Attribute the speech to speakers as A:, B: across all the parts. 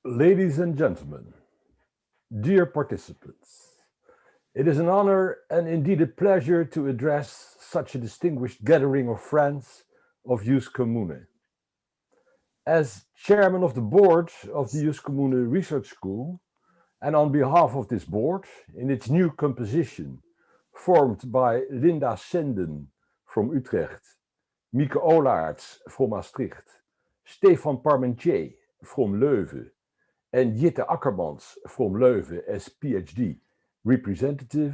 A: Ladies and gentlemen, dear participants, it is an honor and indeed a pleasure to address such a distinguished gathering of friends of Ius Commune. As chairman of the board of the Ius Commune Research School, and on behalf of this board, in its new composition, formed by Linda Senden from Utrecht, Mieke Olaerts from Maastricht, Stefan Parmentier from Leuven, and Jitte Akkermans from Leuven as PhD representative,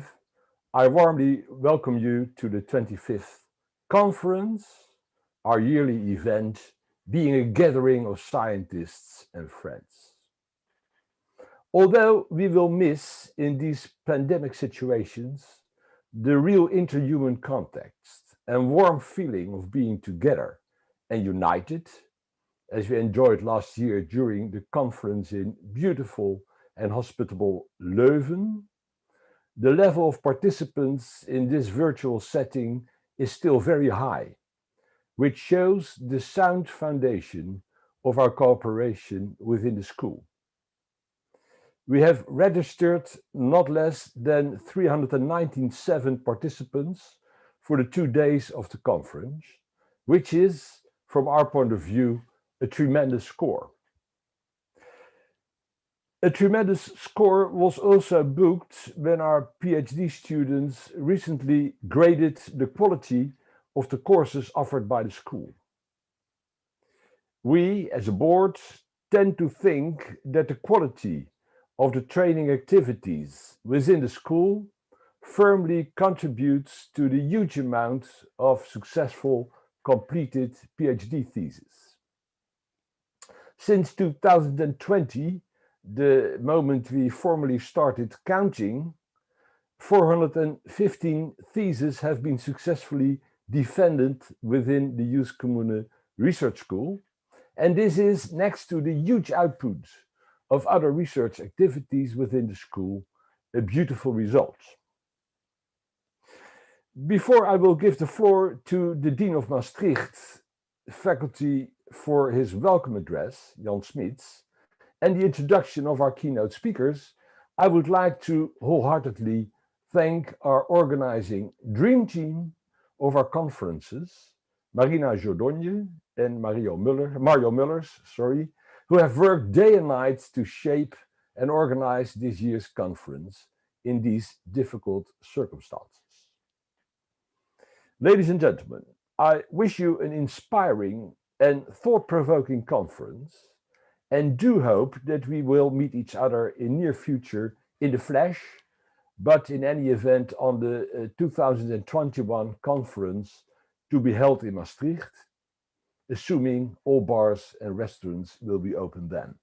A: I warmly welcome you to the 25th conference, our yearly event, being a gathering of scientists and friends. Although we will miss in these pandemic situations the real interhuman context and warm feeling of being together and united, as we enjoyed last year during the conference in beautiful and hospitable Leuven, the level of participants in this virtual setting is still very high, which shows the sound foundation of our cooperation within the school. We have registered not less than 397 participants for the 2 days of the conference, which is, from our point of view, a tremendous score. A tremendous score was also booked when our PhD students recently graded the quality of the courses offered by the school. We, as a board, tend to think that the quality of the training activities within the school firmly contributes to the huge amount of successful completed PhD theses. Since 2020, the moment we formally started counting, 415 theses have been successfully defended within the Ius Commune Research School, and this is next to the huge output of other research activities within the school, a beautiful result. Before I will give the floor to the Dean of Maastricht faculty for his welcome address, Jan Smits, and the introduction of our keynote speakers, I would like to wholeheartedly thank our organizing dream team of our conferences, Marina Jordogne and Mario Mullers, who have worked day and night to shape and organize this year's conference in these difficult circumstances. Ladies and gentlemen, I wish you an inspiring and thought-provoking conference, and do hope that we will meet each other in near future in the flesh, but in any event on the 2021 conference to be held in Maastricht, assuming all bars and restaurants will be open then.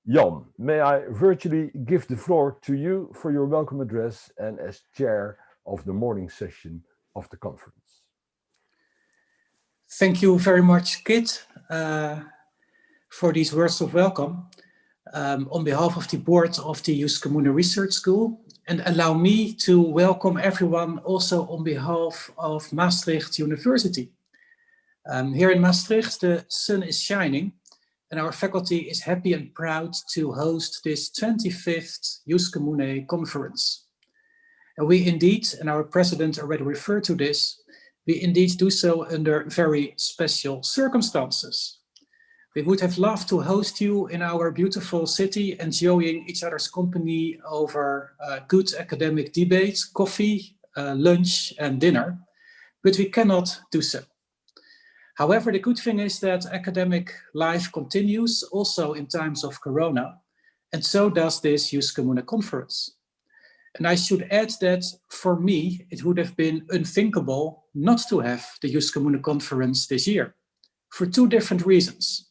A: Jan, may I virtually give the floor to you for your welcome address and as chair of the morning session of the conference.
B: Thank you very much, Kit, for these words of welcome on behalf of the board of the Ius Commune Research School, and allow me to welcome everyone also on behalf of Maastricht University. Here in Maastricht, the sun is shining, and our faculty is happy and proud to host this 25th Ius Commune Conference. And we indeed, and our president already referred to this, we indeed do so under very special circumstances. We would have loved to host you in our beautiful city, enjoying each other's company over good academic debates, coffee, lunch and dinner, but we cannot do so. However, the good thing is that academic life continues also in times of Corona, and so does this Ius Commune Conference. And I should add that for me, it would have been unthinkable not to have the Ius Commune Conference this year, for two different reasons.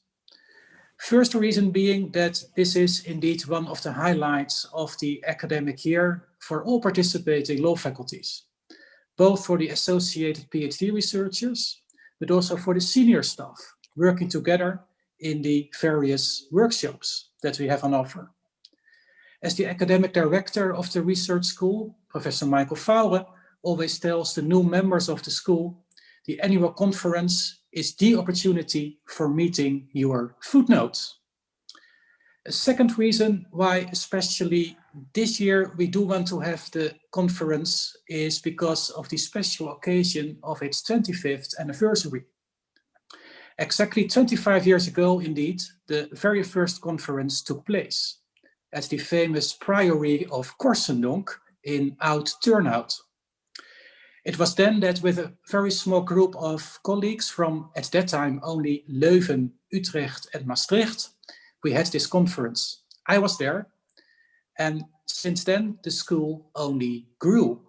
B: First reason being that this is indeed one of the highlights of the academic year for all participating law faculties, both for the associated PhD researchers, but also for the senior staff working together in the various workshops that we have on offer. As the academic director of the research school, Professor Michael Faure, always tells the new members of the school, the annual conference is the opportunity for meeting your footnotes. A second reason why especially this year we do want to have the conference is because of the special occasion of its 25th anniversary. Exactly 25 years ago, indeed, the very first conference took place at the famous Priory of Korsendonk in Oud-Turnhout. It was then that with a very small group of colleagues from, at that time, only Leuven, Utrecht and Maastricht, we had this conference. I was there, and since then the school only grew,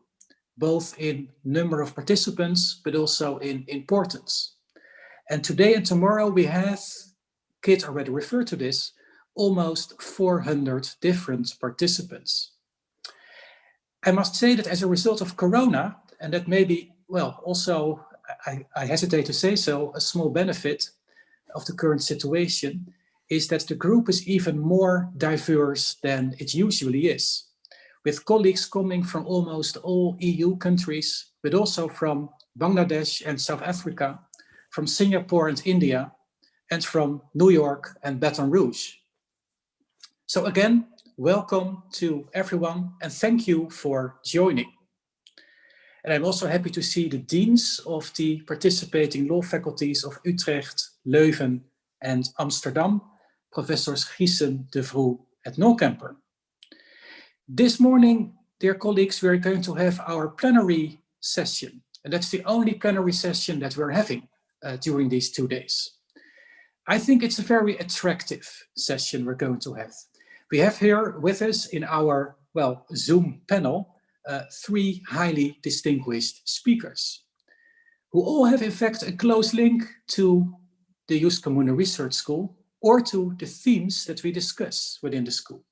B: both in number of participants, but also in importance. And today and tomorrow we have, Kit already referred to this, almost 400 different participants. I must say that as a result of Corona, and that may be, well, also, I hesitate to say so, a small benefit of the current situation, is that the group is even more diverse than it usually is, with colleagues coming from almost all EU countries, but also from Bangladesh and South Africa, from Singapore and India, and from New York and Baton Rouge. So again, welcome to everyone and thank you for joining. And I'm also happy to see the deans of the participating law faculties of Utrecht, Leuven and Amsterdam, Professors Giesen, De Vroe and Nolkemper. This morning, dear colleagues, we're going to have our plenary session. And that's the only plenary session that we're having during these 2 days. I think it's a very attractive session we're going to have. We have here with us in our, well, Zoom panel, 3 highly distinguished speakers who all have in fact a close link to the Ius Commune Research School or to the themes that we discuss within the school.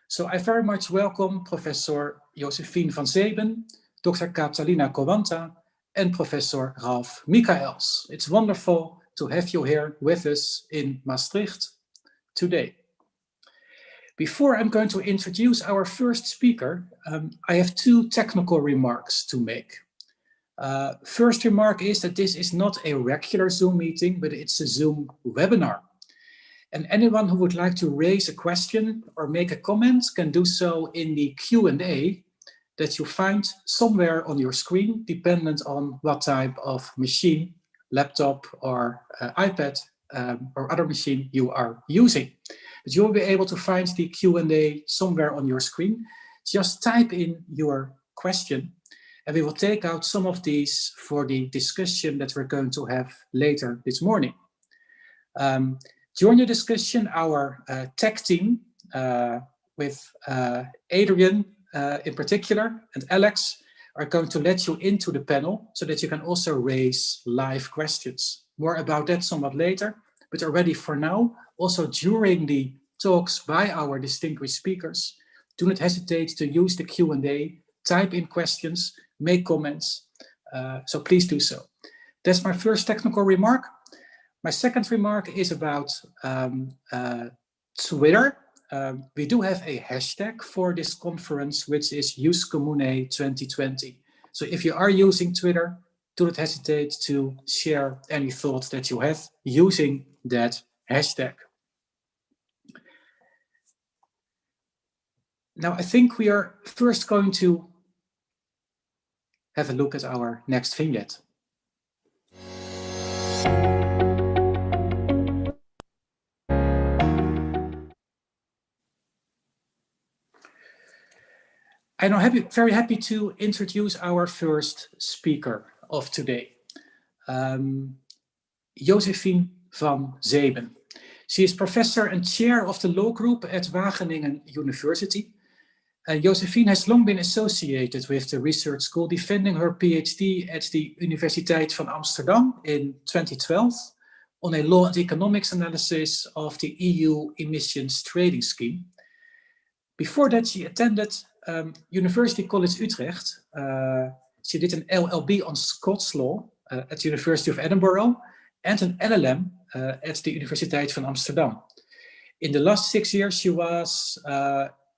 B: So I very much welcome Professor Josephine van Zeben, Dr. Catalina Goanta, and Professor Ralf Michaels. It's wonderful to have you here with us in Maastricht today. Before I'm going to introduce our first speaker, I have 2 technical remarks to make. First remark is that this is not a regular Zoom meeting, but it's a Zoom webinar. And anyone who would like to raise a question or make a comment can do so in the Q&A that you find somewhere on your screen, dependent on what type of machine, laptop or iPad or other machine you are using. But you will be able to find the Q&A somewhere on your screen. Just type in your question and we will take out some of these for the discussion that we're going to have later this morning. During the discussion, our tech team with Adrian in particular and Alex are going to let you into the panel so that you can also raise live questions. More about that somewhat later, but already for now, also during the talks by our distinguished speakers, do not hesitate to use the Q&A, type in questions, make comments, so please do so. That's my first technical remark. My second remark is about Twitter. We do have a hashtag for this conference, which is Ius Commune 2020. So if you are using Twitter, do not hesitate to share any thoughts that you have using that hashtag. Now, I think we are first going to have a look at our next vignette. I'm now very happy to introduce our first speaker of today, Josephine van Zeben. She is professor and chair of the law group at Wageningen University. Josephine has long been associated with the research school, defending her PhD at the Universiteit van Amsterdam in 2012 on a law and economics analysis of the EU emissions trading scheme. Before that, she attended University College Utrecht. She did an LLB on Scots law at the University of Edinburgh and an LLM at the Universiteit van Amsterdam. In the last 6 years, she was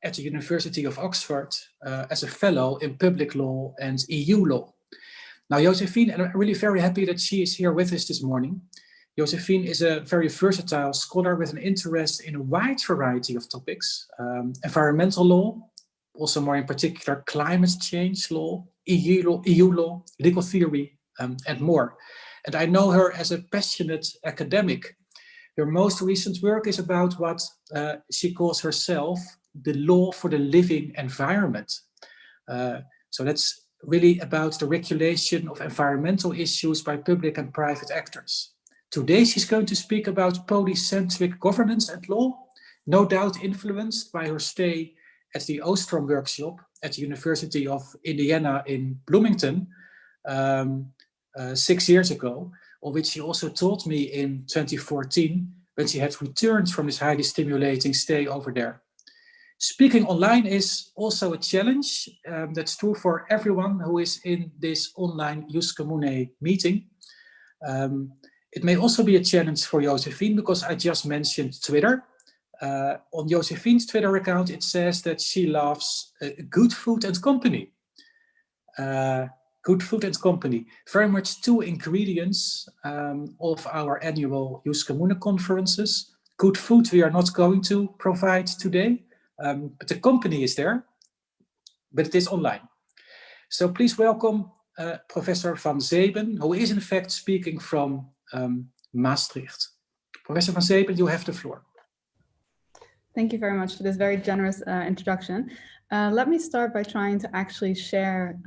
B: at the University of Oxford as a fellow in public law and EU law. Now, Josephine, and I'm really very happy that she is here with us this morning. Josephine is a very versatile scholar with an interest in a wide variety of topics, environmental law, also more in particular climate change law, EU law, legal theory, and more. And I know her as a passionate academic. Her most recent work is about what she calls herself the law for the living environment. So that's really about the regulation of environmental issues by public and private actors. Today she's going to speak about polycentric governance and law, no doubt influenced by her stay at the Ostrom workshop at the University of Indiana in Bloomington 6 years ago, of which she also told me in 2014 when she had returned from this highly stimulating stay over there. Speaking online is also a challenge. That's true for everyone who is in this online Ius Commune meeting. It may also be a challenge for Josephine because I just mentioned Twitter. On Josephine's Twitter account, it says that she loves good food and company. Good food and company, very much two ingredients of our annual Ius Commune conferences. Good food we are not going to provide today, but the company is there, but it is online. So please welcome Professor van Zeben, who is in fact speaking from Maastricht. Professor van Zeben, you have the floor.
C: Thank you very much for this very generous introduction. Let me start by trying to actually share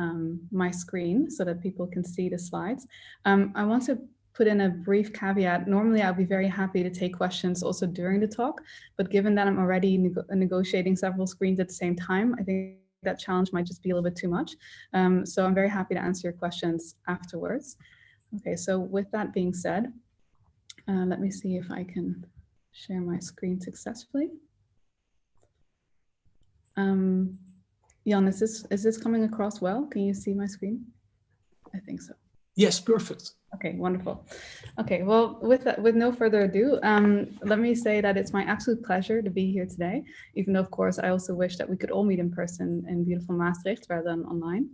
C: my screen so that people can see the slides. I want to put in a brief caveat. Normally, I'd be very happy to take questions also during the talk, but given that I'm already negotiating several screens at the same time, I think that challenge might just be a little bit too much. So I'm very happy to answer your questions afterwards. Okay, so with that being said, let me see if I can share my screen successfully. Jan, is this coming across well? Can you see my screen? I think so.
B: Yes, perfect.
C: Okay, wonderful. Okay, well, with no further ado, let me say that it's my absolute pleasure to be here today, even though, of course, I also wish that we could all meet in person in beautiful Maastricht rather than online.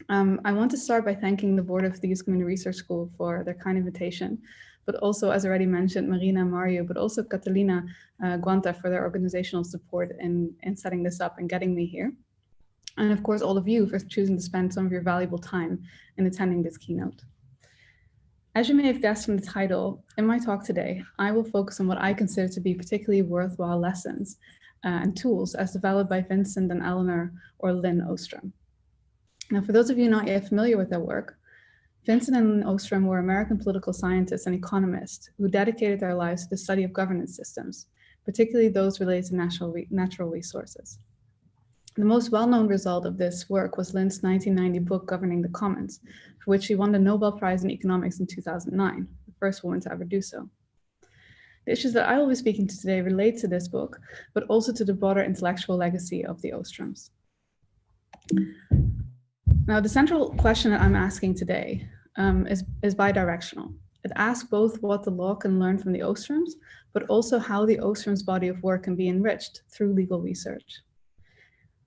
C: I want to start by thanking the board of the Ius Commune Research School for their kind invitation, but also, as already mentioned, Marina and Mario, but also Catalina Goanta for their organizational support in setting this up and getting me here. And of course, all of you for choosing to spend some of your valuable time in attending this keynote. As you may have guessed from the title, in my talk today, I will focus on what I consider to be particularly worthwhile lessons and tools as developed by Vincent and Eleanor or Lynn Ostrom. Now, for those of you not yet familiar with their work, Vincent and Lynn Ostrom were American political scientists and economists who dedicated their lives to the study of governance systems, particularly those related to natural resources. The most well-known result of this work was Lynn's 1990 book, Governing the Commons, for which she won the Nobel Prize in Economics in 2009, the first woman to ever do so. The issues that I will be speaking to today relate to this book, but also to the broader intellectual legacy of the Ostroms. Now, the central question that I'm asking today is bidirectional. It asks both what the law can learn from the Ostroms, but also how the Ostroms' body of work can be enriched through legal research.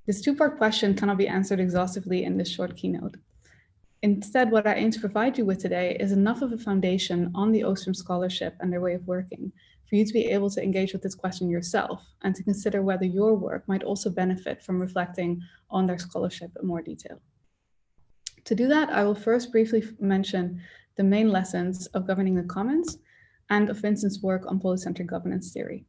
C: This two-part question cannot be answered exhaustively in this short keynote. Instead, what I aim to provide you with today is enough of a foundation on the Ostrom scholarship and their way of working for you to be able to engage with this question yourself and to consider whether your work might also benefit from reflecting on their scholarship in more detail. To do that, I will first briefly mention the main lessons of Governing the Commons and of Vincent's work on polycentric governance theory.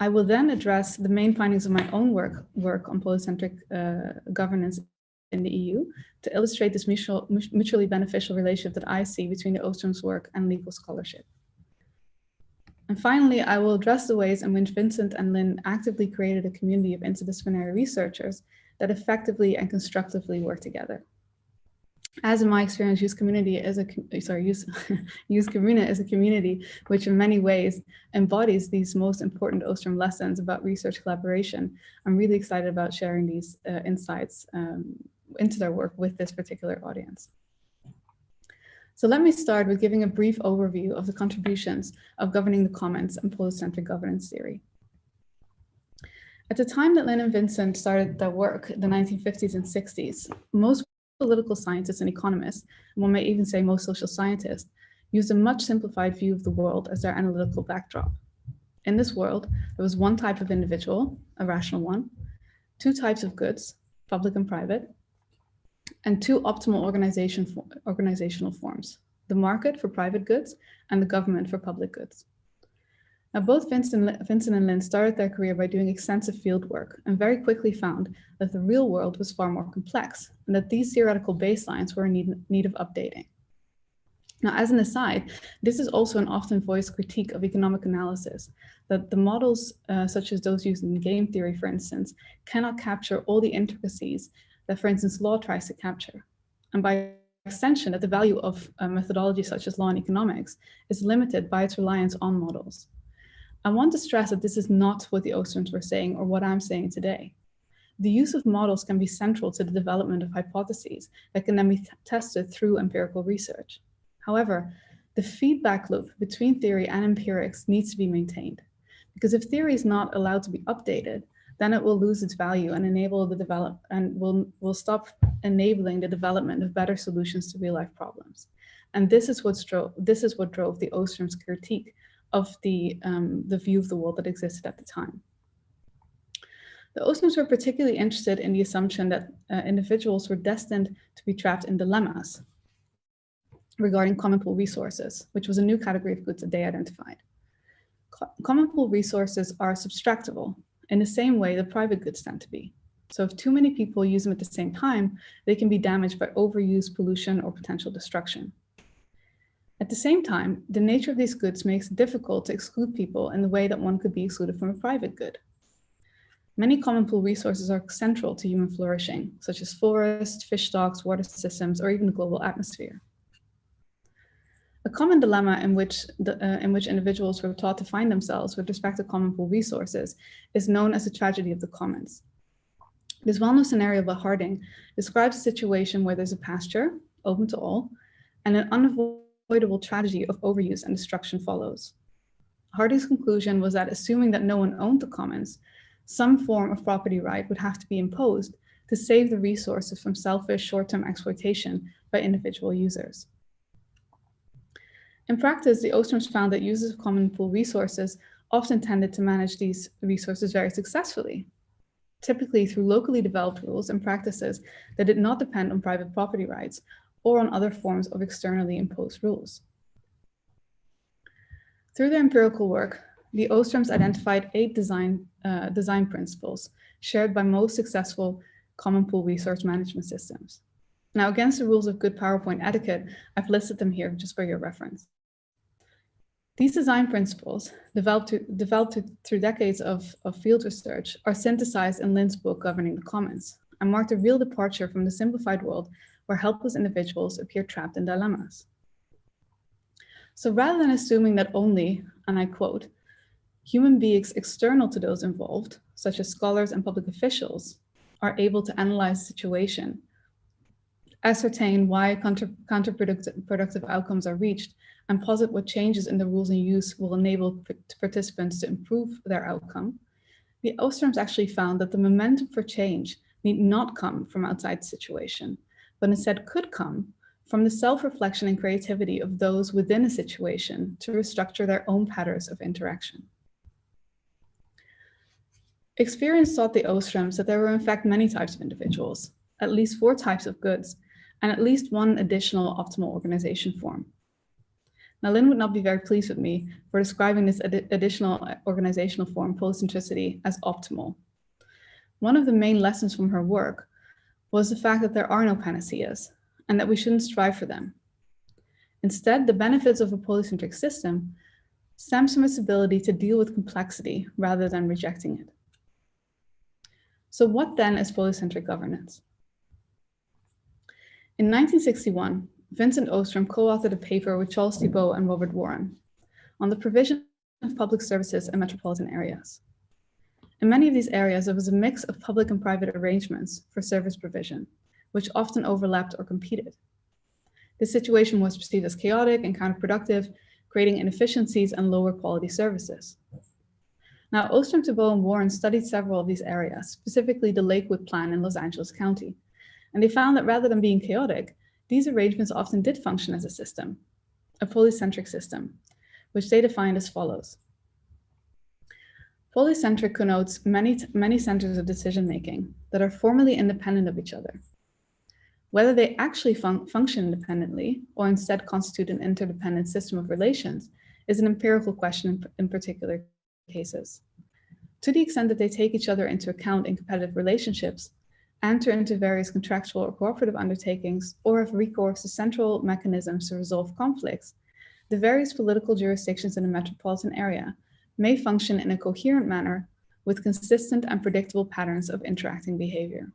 C: I will then address the main findings of my own work on polycentric governance in the EU to illustrate this mutually beneficial relationship that I see between the Ostrom's work and legal scholarship. And finally, I will address the ways in which Vincent and Lynn actively created a community of interdisciplinary researchers that effectively and constructively work together. As in my experience, Ius Commune is a community which in many ways embodies these most important Ostrom lessons about research collaboration. I'm really excited about sharing these insights into their work with this particular audience. So let me start with giving a brief overview of the contributions of Governing the Commons and polycentric governance theory. At the time that Lynn and Vincent started their work, the 1950s and 60s, most political scientists and economists, and one may even say most social scientists, used a much simplified view of the world as their analytical backdrop. In this world, there was one type of individual, a rational one, two types of goods, public and private, and two optimal organizational forms, the market for private goods and the government for public goods. Now, both Vincent and Lynn started their career by doing extensive field work and very quickly found that the real world was far more complex and that these theoretical baselines were in need of updating. Now, as an aside, this is also an often voiced critique of economic analysis, that the models, such as those used in game theory, for instance, cannot capture all the intricacies that, for instance, law tries to capture. And by extension, that the value of a methodology such as law and economics is limited by its reliance on models. I want to stress that this is not what the Oosterms were saying or what I'm saying today. The use of models can be central to the development of hypotheses that can then be tested through empirical research. However, the feedback loop between theory and empirics needs to be maintained, because if theory is not allowed to be updated, then it will lose its value and will stop enabling the development of better solutions to real-life problems. And this is what drove the Oosterms' critique of the view of the world that existed at the time. The Oosterms were particularly interested in the assumption that individuals were destined to be trapped in dilemmas regarding common pool resources, which was a new category of goods that they identified. Common pool resources are subtractable in the same way that private goods tend to be. So if too many people use them at the same time, they can be damaged by overuse, pollution, or potential destruction. At the same time, the nature of these goods makes it difficult to exclude people in the way that one could be excluded from a private good. Many common pool resources are central to human flourishing, such as forests, fish stocks, water systems, or even the global atmosphere. A common dilemma in which individuals were taught to find themselves with respect to common pool resources is known as the tragedy of the commons. This well-known scenario by Harding describes a situation where there's a pasture open to all, and an unavoidable tragedy of overuse and destruction follows. Harding's conclusion was that assuming that no one owned the commons, some form of property right would have to be imposed to save the resources from selfish short-term exploitation by individual users. In practice, the Oosterms found that users of common pool resources often tended to manage these resources very successfully, typically through locally developed rules and practices that did not depend on private property rights or on other forms of externally imposed rules. Through their empirical work, the Oosterms identified 8 design principles shared by most successful common pool resource management systems. Now, against the rules of good PowerPoint etiquette, I've listed them here just for your reference. These design principles, developed through decades of field research, are synthesized in Lynn's book, Governing the Commons, and marked a real departure from the simplified world where helpless individuals appear trapped in dilemmas. So rather than assuming that only, and I quote, human beings external to those involved, such as scholars and public officials, are able to analyze the situation, ascertain why counterproductive outcomes are reached, and posit what changes in the rules in use will enable participants to improve their outcome, the Oosterms actually found that the momentum for change need not come from outside the situation, but instead could come from the self-reflection and creativity of those within a situation to restructure their own patterns of interaction. Experience taught the Oosterms that there were in fact many types of individuals, at least 4 types of goods, and at least 1 additional optimal organization form. Now, Lynn would not be very pleased with me for describing this additional organizational form, polycentricity, as optimal. One of the main lessons from her work was the fact that there are no panaceas and that we shouldn't strive for them. Instead, the benefits of a polycentric system stems from its ability to deal with complexity rather than rejecting it. So what then is polycentric governance? In 1961, Vincent Oostrom co-authored a paper with Charles Thibault and Robert Warren on the provision of public services in metropolitan areas. In many of these areas, there was a mix of public and private arrangements for service provision, which often overlapped or competed. This situation was perceived as chaotic and counterproductive, creating inefficiencies and lower quality services. Now, Oostrom, Thibault, and Warren studied several of these areas, specifically the Lakewood Plan in Los Angeles County, And they found that rather than being chaotic, these arrangements often did function as a system, a polycentric system, which they defined as follows. Polycentric connotes many centers of decision-making that are formally independent of each other. Whether they actually function independently or instead constitute an interdependent system of relations is an empirical question in particular cases. To the extent that they take each other into account in competitive relationships, enter into various contractual or cooperative undertakings, or have recourse to central mechanisms to resolve conflicts, the various political jurisdictions in a metropolitan area may function in a coherent manner with consistent and predictable patterns of interacting behavior.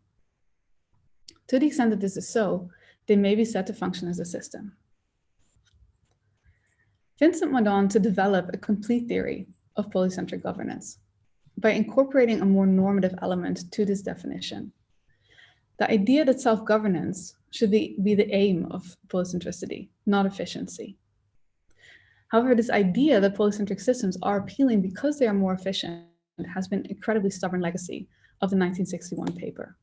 C: To the extent that this is so, they may be said to function as a system. Vincent went on to develop a complete theory of polycentric governance by incorporating a more normative element to this definition. The idea that self-governance should be the aim of polycentricity, not efficiency. However, this idea that polycentric systems are appealing because they are more efficient has been an incredibly stubborn legacy of the 1961 paper.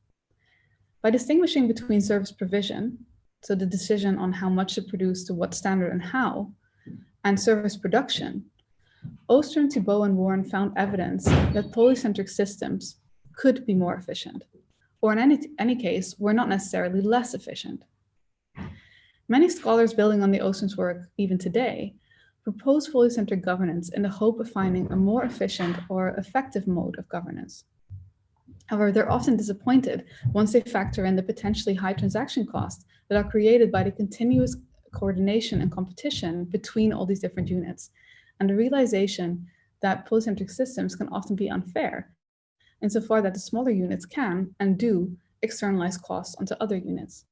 C: By distinguishing between service provision, so the decision on how much to produce, to what standard and how, and service production, Ostrom, Thibault, and Warren found evidence that polycentric systems could be more efficient, or in any case, were not necessarily less efficient. Many scholars building on the Ostrom's work even today propose polycentric governance in the hope of finding a more efficient or effective mode of governance. However, they're often disappointed once they factor in the potentially high transaction costs that are created by the continuous coordination and competition between all these different units, and the realization that polycentric systems can often be unfair, insofar that the smaller units can and do externalize costs onto other units.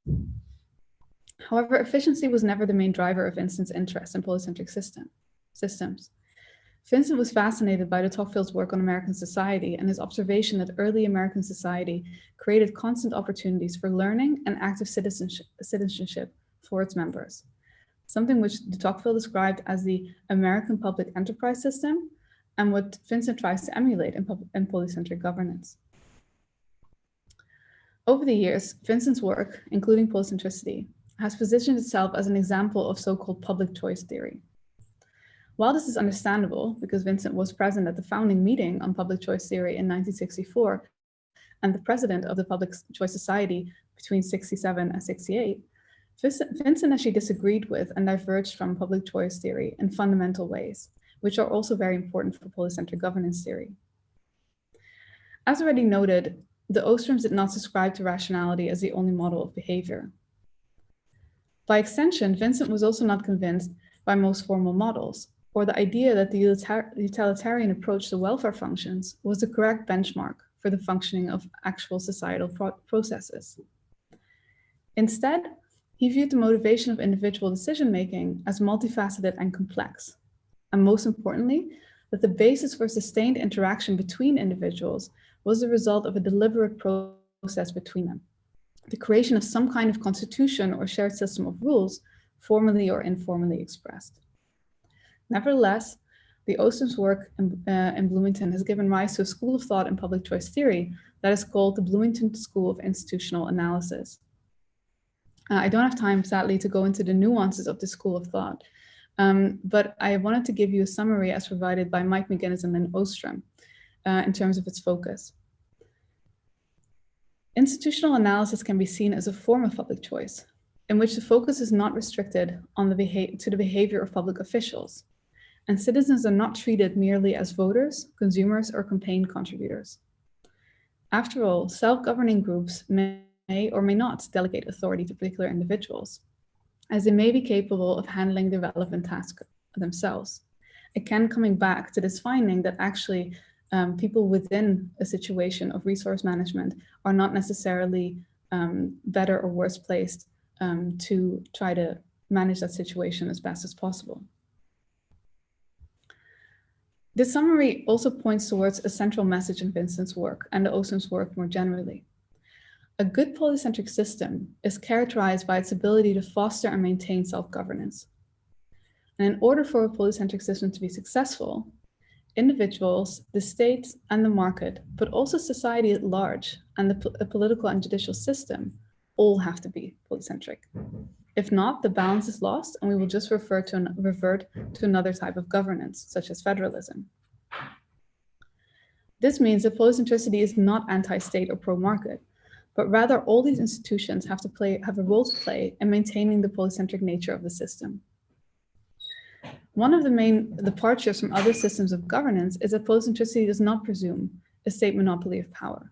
C: However, efficiency was never the main driver of Vincent's interest in polycentric systems. Vincent was fascinated by de Tocqueville's work on American society and his observation that early American society created constant opportunities for learning and active citizenship for its members, something which de Tocqueville described as the American public enterprise system and what Vincent tries to emulate in polycentric governance. Over the years, Vincent's work, including polycentricity, has positioned itself as an example of so-called public choice theory. While this is understandable, because Vincent was present at the founding meeting on public choice theory in 1964 and the president of the Public Choice Society between 67 and 68, Vincent actually disagreed with and diverged from public choice theory in fundamental ways, which are also very important for polycentric governance theory. As already noted, the Ostroms did not subscribe to rationality as the only model of behavior. By extension, Vincent was also not convinced by most formal models, or the idea that the utilitarian approach to welfare functions was the correct benchmark for the functioning of actual societal processes. Instead, he viewed the motivation of individual decision-making as multifaceted and complex, and most importantly, that the basis for sustained interaction between individuals was the result of a deliberate process between them, the creation of some kind of constitution or shared system of rules, formally or informally expressed. Nevertheless, the Ostrom's work in Bloomington has given rise to a school of thought in public choice theory that is called the Bloomington School of Institutional Analysis. I don't have time, sadly, to go into the nuances of the school of thought, but I wanted to give you a summary as provided by Mike McGinnis and Lynn Ostrom in terms of its focus. Institutional analysis can be seen as a form of public choice, in which the focus is not restricted on to the behavior of public officials, and citizens are not treated merely as voters, consumers, or campaign contributors. After all, self-governing groups may or may not delegate authority to particular individuals, as they may be capable of handling the relevant task themselves. Again, coming back to this finding that actually people within a situation of resource management are not necessarily better or worse placed to try to manage that situation as best as possible. This summary also points towards a central message in Vincent's work and the Ostrom's work more generally. A good polycentric system is characterized by its ability to foster and maintain self-governance. And in order for a polycentric system to be successful, individuals, the state and the market, but also society at large and the political and judicial system all have to be polycentric. If not, the balance is lost and we will just revert to another type of governance, such as federalism. This means that polycentricity is not anti-state or pro-market, but rather all these institutions have a role to play in maintaining the polycentric nature of the system. One of the main departures from other systems of governance is that polycentricity does not presume a state monopoly of power.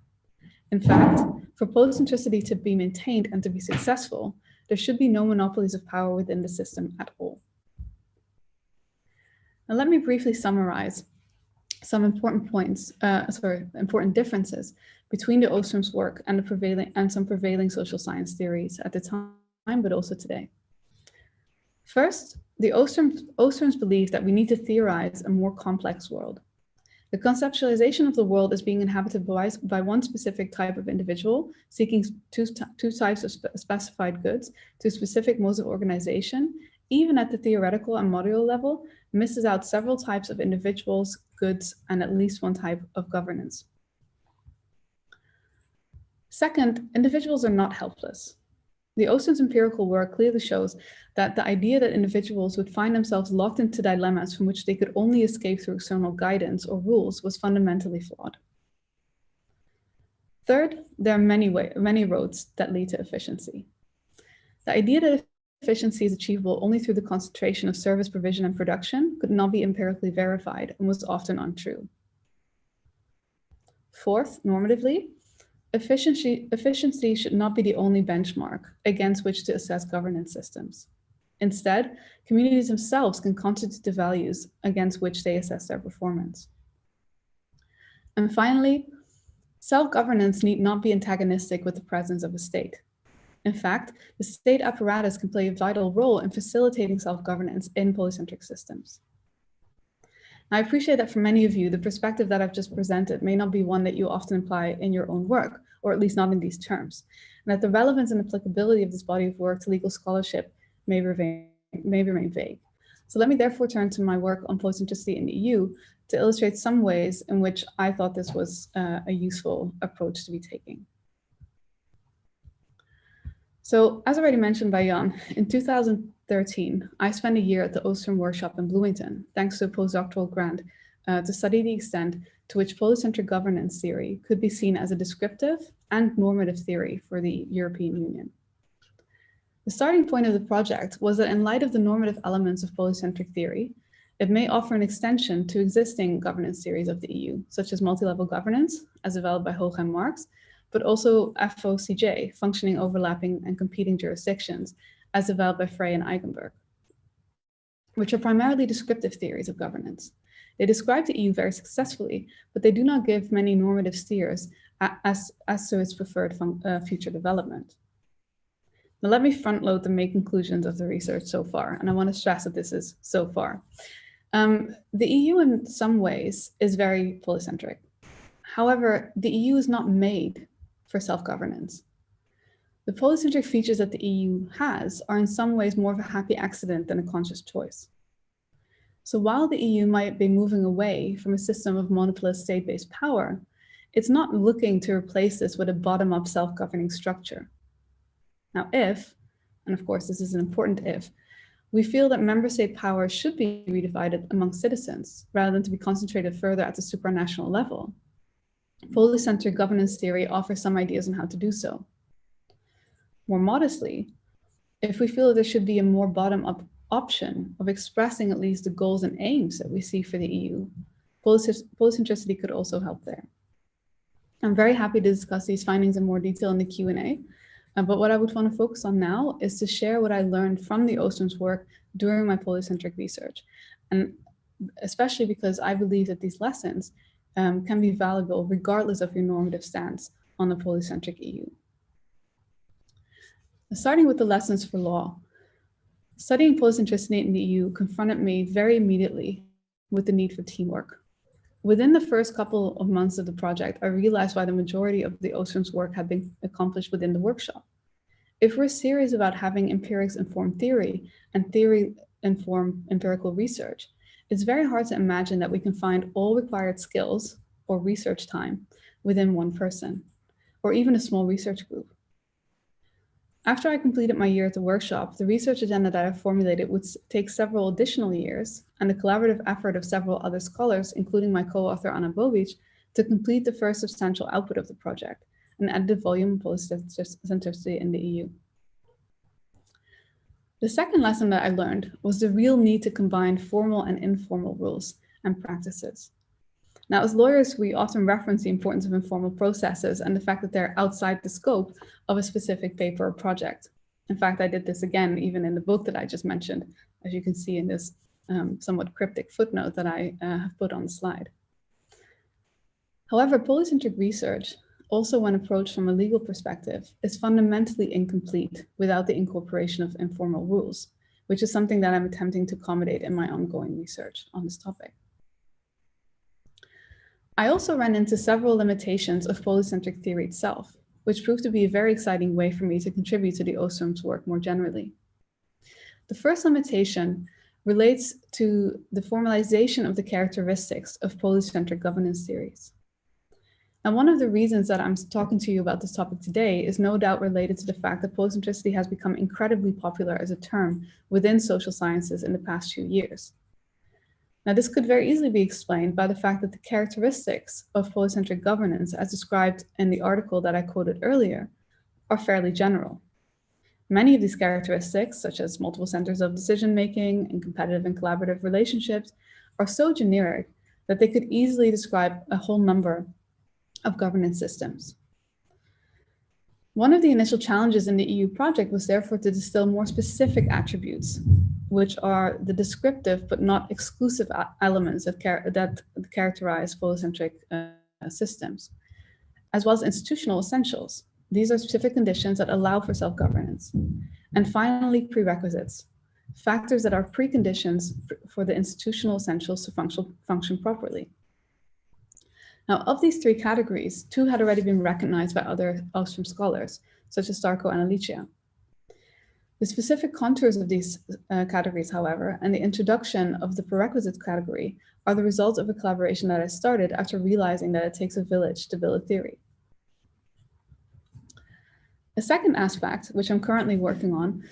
C: In fact, for polycentricity to be maintained and to be successful, there should be no monopolies of power within the system at all. Now, let me briefly summarize some important differences between the Oostrom's work and some prevailing social science theories at the time, but also today. First, the Oostrom's believe that we need to theorize a more complex world. The conceptualization of the world as being inhabited by one specific type of individual, seeking two types of specified goods to specific modes of organization, even at the theoretical and modular level, misses out several types of individuals, goods, and at least one type of governance. Second, individuals are not helpless. The Oostrom's empirical work clearly shows that the idea that individuals would find themselves locked into dilemmas from which they could only escape through external guidance or rules was fundamentally flawed. Third, there are many roads that lead to efficiency. The idea that efficiency is achievable only through the concentration of service provision and production could not be empirically verified and was often untrue. Fourth, normatively, efficiency should not be the only benchmark against which to assess governance systems. Instead, communities themselves can constitute the values against which they assess their performance. And finally, self-governance need not be antagonistic with the presence of a state. In fact, the state apparatus can play a vital role in facilitating self-governance in polycentric systems. Now, I appreciate that for many of you, the perspective that I've just presented may not be one that you often apply in your own work, or at least not in these terms, and that the relevance and applicability of this body of work to legal scholarship may remain vague. So let me therefore turn to my work on polycentricity in the EU to illustrate some ways in which I thought this was a useful approach to be taking. So, as already mentioned by Jan, in 2013, I spent a year at the Oostrom workshop in Bloomington, thanks to a postdoctoral grant, to study the extent to which polycentric governance theory could be seen as a descriptive and normative theory for the European Union. The starting point of the project was that in light of the normative elements of polycentric theory, it may offer an extension to existing governance theories of the EU, such as multi-level governance, as developed by Hoog and Marx, but also FOCJ, functioning, overlapping, and competing jurisdictions, as developed by Frey and Eigenberg, which are primarily descriptive theories of governance. They describe the EU very successfully, but they do not give many normative steers as to its preferred future development. Now let me front load the main conclusions of the research so far, and I want to stress that this is so far. The EU in some ways is very polycentric. However, the EU is not made for self-governance. The polycentric features that the EU has are in some ways more of a happy accident than a conscious choice. So while the EU might be moving away from a system of monopolist state-based power, it's not looking to replace this with a bottom-up self-governing structure. Now, if, and of course this is an important if, we feel that member state power should be redivided among citizens rather than to be concentrated further at the supranational level, polycentric governance theory offers some ideas on how to do so. More modestly, if we feel that there should be a more bottom-up option of expressing at least the goals and aims that we see for the EU, polycentricity could also help there. I'm very happy to discuss these findings in more detail in the Q&A, but what I would want to focus on now is to share what I learned from the Oostrom's work during my polycentric research, and especially because I believe that these lessons can be valuable regardless of your normative stance on the polycentric EU. Starting with the lessons for law, studying polycentricity in the EU confronted me very immediately with the need for teamwork. Within the first couple of months of the project, I realized why the majority of the Oostrom's work had been accomplished within the workshop. If we're serious about having empirics-informed theory and theory-informed empirical research, it's very hard to imagine that we can find all required skills or research time within one person, or even a small research group. After I completed my year at the workshop, the research agenda that I formulated would take several additional years and the collaborative effort of several other scholars, including my co-author Anna Bobic, to complete the first substantial output of the project, an edited volume of polycentricity in the EU. The second lesson that I learned was the real need to combine formal and informal rules and practices. Now, as lawyers, we often reference the importance of informal processes and the fact that they're outside the scope of a specific paper or project. In fact, I did this again, even in the book that I just mentioned, as you can see in this somewhat cryptic footnote that I have put on the slide. However, polycentric research, also when approached from a legal perspective, is fundamentally incomplete without the incorporation of informal rules, which is something that I'm attempting to accommodate in my ongoing research on this topic. I also ran into several limitations of polycentric theory itself, which proved to be a very exciting way for me to contribute to the Oostrom's work more generally. The first limitation relates to the formalization of the characteristics of polycentric governance theories. And one of the reasons that I'm talking to you about this topic today is no doubt related to the fact that polycentricity has become incredibly popular as a term within social sciences in the past few years. Now, this could very easily be explained by the fact that the characteristics of polycentric governance, as described in the article that I quoted earlier, are fairly general. Many of these characteristics, such as multiple centers of decision-making and competitive and collaborative relationships, are so generic that they could easily describe a whole number of governance systems. One of the initial challenges in the EU project was therefore to distill more specific attributes, which are the descriptive but not exclusive elements that characterize polycentric systems, as well as institutional essentials. These are specific conditions that allow for self-governance. And finally, prerequisites, factors that are preconditions for the institutional essentials to function properly. Now, of these three categories, two had already been recognized by other Ostrom scholars, such as Starko and Alicia. The specific contours of these categories, however, and the introduction of the prerequisites category are the result of a collaboration that I started after realizing that it takes a village to build a theory. A second aspect, which I'm currently working on,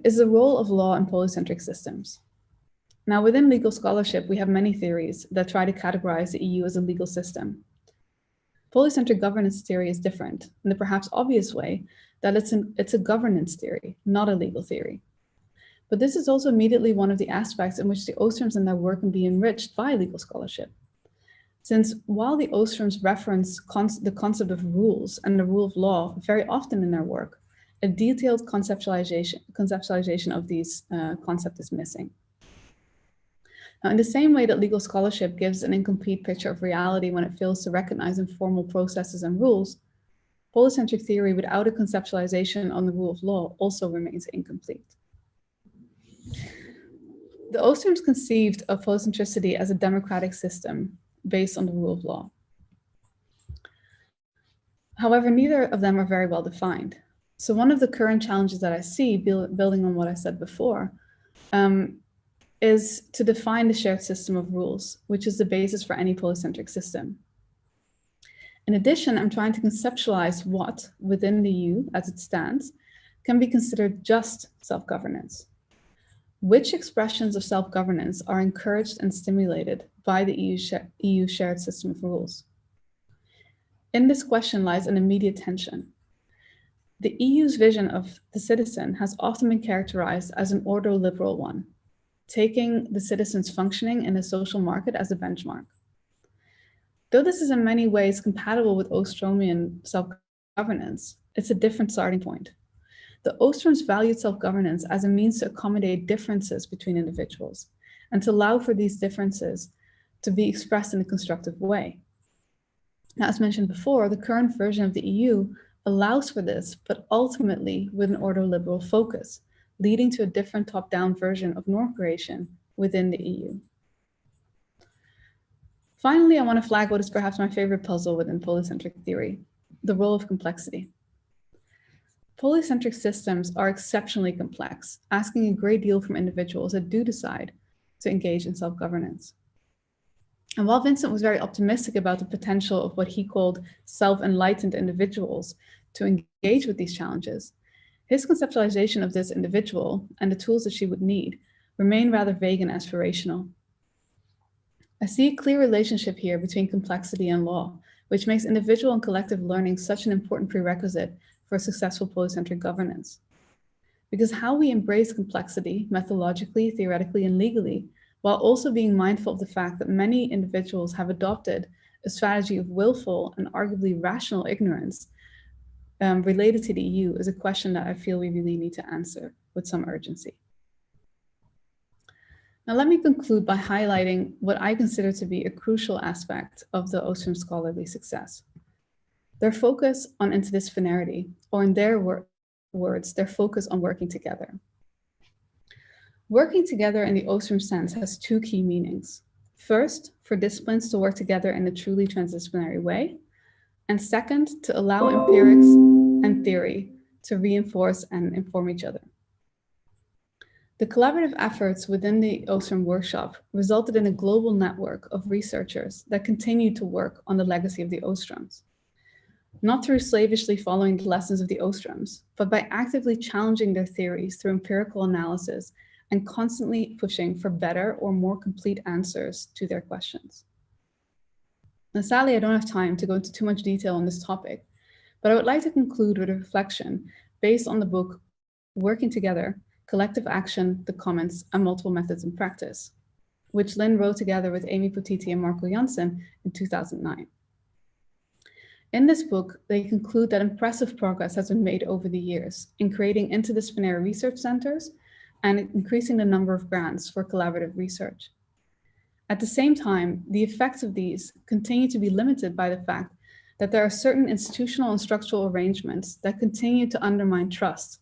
C: is the role of law in polycentric systems. Now, within legal scholarship, we have many theories that try to categorize the EU as a legal system. Polycentric governance theory is different in the perhaps obvious way that it's a governance theory, not a legal theory. But this is also immediately one of the aspects in which the Ostroms and their work can be enriched by legal scholarship. Since while the Ostroms reference the concept of rules and the rule of law very often in their work, a detailed conceptualization of these concepts is missing. Now, in the same way that legal scholarship gives an incomplete picture of reality when it fails to recognize informal processes and rules, polycentric theory without a conceptualization on the rule of law also remains incomplete. The Ostroms conceived of polycentricity as a democratic system based on the rule of law. However, neither of them are very well defined. So one of the current challenges that I see, building on what I said before, is to define the shared system of rules, which is the basis for any polycentric system. In addition, I'm trying to conceptualize what, within the EU as it stands, can be considered just self-governance. Which expressions of self-governance are encouraged and stimulated by the EU shared system of rules? In this question lies an immediate tension. The EU's vision of the citizen has often been characterized as an ordoliberal one, taking the citizen's functioning in a social market as a benchmark. Though this is in many ways compatible with Ostromian self-governance, it's a different starting point. The Ostroms valued self-governance as a means to accommodate differences between individuals and to allow for these differences to be expressed in a constructive way. Now, as mentioned before, the current version of the EU allows for this, but ultimately with an ordoliberal focus, leading to a different top-down version of norm creation within the EU. Finally, I want to flag what is perhaps my favorite puzzle within polycentric theory, the role of complexity. Polycentric systems are exceptionally complex, asking a great deal from individuals that do decide to engage in self-governance. And while Vincent was very optimistic about the potential of what he called self-enlightened individuals to engage with these challenges, His conceptualization of this individual and the tools that she would need remain rather vague and aspirational. I see a clear relationship here between complexity and law, which makes individual and collective learning such an important prerequisite for successful polycentric governance. Because how we embrace complexity methodologically, theoretically, and legally, while also being mindful of the fact that many individuals have adopted a strategy of willful and arguably rational ignorance related to the EU, is a question that I feel we really need to answer with some urgency. Now, let me conclude by highlighting what I consider to be a crucial aspect of the Ostrom scholarly success. Their focus on interdisciplinarity, or in their words, their focus on working together. Working together in the Ostrom sense has two key meanings. First, for disciplines to work together in a truly transdisciplinary way. And second, to allow empirics and theory to reinforce and inform each other. The collaborative efforts within the Ostrom workshop resulted in a global network of researchers that continued to work on the legacy of the Ostroms. Not through slavishly following the lessons of the Ostroms, but by actively challenging their theories through empirical analysis and constantly pushing for better or more complete answers to their questions. Now, sadly, I don't have time to go into too much detail on this topic, but I would like to conclude with a reflection based on the book Working Together, Collective Action, the Commons, and Multiple Methods in Practice, which Lynn wrote together with Amy Potiti and Marco Janssen in 2009. In this book, they conclude that impressive progress has been made over the years in creating interdisciplinary research centers and increasing the number of grants for collaborative research. At the same time, the effects of these continue to be limited by the fact that there are certain institutional and structural arrangements that continue to undermine trust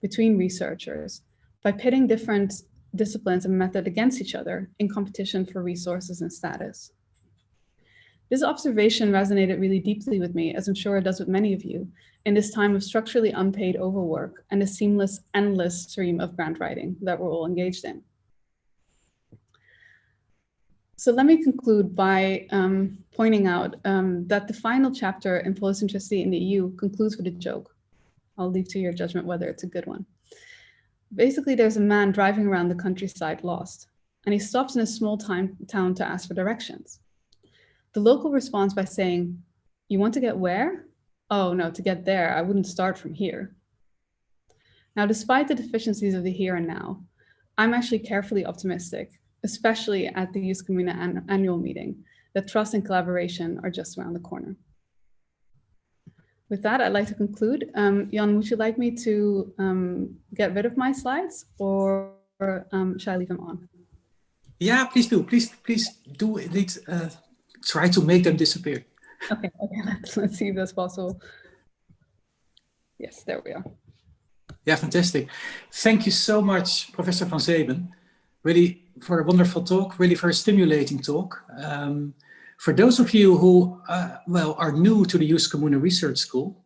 C: between researchers by pitting different disciplines and methods against each other in competition for resources and status. This observation resonated really deeply with me, as I'm sure it does with many of you, in this time of structurally unpaid overwork and a seamless, endless stream of grant writing that we're all engaged in. So let me conclude by pointing out that the final chapter in polycentricity in the EU concludes with a joke. I'll leave to your judgment whether it's a good one. Basically, there's a man driving around the countryside lost, and he stops in a small town to ask for directions. The local responds by saying, "You want to get where? Oh no, to get there, I wouldn't start from here." Now, despite the deficiencies of the here and now, I'm actually carefully optimistic, especially at the Ius Commune annual meeting, that trust and collaboration are just around the corner. With that, I'd like to conclude. Jan, would you like me to get rid of my slides, or shall I leave them on?
B: Yeah, please do. Please do indeed try to make them disappear.
C: Okay, let's see if that's possible. Yes, there we are.
B: Yeah, fantastic. Thank you so much, Professor van Zeben, really for a wonderful talk, really for a stimulating talk. For those of you who are new to the Ius Commune Research School,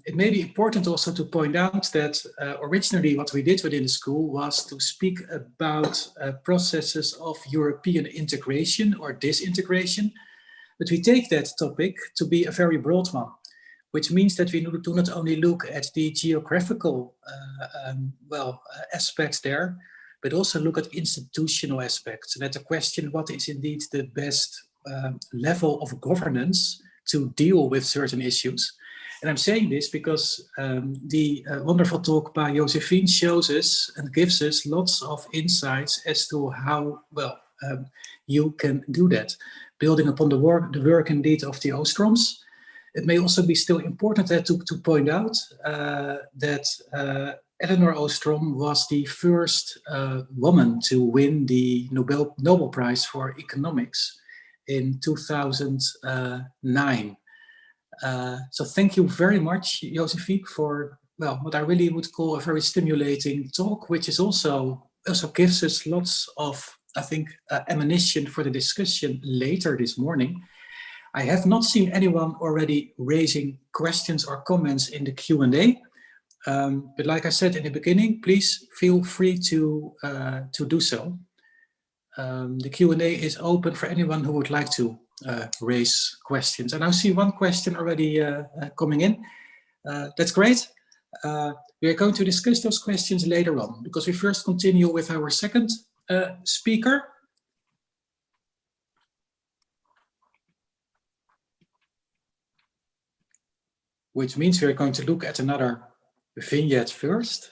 B: it may be important also to point out that originally what we did within the school was to speak about processes of European integration or disintegration, but we take that topic to be a very broad one, which means that we do not only look at the geographical aspects there, but also look at institutional aspects, and at the question, what is indeed the best level of governance to deal with certain issues. And I'm saying this because the wonderful talk by Josephine shows us and gives us lots of insights as to how you can do that, building upon the work indeed of the Ostroms. It may also be still important to point out that Elinor Ostrom was the first woman to win the Nobel Prize for Economics in 2009. So thank you very much, Josephine, for what I really would call a very stimulating talk, which is also gives us lots of, I think, ammunition for the discussion later this morning. I have not seen anyone already raising questions or comments in the Q&A, but like I said in the beginning, please feel free to do so. The Q&A is open for anyone who would like to raise questions. And I see one question already coming in. That's great. We are going to discuss those questions later on, because we first continue with our second speaker. Which means we are going to look at another vignette first.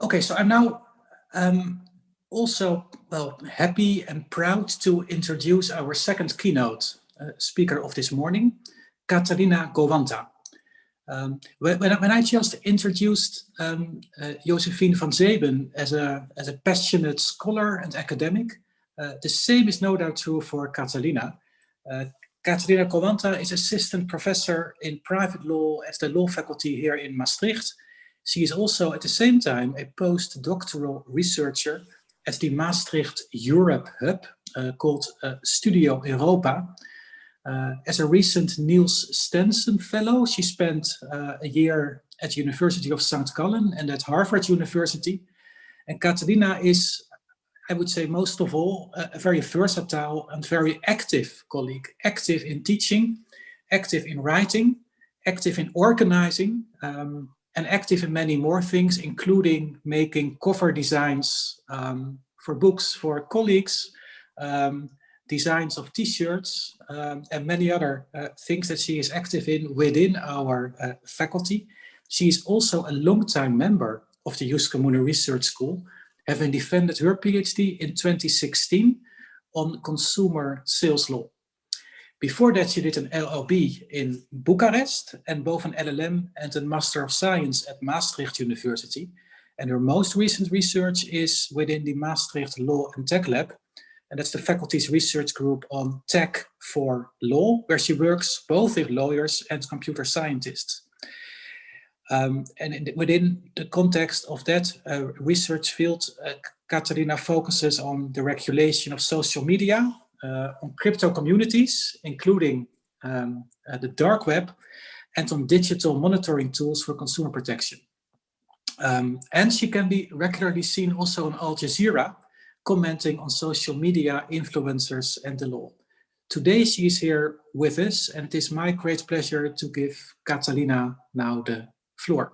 B: Okay, so I'm now also happy and proud to introduce our second keynote speaker of this morning, Catalina Goanta. When I just introduced Josephine van Zeben as a passionate scholar and academic, the same is no doubt true for Catalina. Catalina Goanta is assistant professor in private law at the law faculty here in Maastricht. She is also at the same time a postdoctoral researcher at the Maastricht Europe Hub called Studio Europa. As a recent Niels Stenson Fellow, she spent a year at the University of St. Gallen and at Harvard University. And Catalina is, I would say most of all, a very versatile and very active colleague, active in teaching, active in writing, active in organizing, and active in many more things, including making cover designs for books for colleagues, designs of t-shirts, and many other things that she is active in within our faculty. She is also a long-time member of the Ius Commune Research School, having defended her PhD in 2016 on consumer sales law. Before that, she did an LLB in Bucharest and both an LLM and a Master of Science at Maastricht University. And her most recent research is within the Maastricht Law and Tech Lab. And that's the faculty's research group on tech for law, where she works both with lawyers and computer scientists. Within the context of that research field, Catalina focuses on the regulation of social media, on crypto communities, including the dark web, and on digital monitoring tools for consumer protection. And she can be regularly seen also on Al Jazeera, commenting on social media influencers and the law. Today she is here with us, and it is my great pleasure to give Catalina now the floor.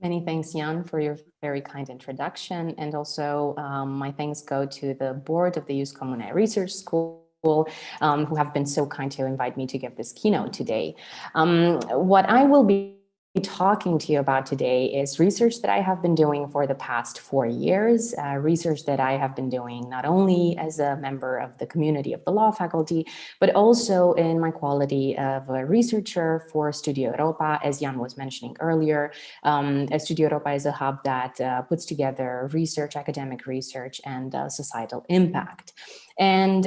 D: Many thanks, Jan, for your very kind introduction. And also my thanks go to the board of the Ius Commune Research School, who have been so kind to invite me to give this keynote today. What I will be talking to you about today is research that I have been doing for the past 4 years, research that I have been doing not only as a member of the community of the law faculty, but also in my quality of a researcher for Studio Europa, as Jan was mentioning earlier. Studio Europa is a hub that puts together research, academic research, and societal impact. And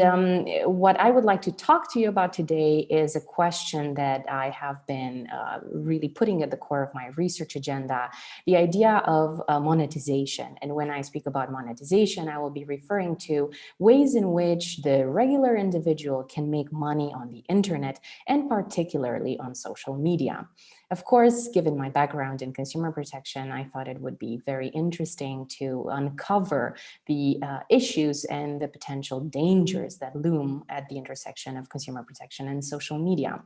D: what I would like to talk to you about today is a question that I have been really putting at the core of my research agenda, the idea of monetization. And when I speak about monetization, I will be referring to ways in which the regular individual can make money on the internet, and particularly on social media. Of course, given my background in consumer protection, I thought it would be very interesting to uncover the issues and the potential dangers that loom at the intersection of consumer protection and social media.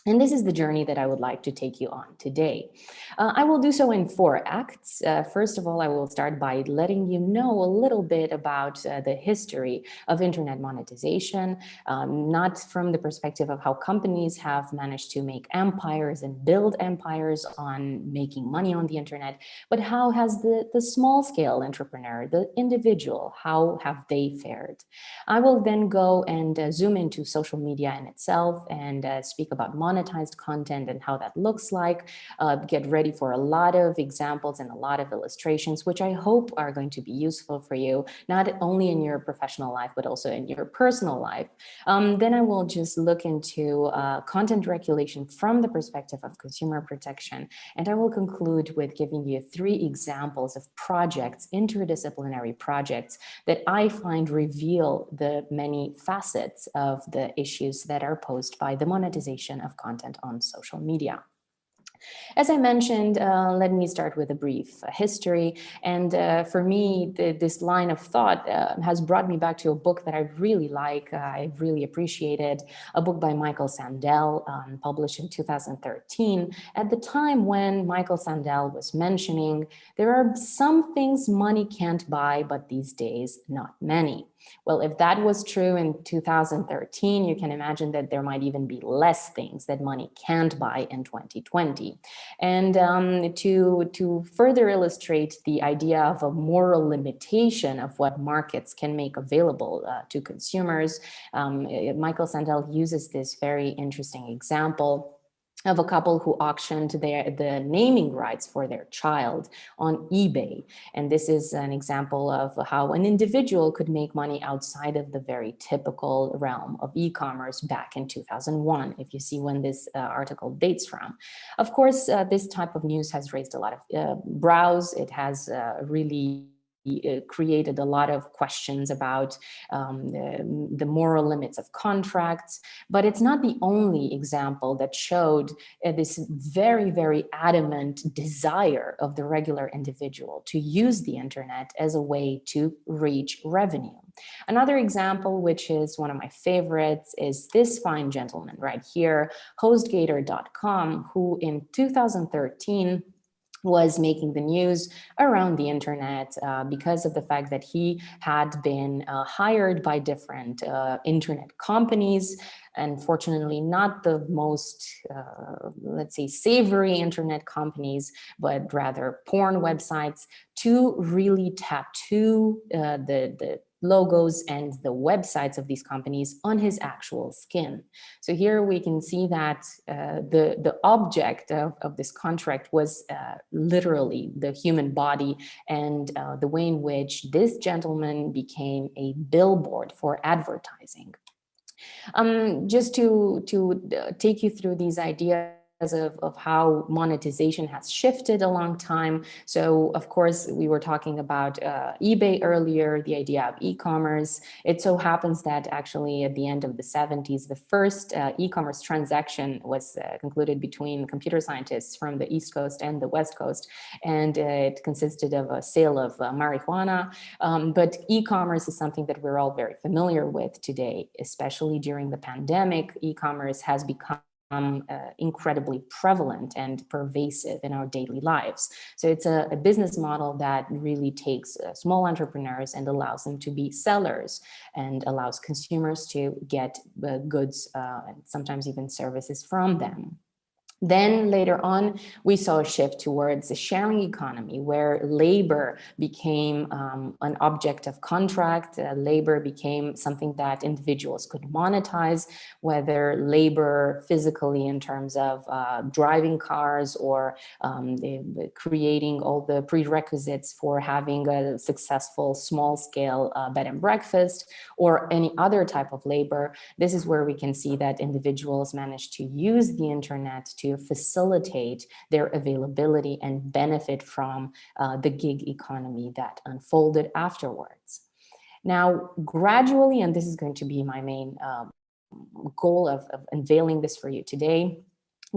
D: And this is the journey that I would like to take you on today. I will do so in 4 acts. First of all, I will start by letting you know a little bit about the history of internet monetization, not from the perspective of how companies have managed to make empires and build empires on making money on the internet, but how has the small scale entrepreneur, the individual, how have they fared? I will then go and zoom into social media in itself and speak about monetization monetized content and how that looks like. Get ready for a lot of examples and a lot of illustrations, which I hope are going to be useful for you, not only in your professional life, but also in your personal life. Then I will just look into content regulation from the perspective of consumer protection. And I will conclude with giving you 3 examples of projects, interdisciplinary projects, that I find reveal the many facets of the issues that are posed by the monetization of content on social media. As I mentioned, let me start with a brief history. And for me, this line of thought has brought me back to a book that I really like, I really appreciated, a book by Michael Sandel, published in 2013. At the time when Michael Sandel was mentioning, there are some things money can't buy, but these days, not many. Well, if that was true in 2013, you can imagine that there might even be less things that money can't buy in 2020. And to further illustrate the idea of a moral limitation of what markets can make available to consumers, Michael Sandel uses this very interesting example of a couple who auctioned the naming rights for their child on eBay. And this is an example of how an individual could make money outside of the very typical realm of e-commerce back in 2001, if you see when this article dates from. Of course, this type of news has raised a lot of brows. It has really created a lot of questions about the moral limits of contracts, but it's not the only example that showed this very, very adamant desire of the regular individual to use the internet as a way to reach revenue. Another example, which is one of my favorites, is this fine gentleman right here, HostGator.com, who in 2013 was making the news around the internet because of the fact that he had been hired by different internet companies, and fortunately not the most, let's say, savory internet companies, but rather porn websites, to really tattoo the logos and the websites of these companies on his actual skin. So here we can see that the object of this contract was literally the human body, and the way in which this gentleman became a billboard for advertising. Just to take you through these ideas of how monetization has shifted a long time. So of course, we were talking about eBay earlier, the idea of e-commerce. It so happens that actually at the end of the 70s, the first e-commerce transaction was concluded between computer scientists from the East Coast and the West Coast. And it consisted of a sale of marijuana. But e-commerce is something that we're all very familiar with today, especially during the pandemic. E-commerce has become incredibly prevalent and pervasive in our daily lives. So it's a business model that really takes small entrepreneurs and allows them to be sellers and allows consumers to get goods and sometimes even services from them. Then later on, we saw a shift towards the sharing economy, where labor became an object of contract. Labor became something that individuals could monetize, whether labor physically in terms of driving cars or creating all the prerequisites for having a successful small-scale bed and breakfast, or any other type of labor. This is where we can see that individuals manage to use the internet to facilitate their availability and benefit from the gig economy that unfolded afterwards. Now, gradually, and this is going to be my main goal of unveiling this for you today,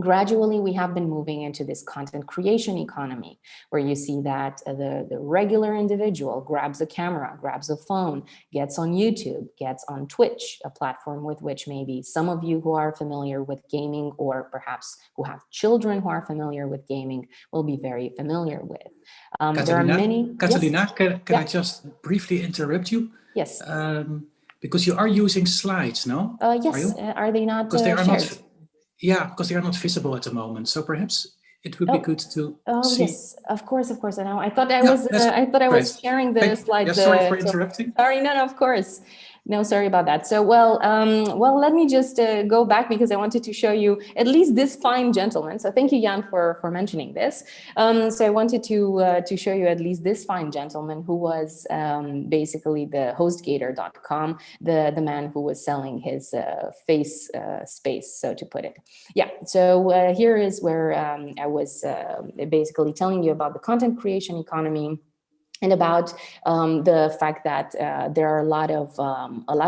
D: gradually, we have been moving into this content creation economy, where you see that the regular individual grabs a camera, grabs a phone, gets on YouTube, gets on Twitch, a platform with which maybe some of you who are familiar with gaming, or perhaps who have children who are familiar with gaming, will be very familiar with. There are many.
B: Catalina,
D: yes?
B: can I just briefly interrupt you?
D: Yes.
B: Because you are using slides, no?
D: Yes. Are they not
B: because they are
D: shared?
B: not. Yeah, because they are not visible at the moment. So perhaps it would be good to see.
D: Yes, of course. I know. I thought I was. I thought I was sharing the slides.
B: Yeah, sorry for interrupting.
D: Sorry, no, of course. No, sorry about that. So, well, let me just go back because I wanted to show you at least this fine gentleman. So thank you, Jan, for mentioning this. So I wanted to show you at least this fine gentleman who was basically the HostGator.com, the man who was selling his face space, so to put it. Yeah, so here is where I was basically telling you about the content creation economy, and about the fact that there are a lot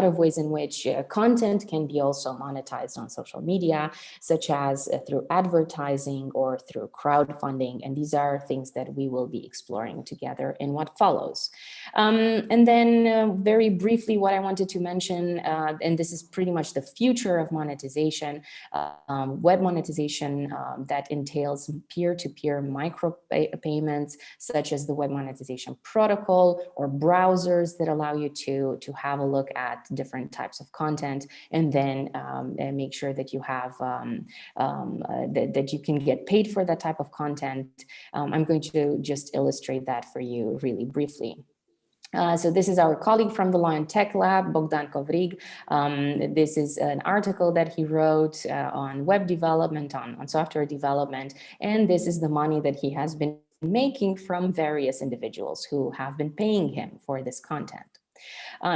D: of ways in which content can be also monetized on social media, such as through advertising or through crowdfunding. And these are things that we will be exploring together in what follows. And then very briefly, what I wanted to mention, and this is pretty much the future of monetization, web monetization that entails peer-to-peer micro payments, such as the web monetization protocol, or browsers that allow you to have a look at different types of content, and then make sure that you have that you can get paid for that type of content. I'm going to just illustrate that for you really briefly. So this is our colleague from the Lion Tech Lab, Bogdan Kovrig. This is an article that he wrote on web development, on software development, and this is the money that he has been making from various individuals who have been paying him for this content.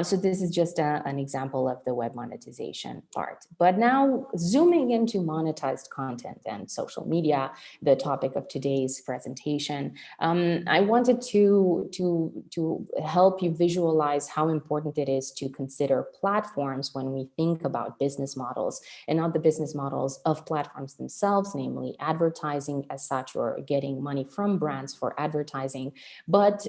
D: So this is just an example of the web monetization part. But now zooming into monetized content and social media, the topic of today's presentation, I wanted to help you visualize how important it is to consider platforms when we think about business models, and not the business models of platforms themselves, namely advertising as such, or getting money from brands for advertising, but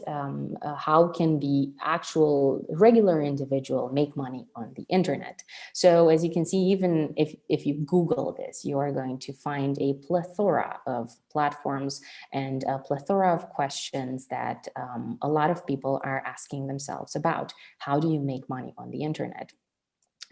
D: how can the actual regular individual make money on the internet. So as you can see, even if you Google this, you are going to find a plethora of platforms and a plethora of questions that a lot of people are asking themselves about. How do you make money on the internet?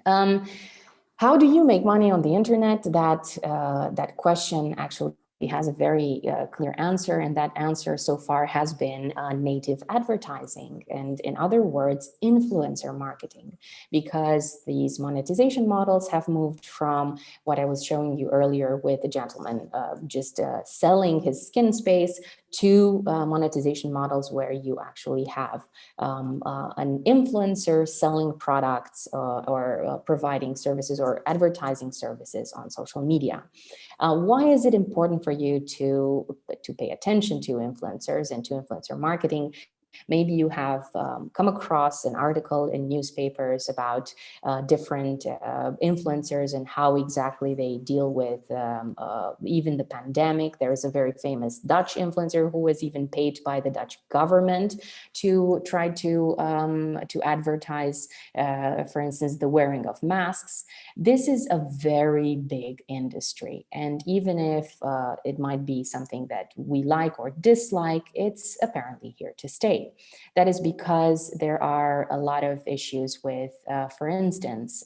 D: How do you make money on the internet? That question actually has a very clear answer, and that answer so far has been native advertising, and in other words, influencer marketing, because these monetization models have moved from what I was showing you earlier with the gentleman just selling his skin space, to monetization models where you actually have an influencer selling products or providing services or advertising services on social media. Why is it important for you to pay attention to influencers and to influencer marketing? Maybe you have come across an article in newspapers about different influencers and how exactly they deal with even the pandemic. There is a very famous Dutch influencer who was even paid by the Dutch government to try to advertise, for instance, the wearing of masks. This is a very big industry, and even if it might be something that we like or dislike, it's apparently here to stay. That is because there are a lot of issues with, for instance,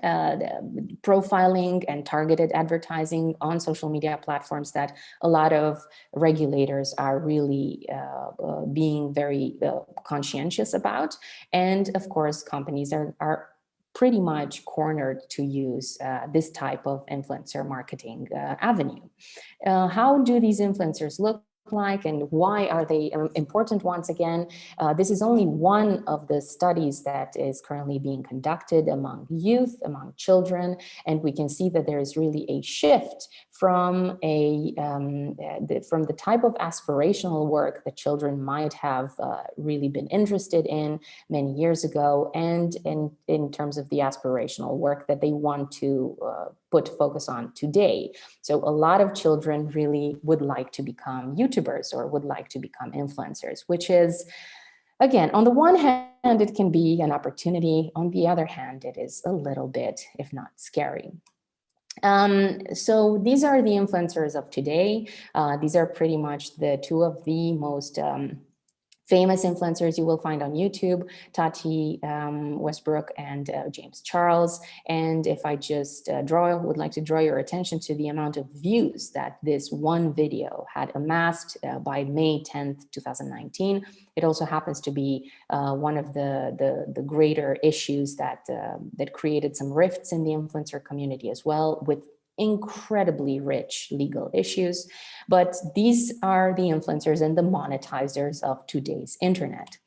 D: profiling and targeted advertising on social media platforms that a lot of regulators are really being very conscientious about. And of course, companies are pretty much cornered to use this type of influencer marketing avenue. How do these influencers look like, and why are they important? Once again, this is only one of the studies that is currently being conducted among youth, among children, and we can see that there is really a shift from the type of aspirational work that children might have really been interested in many years ago, and in terms of the aspirational work that they want to put focus on today. So a lot of children really would like to become YouTubers or would like to become influencers, which is, again, on the one hand, it can be an opportunity. On the other hand, it is a little bit, if not scary. So these are the influencers of today. These are pretty much the two of the most Famous influencers you will find on YouTube, Tati Westbrook and James Charles. And if I just would like to draw your attention to the amount of views that this one video had amassed by May 10th, 2019. It also happens to be one of the greater issues that created some rifts in the influencer community as well, with incredibly rich legal issues. But these are the influencers and the monetizers of today's internet.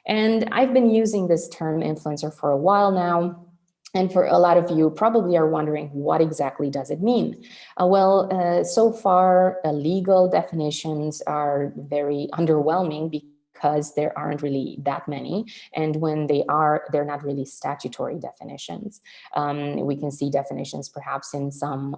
D: And I've been using this term influencer for a while now. And for a lot of you probably are wondering, what exactly does it mean? So far, legal definitions are very underwhelming because there aren't really that many. And when they are, they're not really statutory definitions. We can see definitions perhaps in some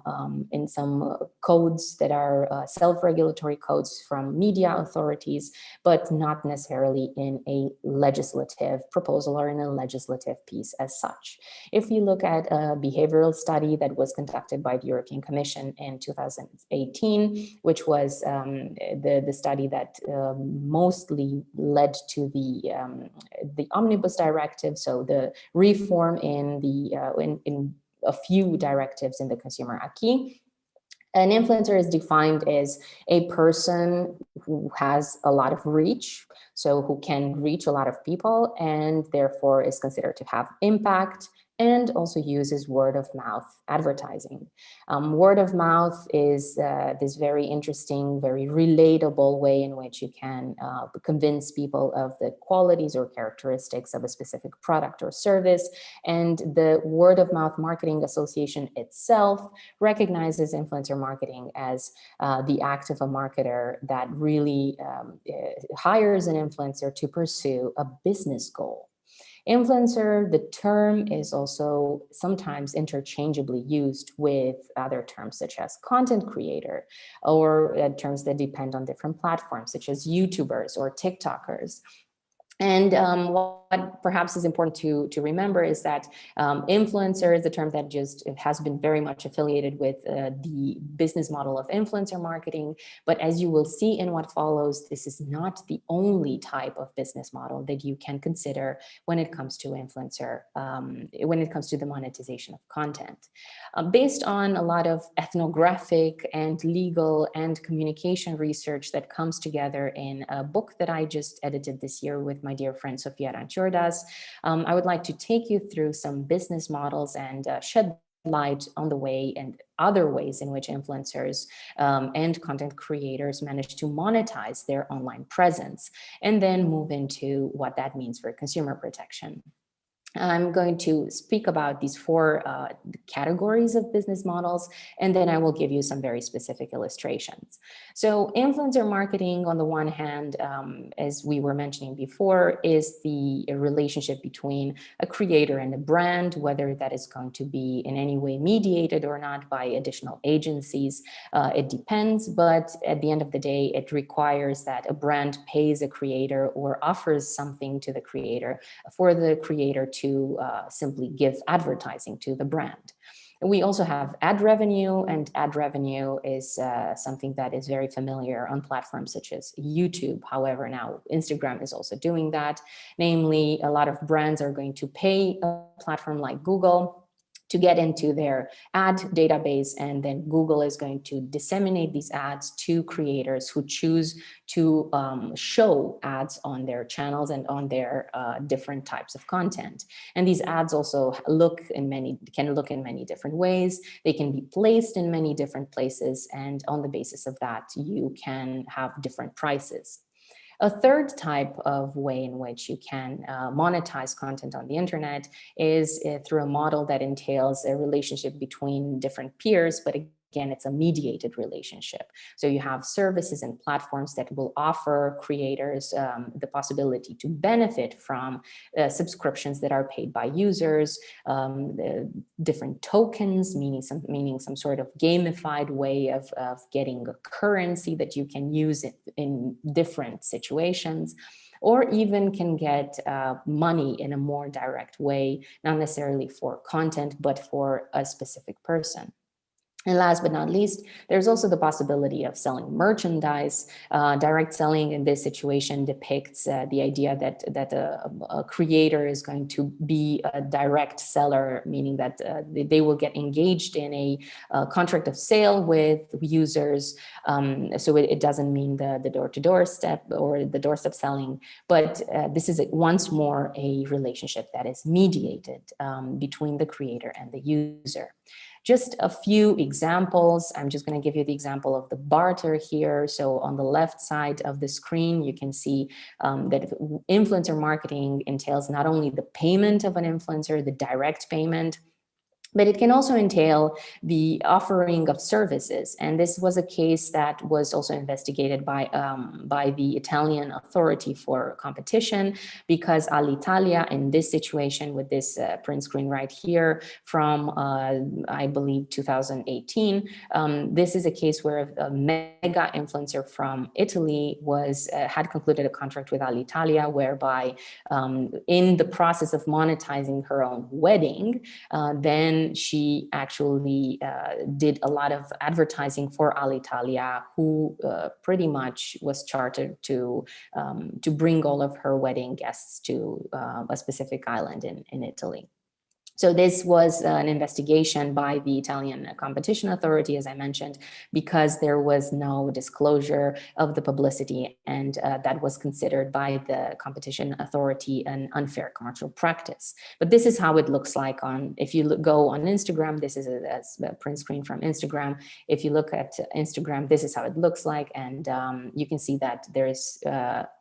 D: codes that are self-regulatory codes from media authorities, but not necessarily in a legislative proposal or in a legislative piece as such. If you look at a behavioral study that was conducted by the European Commission in 2018, which was the study that mostly led to the Omnibus Directive, so the reform in a few directives in the consumer acquis. An influencer is defined as a person who has a lot of reach, so who can reach a lot of people and therefore is considered to have impact, and also uses word of mouth advertising. Word of mouth is this very interesting, very relatable way in which you can convince people of the qualities or characteristics of a specific product or service. And the Word of Mouth Marketing Association itself recognizes influencer marketing as the act of a marketer that really hires an influencer to pursue a business goal. Influencer, the term is also sometimes interchangeably used with other terms such as content creator, or terms that depend on different platforms such as YouTubers or TikTokers. And what perhaps is important to remember is that influencer is a term that just has been very much affiliated with the business model of influencer marketing. But as you will see in what follows, this is not the only type of business model that you can consider when it comes to influencer, when it comes to the monetization of content. Based on a lot of ethnographic and legal and communication research that comes together in a book that I just edited this year with my dear friend Sofia Ranchordas, I would like to take you through some business models and shed light on the way and other ways in which influencers and content creators manage to monetize their online presence, and then move into what that means for consumer protection. I'm going to speak about these four categories of business models, and then I will give you some very specific illustrations. So influencer marketing, on the one hand, as we were mentioning before, is the relationship between a creator and a brand, whether that is going to be in any way mediated or not by additional agencies. It depends, but at the end of the day, it requires that a brand pays a creator or offers something to the creator for the creator to simply give advertising to the brand. We also have ad revenue, and ad revenue is something that is very familiar on platforms such as YouTube. However, now Instagram is also doing that. Namely, a lot of brands are going to pay a platform like Google to get into their ad database, and then Google is going to disseminate these ads to creators who choose to show ads on their channels and on their different types of content. And these ads also can look in many different ways. They can be placed in many different places, and on the basis of that, you can have different prices. A third type of way in which you can monetize content on the internet is through a model that entails a relationship between different peers, but again, it's a mediated relationship. So you have services and platforms that will offer creators the possibility to benefit from subscriptions that are paid by users, different tokens, meaning some sort of gamified way of getting a currency that you can use in different situations, or even can get money in a more direct way, not necessarily for content, but for a specific person. And last but not least, there's also the possibility of selling merchandise. Direct selling in this situation depicts the idea that a creator is going to be a direct seller, meaning that they will get engaged in a contract of sale with users. So it doesn't mean the door-to-door step or the doorstep selling, but this is once more a relationship that is mediated between the creator and the user. Just a few examples. I'm just going to give you the example of the barter here. So on the left side of the screen, you can see that influencer marketing entails not only the payment of an influencer, the direct payment, but it can also entail the offering of services. And this was a case that was also investigated by the Italian authority for competition, because Alitalia, in this situation with this print screen right here from, I believe, 2018, this is a case where a mega influencer from Italy had concluded a contract with Alitalia, whereby in the process of monetizing her own wedding, then she actually did a lot of advertising for Alitalia, who pretty much was chartered to bring all of her wedding guests to a specific island in Italy. So this was an investigation by the Italian Competition Authority, as I mentioned, because there was no disclosure of the publicity, and that was considered by the Competition Authority an unfair commercial practice. But this is how it looks like if you go on Instagram. This is a print screen from Instagram. If you look at Instagram, this is how it looks like, and you can see that there is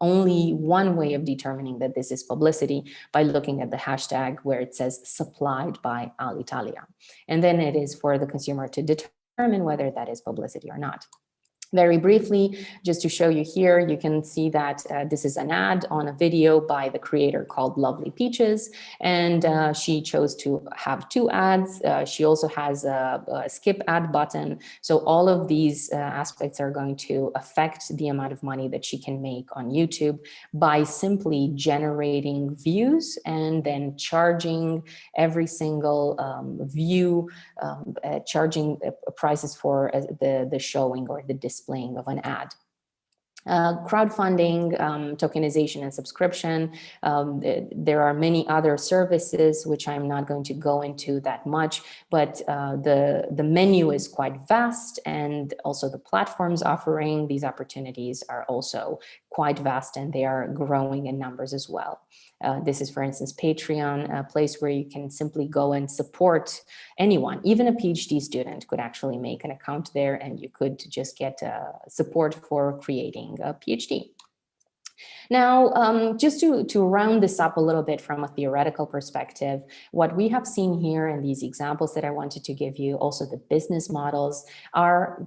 D: only one way of determining that this is publicity, by looking at the hashtag where it says supplied by Alitalia. And then it is for the consumer to determine whether that is publicity or not. Very briefly, just to show you here, you can see that this is an ad on a video by the creator called Lovely Peaches, and she chose to have two ads. She also has a skip ad button. So all of these aspects are going to affect the amount of money that she can make on YouTube by simply generating views and then charging every single view, charging prices for the showing or the displaying of an ad. Crowdfunding, tokenization, and subscription. There are many other services which I'm not going to go into that much, but the menu is quite vast, and also the platforms offering these opportunities are also quite vast, and they are growing in numbers as well. This is, for instance, Patreon, a place where you can simply go and support anyone. Even a PhD student could actually make an account there, and you could just get support for creating a PhD. Now, just to round this up a little bit from a theoretical perspective, what we have seen here in these examples that I wanted to give you, also the business models, are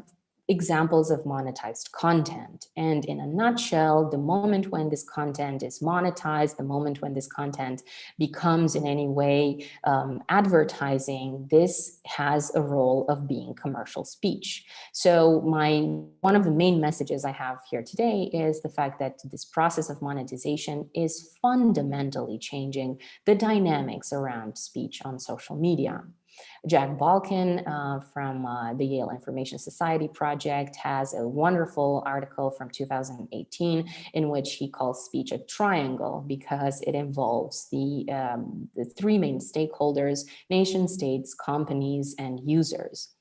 D: examples of monetized content. And in a nutshell, the moment when this content is monetized, the moment when this content becomes in any way advertising, this has a role of being commercial speech. So one of the main messages I have here today is the fact that this process of monetization is fundamentally changing the dynamics around speech on social media. Jack Balkin from the Yale Information Society Project has a wonderful article from 2018 in which he calls speech a triangle, because it involves the three main stakeholders: nation states, companies, and users.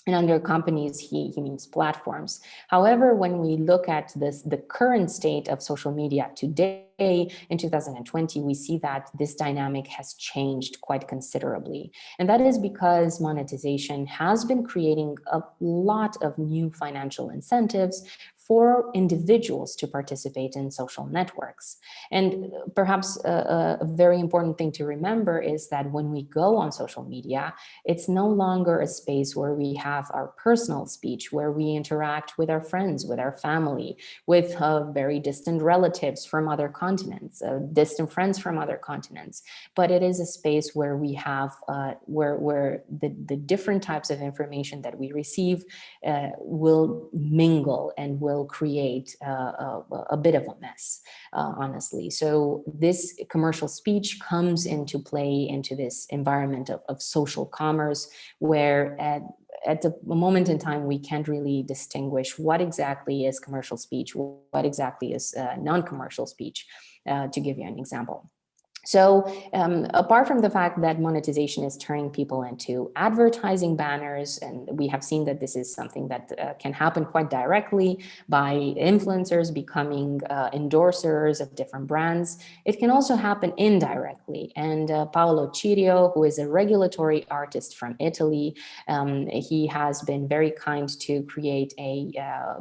D: And under companies, he means platforms. However, when we look at the current state of social media today, in 2020, we see that this dynamic has changed quite considerably. And that is because monetization has been creating a lot of new financial incentives for individuals to participate in social networks. And perhaps a very important thing to remember is that when we go on social media, it's no longer a space where we have our personal speech, where we interact with our friends, with our family, with very distant relatives from other continents, distant friends from other continents. But it is a space where we have, where the different types of information that we receive will mingle and will create a bit of a mess, honestly. So this commercial speech comes into play into this environment of social commerce, where at a moment in time, we can't really distinguish what exactly is commercial speech, what exactly is non-commercial speech, to give you an example. So apart from the fact that monetization is turning people into advertising banners, and we have seen that this is something that can happen quite directly by influencers becoming endorsers of different brands, it can also happen indirectly. And Paolo Cirio, who is a regulatory artist from Italy, he has been very kind to create a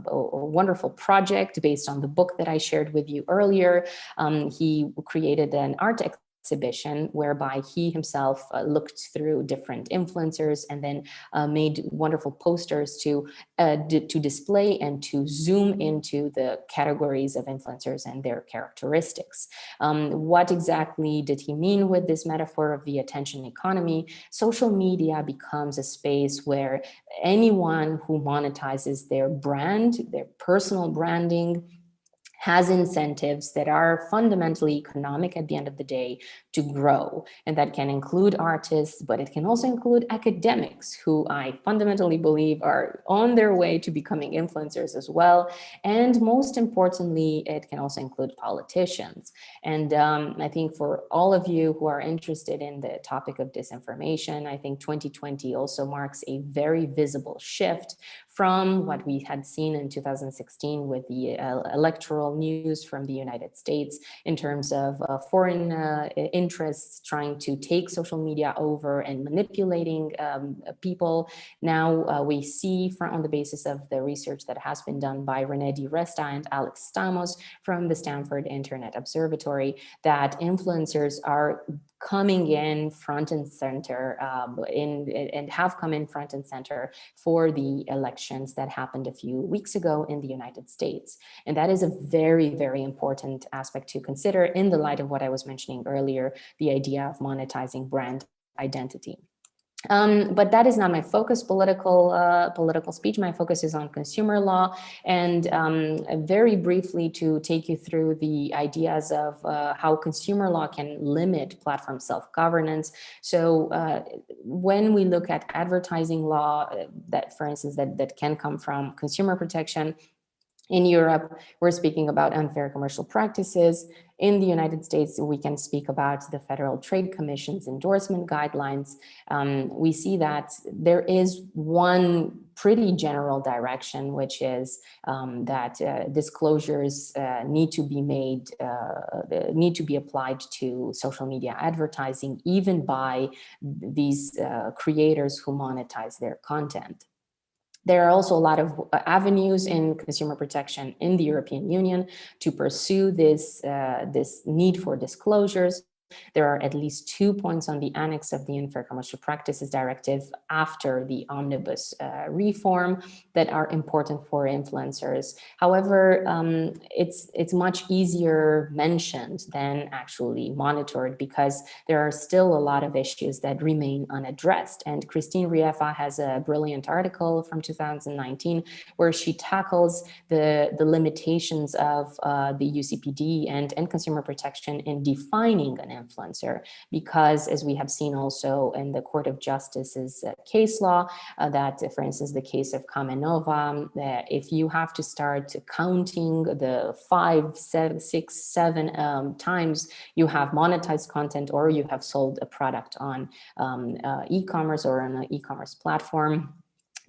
D: wonderful project based on the book that I shared with you earlier. He created an art exhibition whereby he himself looked through different influencers and then made wonderful posters to display and to zoom into the categories of influencers and their characteristics. What exactly did he mean with this metaphor of the attention economy? Social media becomes a space where anyone who monetizes their brand, their personal branding, has incentives that are fundamentally economic at the end of the day to grow. And that can include artists, but it can also include academics who I fundamentally believe are on their way to becoming influencers as well. And most importantly, it can also include politicians. And I think for all of you who are interested in the topic of disinformation, I think 2020 also marks a very visible shift from what we had seen in 2016 with the electoral news from the United States in terms of foreign interests trying to take social media over and manipulating people. Now we see on the basis of the research that has been done by René Di Resta and Alex Stamos from the Stanford Internet Observatory that influencers are coming in front and center and have come in front and center for the elections that happened a few weeks ago in the United States. And that is a very, very important aspect to consider in the light of what I was mentioning earlier, the idea of monetizing brand identity. But that is not my focus, political speech. My focus is on consumer law, and very briefly to take you through the ideas of how consumer law can limit platform self-governance. So when we look at advertising law, that, for instance, that can come from consumer protection. In Europe, we're speaking about unfair commercial practices. In the United States, we can speak about the Federal Trade Commission's endorsement guidelines. We see that there is one pretty general direction, which is that disclosures need to be made, need to be applied to social media advertising, even by these creators who monetize their content. There are also a lot of avenues in consumer protection in the European Union to pursue this need for disclosures. There are at least 2 points on the annex of the Unfair Commercial Practices Directive after the Omnibus reform that are important for influencers. However, it's much easier mentioned than actually monitored because there are still a lot of issues that remain unaddressed. And Christine Riefa has a brilliant article from 2019 where she tackles the limitations of the UCPD and consumer protection in defining an influencer, because as we have seen also in the Court of Justice's case law, that for instance, the case of Kamenova, if you have to start counting the 5, 6, 7 times you have monetized content or you have sold a product on e-commerce or on an e-commerce platform,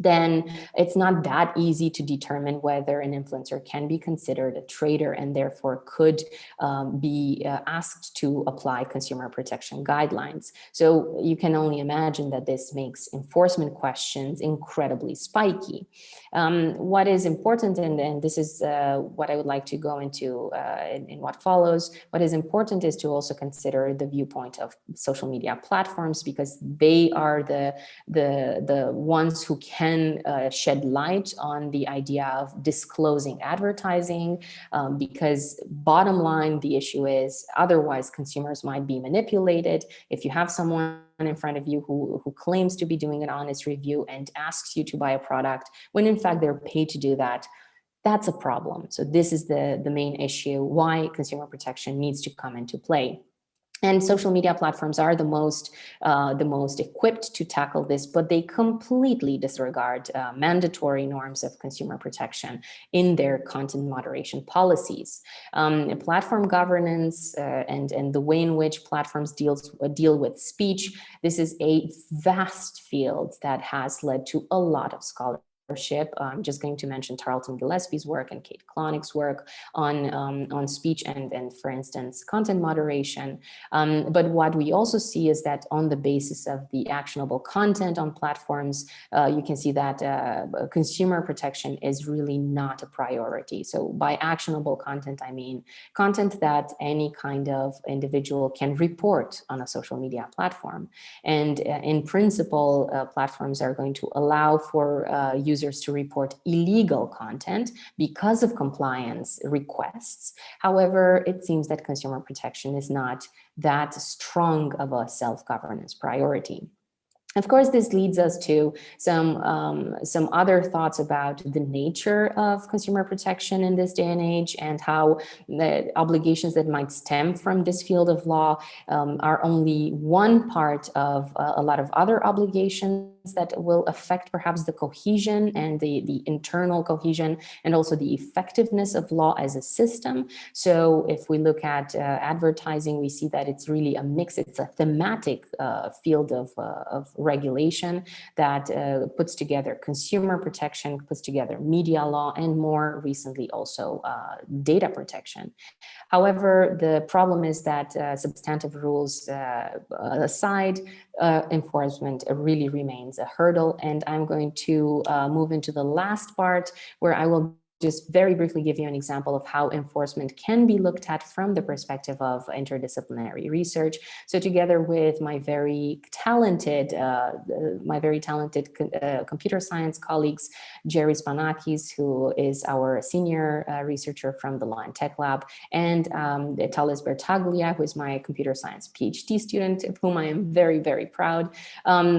D: then it's not that easy to determine whether an influencer can be considered a trader and therefore could be asked to apply consumer protection guidelines. So you can only imagine that this makes enforcement questions incredibly spiky. What is important, and this is what I would like to go into in what follows, what is important is to also consider the viewpoint of social media platforms, because they are the ones who can shed light on the idea of disclosing advertising, because bottom line, the issue is otherwise consumers might be manipulated. If you have someone in front of you who claims to be doing an honest review and asks you to buy a product, when in fact they're paid to do that, that's a problem. So this is the main issue why consumer protection needs to come into play. And social media platforms are the most equipped to tackle this, but they completely disregard mandatory norms of consumer protection in their content moderation policies. Platform governance and the way in which platforms deal with speech, this is a vast field that has led to a lot of scholarship. I'm just going to mention Tarleton Gillespie's work and Kate Klonick's work on speech and, for instance, content moderation. But what we also see is that on the basis of the actionable content on platforms, you can see that consumer protection is really not a priority. So by actionable content, I mean content that any kind of individual can report on a social media platform. And in principle, platforms are going to allow for users to report illegal content because of compliance requests. However, it seems that consumer protection is not that strong of a self-governance priority. Of course, this leads us to some other thoughts about the nature of consumer protection in this day and age, and how the obligations that might stem from this field of law are only one part of a lot of other obligations that will affect perhaps the cohesion and the internal cohesion and also the effectiveness of law as a system. So if we look at advertising, we see that it's really a mix. It's a thematic field of regulation that puts together consumer protection, puts together media law, and more recently also data protection. However, the problem is that substantive rules aside, enforcement really remains a hurdle. And I'm going to move into the last part, where I will just very briefly give you an example of how enforcement can be looked at from the perspective of interdisciplinary research. So together with my very talented computer science colleagues, Jerry Spanakis, who is our senior researcher from the Law and Tech Lab, and Thales Bertaglia, who is my computer science PhD student, of whom I am very, very proud.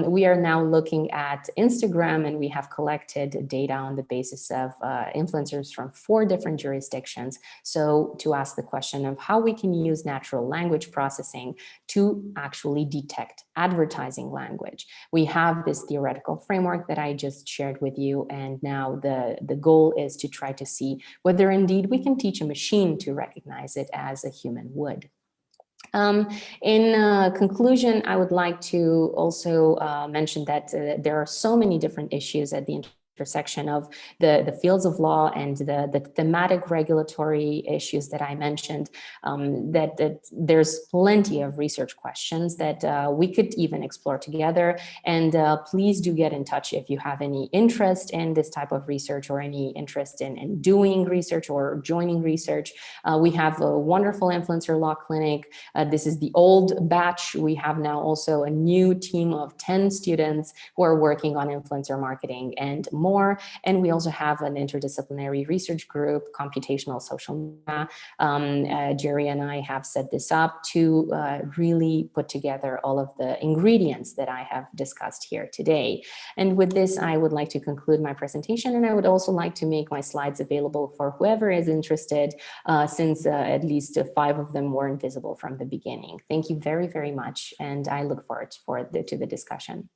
D: We are now looking at Instagram, and we have collected data on the basis of influencers from 4 different jurisdictions. So to ask the question of how we can use natural language processing to actually detect advertising language. We have this theoretical framework that I just shared with you, and now the goal is to try to see whether indeed we can teach a machine to recognize it as a human would. In conclusion, I would like to also mention that there are so many different issues at the intersection of the fields of law and the thematic regulatory issues that I mentioned, that there's plenty of research questions that we could even explore together. And please do get in touch if you have any interest in this type of research or any interest in doing research or joining research. We have a wonderful influencer law clinic. This is the old batch. We have now also a new team of 10 students who are working on influencer marketing and more. And we also have an interdisciplinary research group, computational social media. Jerry and I have set this up to really put together all of the ingredients that I have discussed here today. And with this, I would like to conclude my presentation, and I would also like to make my slides available for whoever is interested, since at least 5 of them weren't visible from the beginning. Thank you very, very much, and I look forward to the discussion.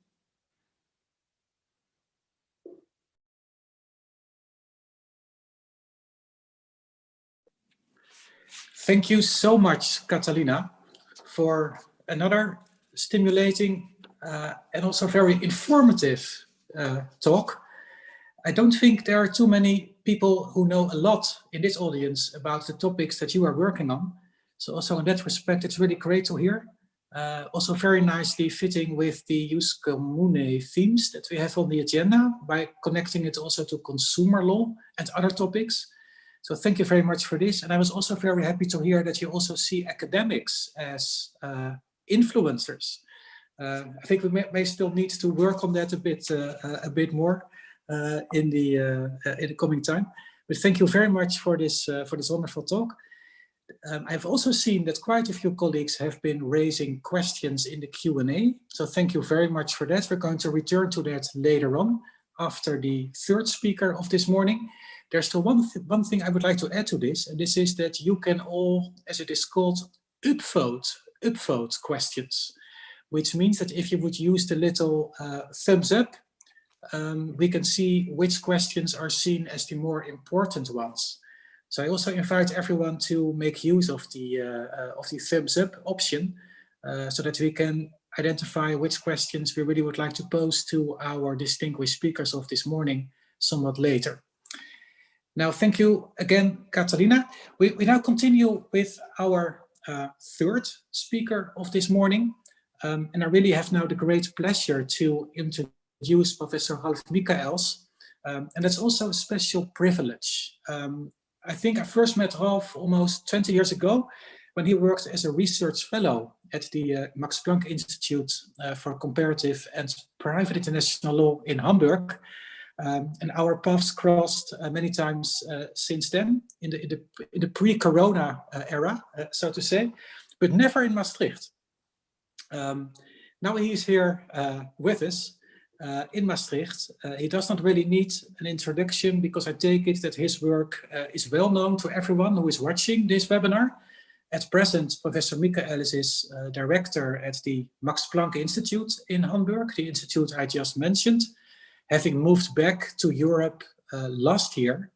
B: Thank you so much, Catalina, for another stimulating and also very informative talk. I don't think there are too many people who know a lot in this audience about the topics that you are working on. So also in that respect, it's really great to hear. Also very nicely fitting with the Ius Commune themes that we have on the agenda by connecting it also to consumer law and other topics. So thank you very much for this. And I was also very happy to hear that you also see academics as influencers. I think we may still need to work on that a bit more in the coming time. But thank you very much for this wonderful talk. I've also seen that quite a few colleagues have been raising questions in the Q&A. So thank you very much for that. We're going to return to that later on after the third speaker of this morning. There's still one thing I would like to add to this, and this is that you can all, as it is called, upvote upvote questions, which means that if you would use the little thumbs up, we can see which questions are seen as the more important ones. So I also invite everyone to make use of the thumbs up option, so that we can identify which questions we really would like to pose to our distinguished speakers of this morning somewhat later. Now, thank you again, Catalina. We now continue with our third speaker of this morning. And I really have now the great pleasure to introduce Professor Ralf Michaels. And that's also a special privilege. I think I first met Ralf almost 20 years ago when he worked as a research fellow at the Max Planck Institute for Comparative and Private International Law in Hamburg. And our paths crossed many times since then, in the pre-corona era, so to say, but never in Maastricht. Now he's here with us in Maastricht. He does not really need an introduction because I take it that his work is well known to everyone who is watching this webinar. At present, Professor Michaels is director at the Max Planck Institute in Hamburg, the institute I just mentioned, having moved back to Europe last year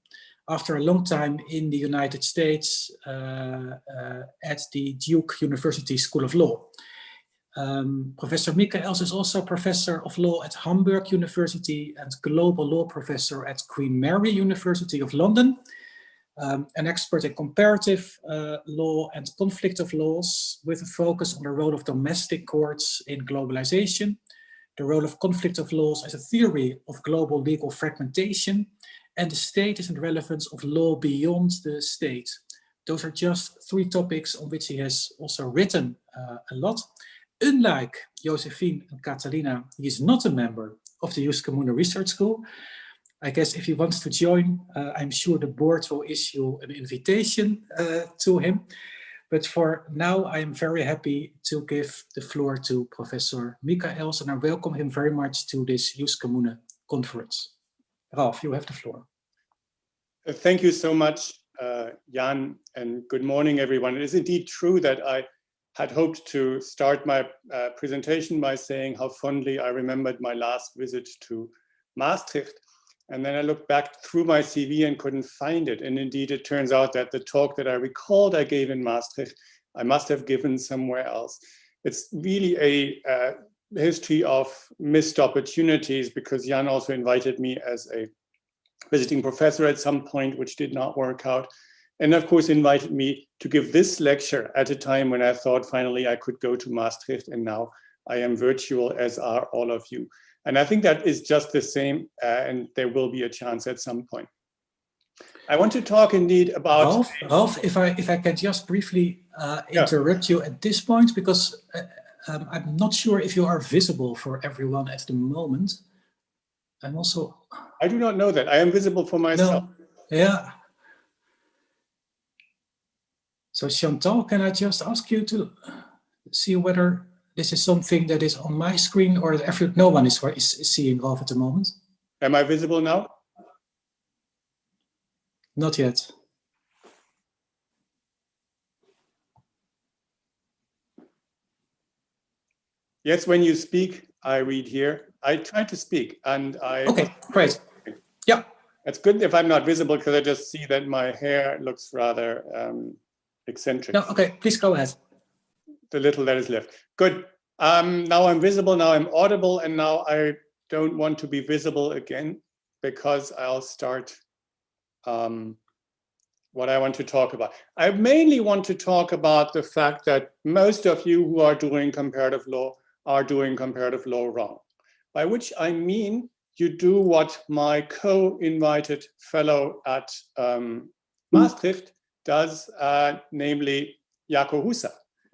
B: after a long time in the United States at the Duke University School of Law. Professor Michaels is also professor of law at Hamburg University and global law professor at Queen Mary University of London, an expert in comparative law and conflict of laws with a focus on the role of domestic courts in globalization, the role of conflict of laws as a theory of global legal fragmentation, and the status and relevance of law beyond the state. Those are just three topics on which he has also written a lot. Unlike Josephine and Catalina, he is not a member of the Ius Commune Research School. I guess if he wants to join, I'm sure the board will issue an invitation to him. But for now, I am very happy to give the floor to Professor Michaels, and I welcome him very much to this Ius Commune Conference. Ralf, you have the floor.
E: Thank you so much, Jan, and good morning, everyone. It is indeed true that I had hoped to start my presentation by saying how fondly I remembered my last visit to Maastricht. And then I looked back through my CV and couldn't find it. And indeed, it turns out that the talk that I recalled I gave in Maastricht, I must have given somewhere else. It's really a history of missed opportunities, because Jan also invited me as a visiting professor at some point, which did not work out. And of course, invited me to give this lecture at a time when I thought finally I could go to Maastricht, and now I am virtual, as are all of you. And I think that is just the same, and there will be a chance at some point. I want to talk indeed about...
B: Ralf, if I can just briefly interrupt you at this point, because I'm not sure if you are visible for everyone at the moment. I'm also...
E: I do not know that. I am visible for myself.
B: No. Yeah. So Chantal, can I just ask you to see whether this is something that is on my screen, or no one is seeing Ralf at the moment?
E: Am I visible now?
B: Not yet.
E: Yes, when you speak, I read here. I try to speak, and I...
B: Okay, great. Yeah.
E: It's good if I'm not visible, because I just see that my hair looks rather eccentric.
B: No, okay, please go ahead.
E: The little that is left. Good. Now I'm visible, now I'm audible, and now I don't want to be visible again, because I'll start what I want to talk about. I mainly want to talk about the fact that most of you who are doing comparative law are doing comparative law wrong. By which I mean you do what my co-invited fellow at Maastricht does, namely Jaco Husa.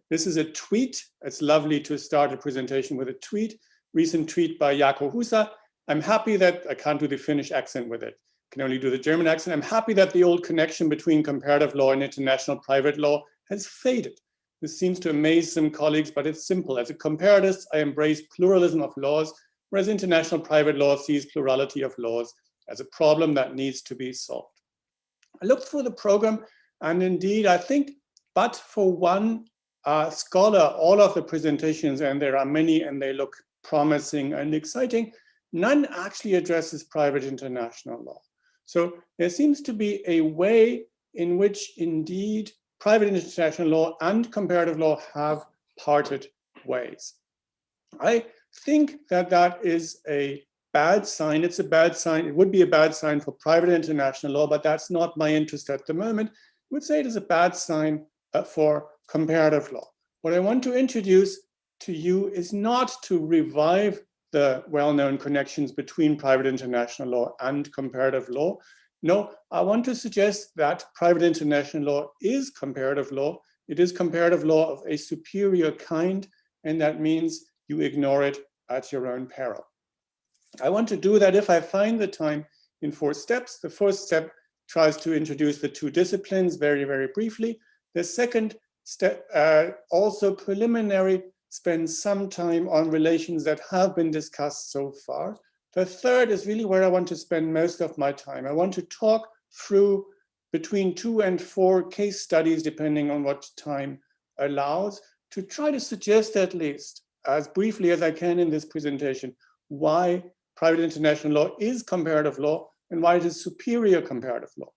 E: This is a tweet. It's lovely to start a presentation with a tweet. Recent tweet by Jaco Husa. I'm happy that, I can't do the Finnish accent with it, I can only do the German accent. I'm happy that the old connection between comparative law and international private law has faded. This seems to amaze some colleagues, but it's simple. As a comparatist, I embrace pluralism of laws, whereas international private law sees plurality of laws as a problem that needs to be solved. I looked through the program, and indeed, I think, but for one scholar all of the presentations, and there are many and they look promising and exciting, none actually addresses private international law. So there seems to be a way in which indeed private international law and comparative law have parted ways. I think that that is a bad sign. It's a bad sign. It would be a bad sign for private international law, but that's not my interest at the moment. I would say it is a bad sign for comparative law. What I want to introduce to you is not to revive the well-known connections between private international law and comparative law. No, I want to suggest that private international law is comparative law. It is comparative law of a superior kind, and that means you ignore it at your own peril. I want to do that if I find the time in 4 steps. The first step tries to introduce the 2 disciplines very, very briefly. The second step, also preliminary, spends some time on relations that have been discussed so far. The third is really where I want to spend most of my time. I want to talk through between 2 and 4 case studies, depending on what time allows, to try to suggest at least, as briefly as I can in this presentation, why private international law is comparative law and why it is superior comparative law.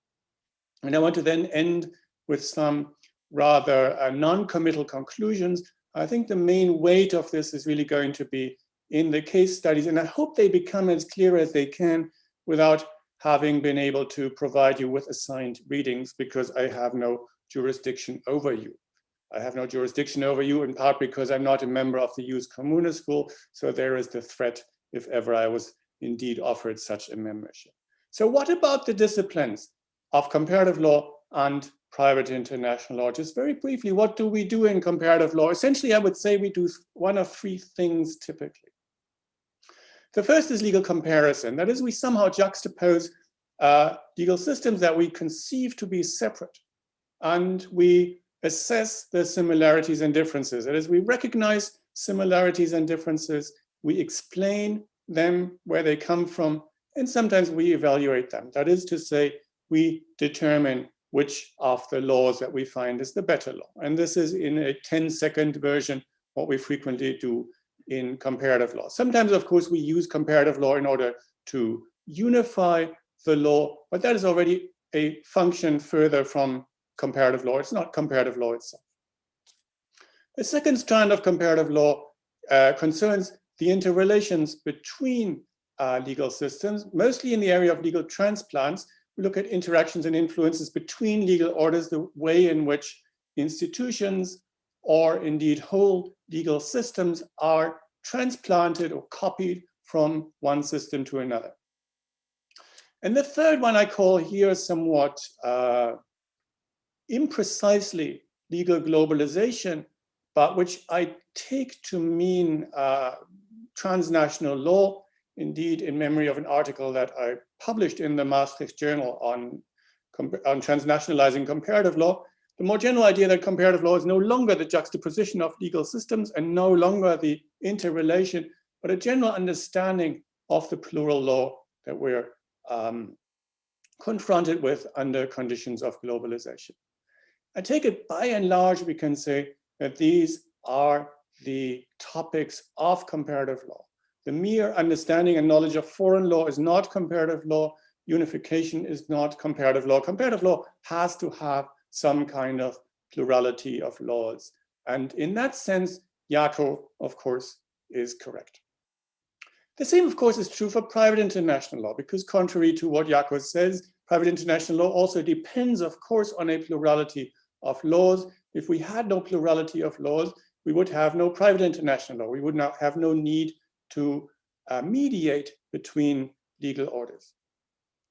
E: And I want to then end with some rather non-committal conclusions. I think the main weight of this is really going to be in the case studies, and I hope they become as clear as they can without having been able to provide you with assigned readings, because I have no jurisdiction over you. I have no jurisdiction over you in part because I'm not a member of the Ius Commune School, so there is the threat if ever I was indeed offered such a membership. So what about the disciplines of comparative law and private international law? Just very briefly, what do we do in comparative law? Essentially, I would say we do one of 3 things typically. The first is legal comparison. That is, we somehow juxtapose legal systems that we conceive to be separate, and we assess the similarities and differences. That is, we recognize similarities and differences, we explain them, where they come from, and sometimes we evaluate them. That is to say, we determine which of the laws that we find is the better law. And this is in a 10-second version what we frequently do in comparative law. Sometimes, of course, we use comparative law in order to unify the law, but that is already a function further from comparative law. It's not comparative law itself. The second strand of comparative law concerns the interrelations between legal systems, mostly in the area of legal transplants. We look at interactions and influences between legal orders, the way in which institutions or indeed whole legal systems are transplanted or copied from one system to another. And the third one I call here somewhat imprecisely legal globalization, but which I take to mean transnational law, indeed in memory of an article that I published in the Maastricht Journal on transnationalizing comparative law. The more general idea that comparative law is no longer the juxtaposition of legal systems and no longer the interrelation, but a general understanding of the plural law that we're confronted with under conditions of globalization. I take it by and large, we can say that these are the topics of comparative law. The mere understanding and knowledge of foreign law is not comparative law. Unification is not comparative law. Comparative law has to have some kind of plurality of laws. And in that sense, Jaco, of course, is correct. The same, of course, is true for private international law, because contrary to what Jaco says, private international law also depends, of course, on a plurality of laws. If we had no plurality of laws, we would have no private international law. We would not have no need to mediate between legal orders.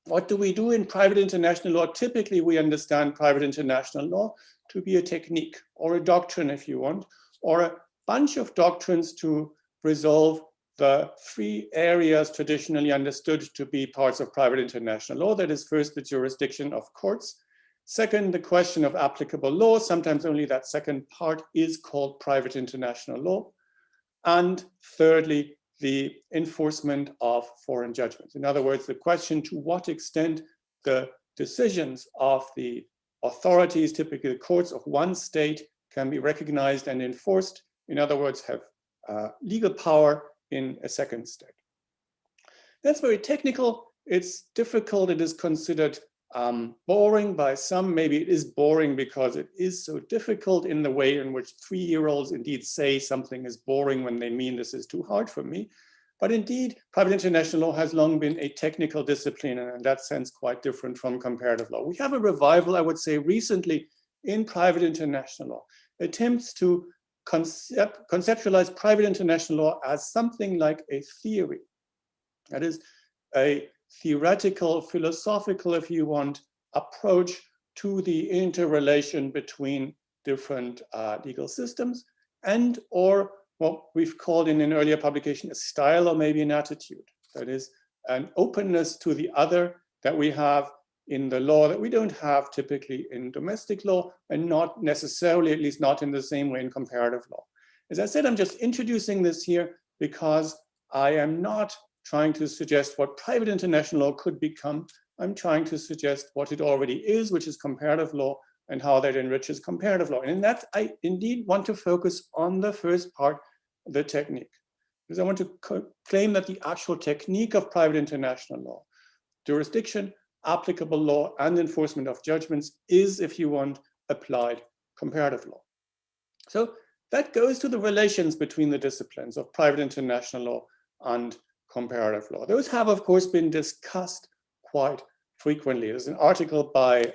E: What do we do in private international law? Typically, we understand private international law to be a technique or a doctrine, if you want, or a bunch of doctrines to resolve the 3 areas traditionally understood to be parts of private international law. That is, first, the jurisdiction of courts. Second, the question of applicable law. Sometimes only that second part is called private international law. And thirdly, the enforcement of foreign judgments. In other words, the question to what extent the decisions of the authorities, typically the courts of one state, can be recognized and enforced. In other words, have legal power in a second state. That's very technical. It's difficult. It is considered boring by some. Maybe it is boring because it is so difficult in the way in which 3-year-olds indeed say something is boring when they mean this is too hard for me. But indeed, private international law has long been a technical discipline, and in that sense, quite different from comparative law. We have a revival, I would say, recently in private international law, attempts to conceptualize private international law as something like a theory. That is a theoretical, philosophical, if you want, approach to the interrelation between different legal systems, and or what we've called in an earlier publication a style or maybe an attitude. That is an openness to the other that we have in the law that we don't have typically in domestic law, and not necessarily, at least not in the same way in comparative law. As I said, I'm just introducing this here because I am not trying to suggest what private international law could become. I'm trying to suggest what it already is, which is comparative law, and how that enriches comparative law. And in that, I indeed want to focus on the first part, the technique, because I want to claim that the actual technique of private international law, jurisdiction, applicable law, and enforcement of judgments is, if you want, applied comparative law. So that goes to the relations between the disciplines of private international law and comparative law. Those have, of course, been discussed quite frequently. There's an article by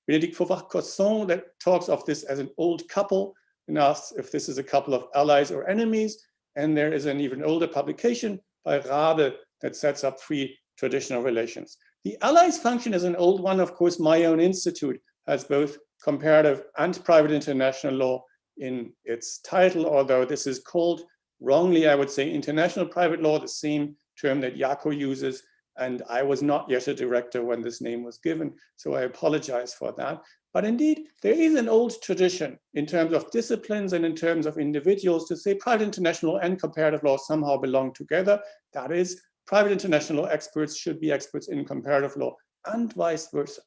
E: Bénédicte Fauvard-Cosson that talks of this as an old couple and asks if this is a couple of allies or enemies. And there is an even older publication by Rabe that sets up 3 traditional relations. The allies function is an old one. Of course, my own institute has both comparative and private international law in its title, although this is called wrongly, I would say, international private law, the same term that Jaco uses. And I was not yet a director when this name was given, so I apologize for that. But indeed, there is an old tradition in terms of disciplines and in terms of individuals to say private international and comparative law somehow belong together. That is, private international law experts should be experts in comparative law and vice versa.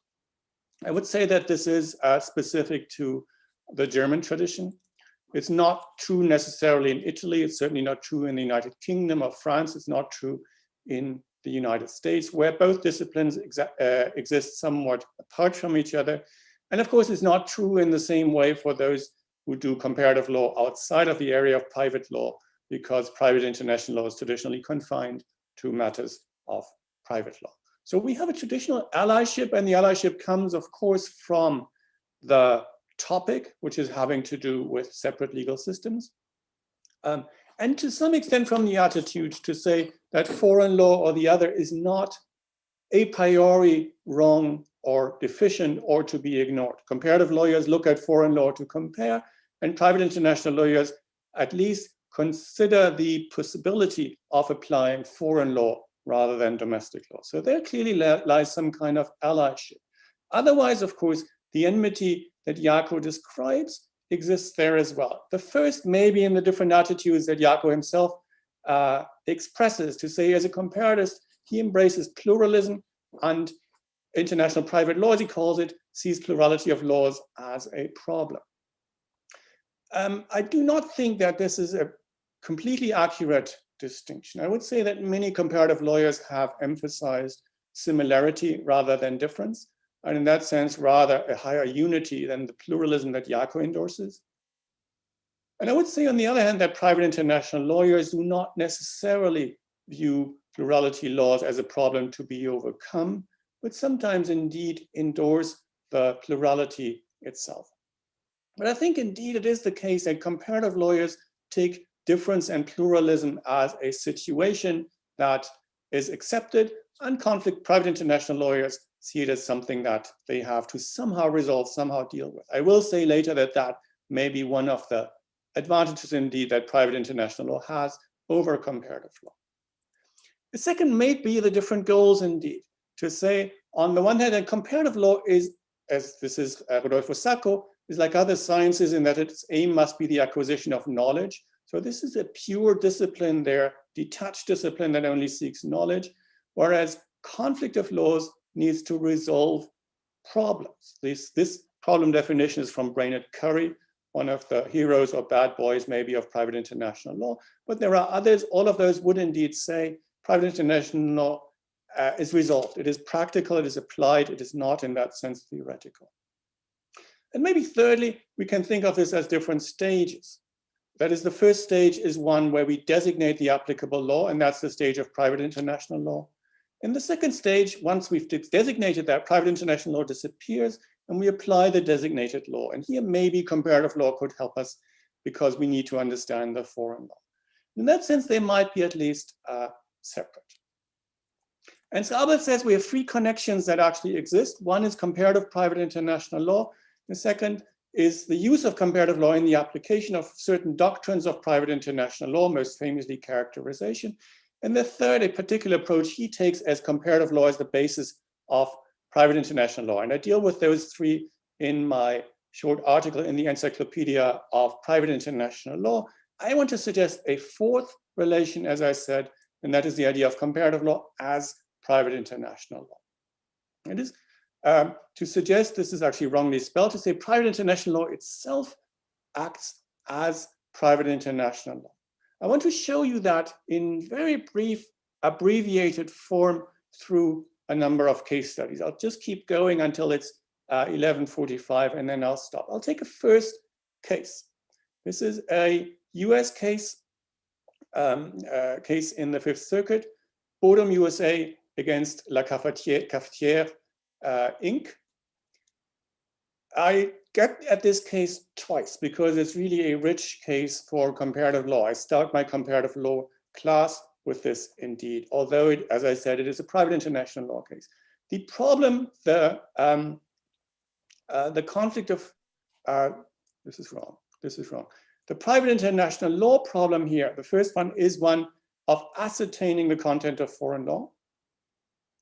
E: I would say that this is specific to the German tradition. It's not true necessarily in Italy. It's certainly not true in the United Kingdom or France. It's not true in the United States, where both disciplines exist somewhat apart from each other. And of course, it's not true in the same way for those who do comparative law outside of the area of private law, because private international law is traditionally confined to matters of private law. So we have a traditional allyship, and the allyship comes, of course, from the topic, which is having to do with separate legal systems. And to some extent from the attitude to say that foreign law or the other is not a priori wrong or deficient or to be ignored. Comparative lawyers look at foreign law to compare, and private international lawyers at least consider the possibility of applying foreign law rather than domestic law. So there clearly lies some kind of allyship. Otherwise, of course, the enmity that Jaco describes exists there as well. The first maybe in the different attitudes that Jaco himself expresses, to say as a comparatist, he embraces pluralism, and international private law, as he calls it, sees plurality of laws as a problem. I do not think that this is a completely accurate distinction. I would say that many comparative lawyers have emphasized similarity rather than difference, and in that sense, rather a higher unity than the pluralism that Jaco endorses. And I would say, on the other hand, that private international lawyers do not necessarily view plurality laws as a problem to be overcome, but sometimes indeed endorse the plurality itself. But I think indeed it is the case that comparative lawyers take difference and pluralism as a situation that is accepted, and private international lawyers see it as something that they have to somehow resolve, somehow deal with. I will say later that that may be one of the advantages indeed that private international law has over comparative law. The second may be the different goals indeed. To say, on the one hand, that comparative law is, as this is Rodolfo Sacco, is like other sciences in that its aim must be the acquisition of knowledge. So this is a pure discipline there, detached discipline that only seeks knowledge, whereas conflict of laws needs to resolve problems. This problem definition is from Brainerd Curry, one of the heroes or bad boys maybe of private international law, but there are others. All of those would indeed say private international law is resolved. It is practical, it is applied, it is not in that sense theoretical. And maybe thirdly, we can think of this as different stages. That is, the first stage is one where we designate the applicable law, and that's the stage of private international law. In the second stage, once we've designated that, private international law disappears and we apply the designated law. And here maybe comparative law could help us because we need to understand the foreign law. In that sense, they might be at least separate. And so Albert says we have three connections that actually exist. One is comparative private international law. The second is the use of comparative law in the application of certain doctrines of private international law, most famously characterization. And the third, a particular approach he takes as comparative law as the basis of private international law. And I deal with those three in my short article in the Encyclopedia of Private International Law. I want to suggest a fourth relation, as I said, and that is the idea of comparative law as private international law. It is to suggest, this is actually wrongly spelled, to say private international law itself acts as private international law. I want to show you that in very brief, abbreviated form through a number of case studies. I'll just keep going until it's 11:45 and then I'll stop. I'll take a first case. This is a US case, case in the Fifth Circuit, Bodum USA against La Cafetière Inc. I get at this case twice because it's really a rich case for comparative law. I start my comparative law class with this indeed, although it, as I said, it is a private international law case. The problem, the conflict of, this is wrong. The private international law problem here, the first one is one of ascertaining the content of foreign law.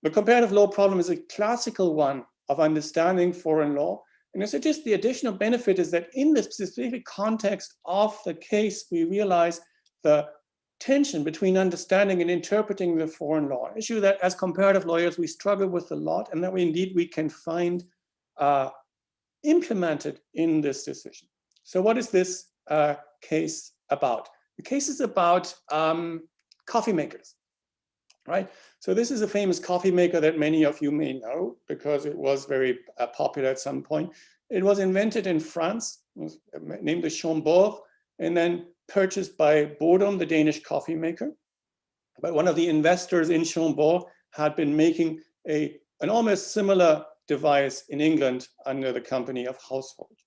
E: The comparative law problem is a classical one of understanding foreign law. And I suggest the additional benefit is that in the specific context of the case, we realize the tension between understanding and interpreting the foreign law, an issue that as comparative lawyers, we struggle with a lot and that we can find implemented in this decision. So what is this case about? The case is about coffee makers, right? So this is a famous coffee maker that many of you may know because it was very popular at some point. It was invented in France, was named the Chambord, and then purchased by Bodum, the Danish coffee maker. But one of the investors in Chambord had been making an almost similar device in England under the company of Household.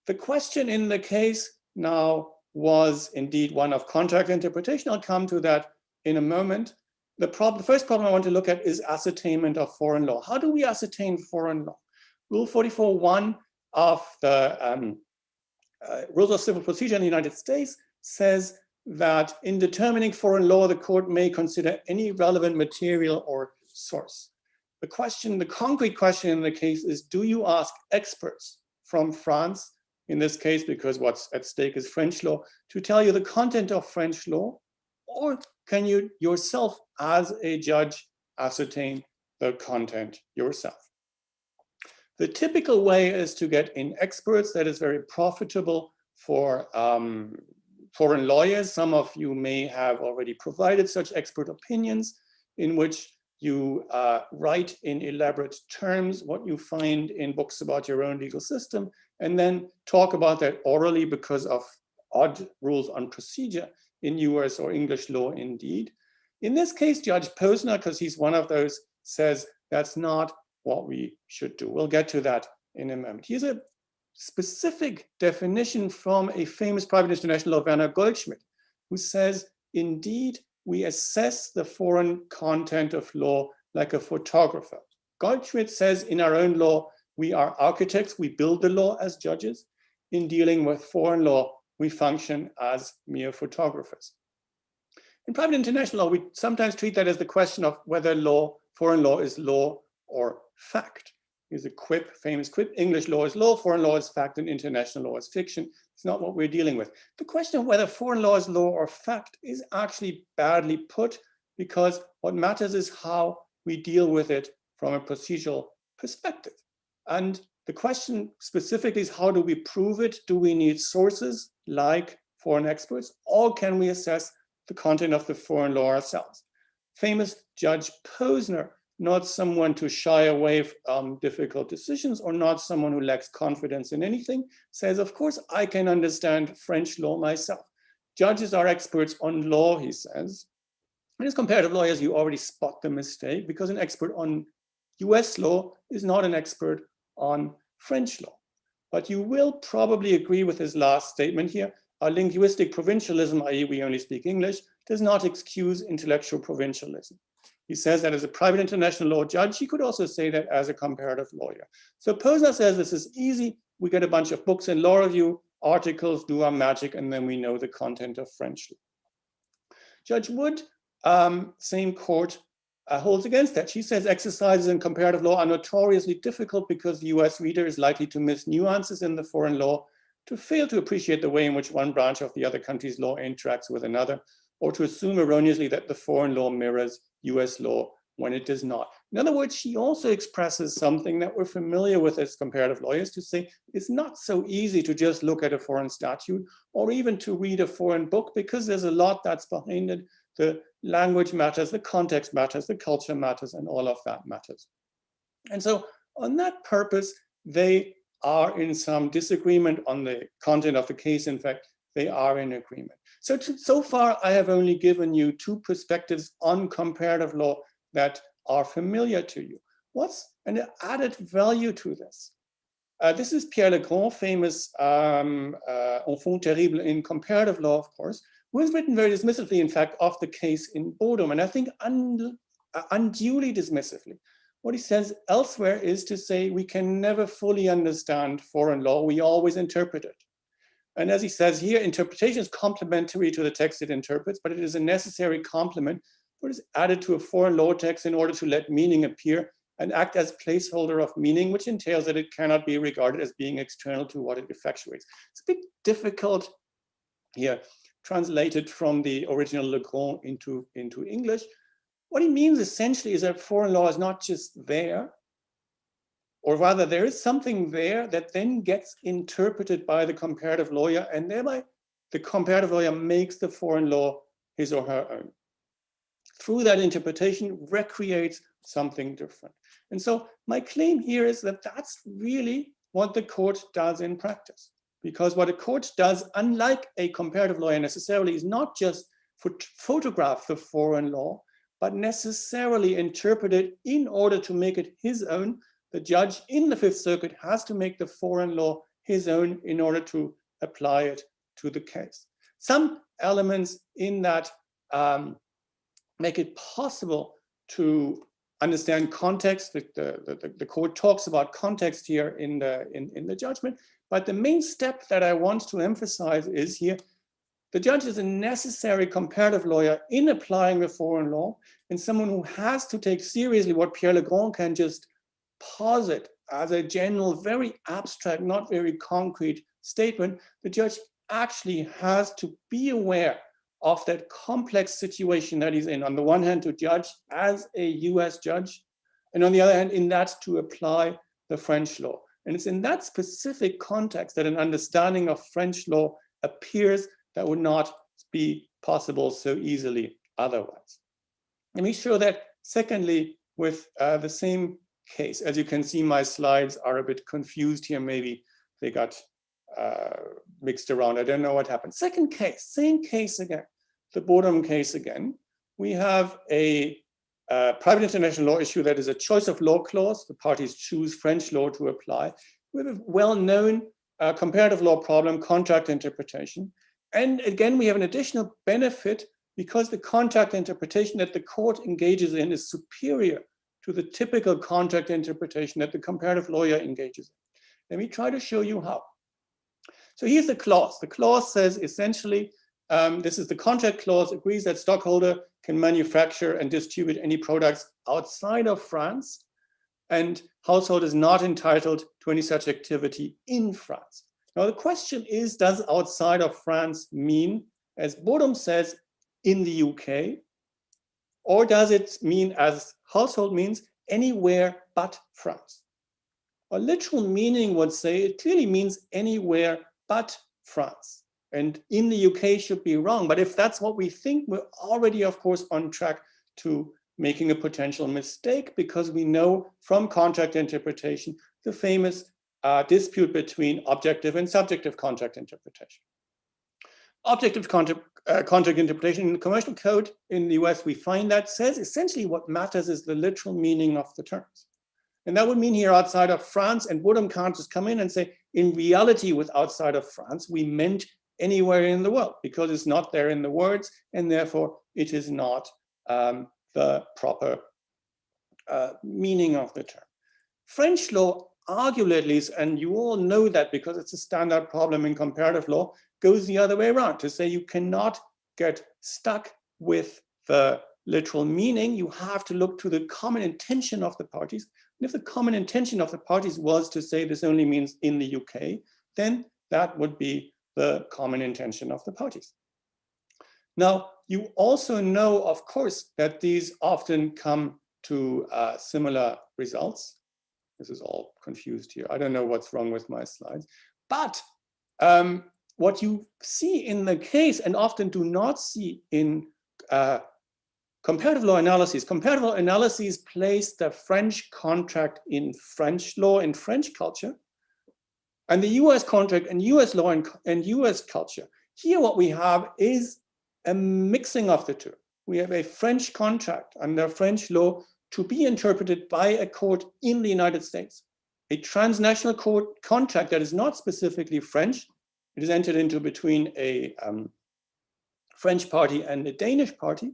E: The question in the case now was indeed one of contract interpretation. I'll come to that in a moment. The first problem I want to look at is ascertainment of foreign law. How do we ascertain foreign law? Rule 44.1 of the Rules of Civil Procedure in the United States says that in determining foreign law, the court may consider any relevant material or source. The concrete question in the case is, do you ask experts from France, in this case, because what's at stake is French law, to tell you the content of French law, or can you yourself, as a judge, ascertain the content yourself? The typical way is to get in experts. That is very profitable for foreign lawyers. Some of you may have already provided such expert opinions in which you write in elaborate terms what you find in books about your own legal system, and then talk about that orally because of odd rules on procedure in US or English law indeed. In this case, Judge Posner, because he's one of those, says that's not what we should do. We'll get to that in a moment. Here's a specific definition from a famous private international law, Werner Goldschmidt, who says, indeed, we assess the foreign content of law like a photographer. Goldschmidt says in our own law, we are architects, we build the law as judges. In dealing with foreign law, we function as mere photographers. In private international law, we sometimes treat that as the question of whether foreign law is law or fact. Here's a quip, famous quip: English law is law, foreign law is fact, and international law is fiction. It's not what we're dealing with. The question of whether foreign law is law or fact is actually badly put, because what matters is how we deal with it from a procedural perspective. And The question specifically is, how do we prove it? Do we need sources like foreign experts, or can we assess the content of the foreign law ourselves? Famous Judge Posner, not someone to shy away from difficult decisions or not someone who lacks confidence in anything, says, of course, I can understand French law myself. Judges are experts on law, he says. And as comparative lawyers, you already spot the mistake, because an expert on US law is not an expert on French law. But you will probably agree with his last statement here. Our linguistic provincialism, i.e. we only speak English, does not excuse intellectual provincialism. He says that as a private international law judge, he could also say that as a comparative lawyer. So Posner says this is easy. We get a bunch of books in law review, articles, do our magic, and then we know the content of French law. Judge Wood, same court, holds against that. She says exercises in comparative law are notoriously difficult because the US reader is likely to miss nuances in the foreign law, to fail to appreciate the way in which one branch of the other country's law interacts with another, or to assume erroneously that the foreign law mirrors US law when it does not. In other words, she also expresses something that we're familiar with as comparative lawyers, to say it's not so easy to just look at a foreign statute or even to read a foreign book, because there's a lot that's behind it. The language matters, the context matters, the culture matters, and all of that matters. And so on that purpose, they are in some disagreement on the content of the case. In fact, they are in agreement. So far, I have only given you two perspectives on comparative law that are familiar to you. What's an added value to this? This is Pierre Legrand, famous enfant terrible in comparative law, of course, who has written very dismissively, in fact, of the case in Bodum, and I think unduly dismissively. What he says elsewhere is to say we can never fully understand foreign law, we always interpret it. And as he says here, interpretation is complementary to the text it interprets, but it is a necessary complement what is added to a foreign law text in order to let meaning appear and act as placeholder of meaning, which entails that it cannot be regarded as being external to what it effectuates. It's a bit difficult here, translated from the original Legrand into English. What he means essentially is that foreign law is not just there, or rather there is something there that then gets interpreted by the comparative lawyer, and thereby the comparative lawyer makes the foreign law his or her own. Through that interpretation, recreates something different. And so my claim here is that that's really what the court does in practice. Because what a court does, unlike a comparative lawyer necessarily, is not just photograph the foreign law, but necessarily interpret it in order to make it his own. The judge in the Fifth Circuit has to make the foreign law his own in order to apply it to the case. Some elements in that make it possible to understand context. The court talks about context here in the judgment, but the main step that I want to emphasize is here, the judge is a necessary comparative lawyer in applying the foreign law, and someone who has to take seriously what Pierre Legrand can just posit as a general, very abstract, not very concrete statement. The judge actually has to be aware of that complex situation that he's in. On the one hand, to judge as a US judge, and on the other hand, in that to apply the French law. And it's in that specific context that an understanding of French law appears that would not be possible so easily otherwise. Let me show that secondly with the same case. As you can see, my slides are a bit confused here. Maybe they got mixed around. I don't know what happened. Second case, same case again, the Bodum case again. We have a private international law issue that is a choice of law clause. The parties choose French law to apply. We have a well-known comparative law problem, contract interpretation. And again, we have an additional benefit because the contract interpretation that the court engages in is superior to the typical contract interpretation that the comparative lawyer engages in. Let me try to show you how. So here's the clause. The clause says essentially, this is the contract clause, agrees that stockholder can manufacture and distribute any products outside of France, and household is not entitled to any such activity in France. Now the question is, does outside of France mean, as Bodum says, in the UK, or does it mean, as household means, anywhere but France? A literal meaning would say it clearly means anywhere but France. And in the UK should be wrong. But if that's what we think, we're already, of course, on track to making a potential mistake, because we know from contract interpretation the famous dispute between objective and subjective contract interpretation. Objective contract interpretation in the commercial code in the US, we find that says essentially what matters is the literal meaning of the terms. And that would mean here outside of France, and Woodham can't just come in and say, in reality, with outside of France, we meant anywhere in the world, because it's not there in the words, and therefore it is not the proper meaning of the term. French law, arguably at least, and you all know that because it's a standard problem in comparative law, goes the other way around, to say you cannot get stuck with the literal meaning. You have to look to the common intention of the parties. And if the common intention of the parties was to say this only means in the UK, then that would be the common intention of the parties. Now, you also know, of course, that these often come to similar results. This is all confused here. I don't know what's wrong with my slides. But what you see in the case, and often do not see in comparative law analyses place the French contract in French law and French culture, and the US contract and US law and US culture. Here what we have is a mixing of the two. We have a French contract under French law to be interpreted by a court in the United States, a transnational court contract that is not specifically French. It is entered into between a French party and a Danish party,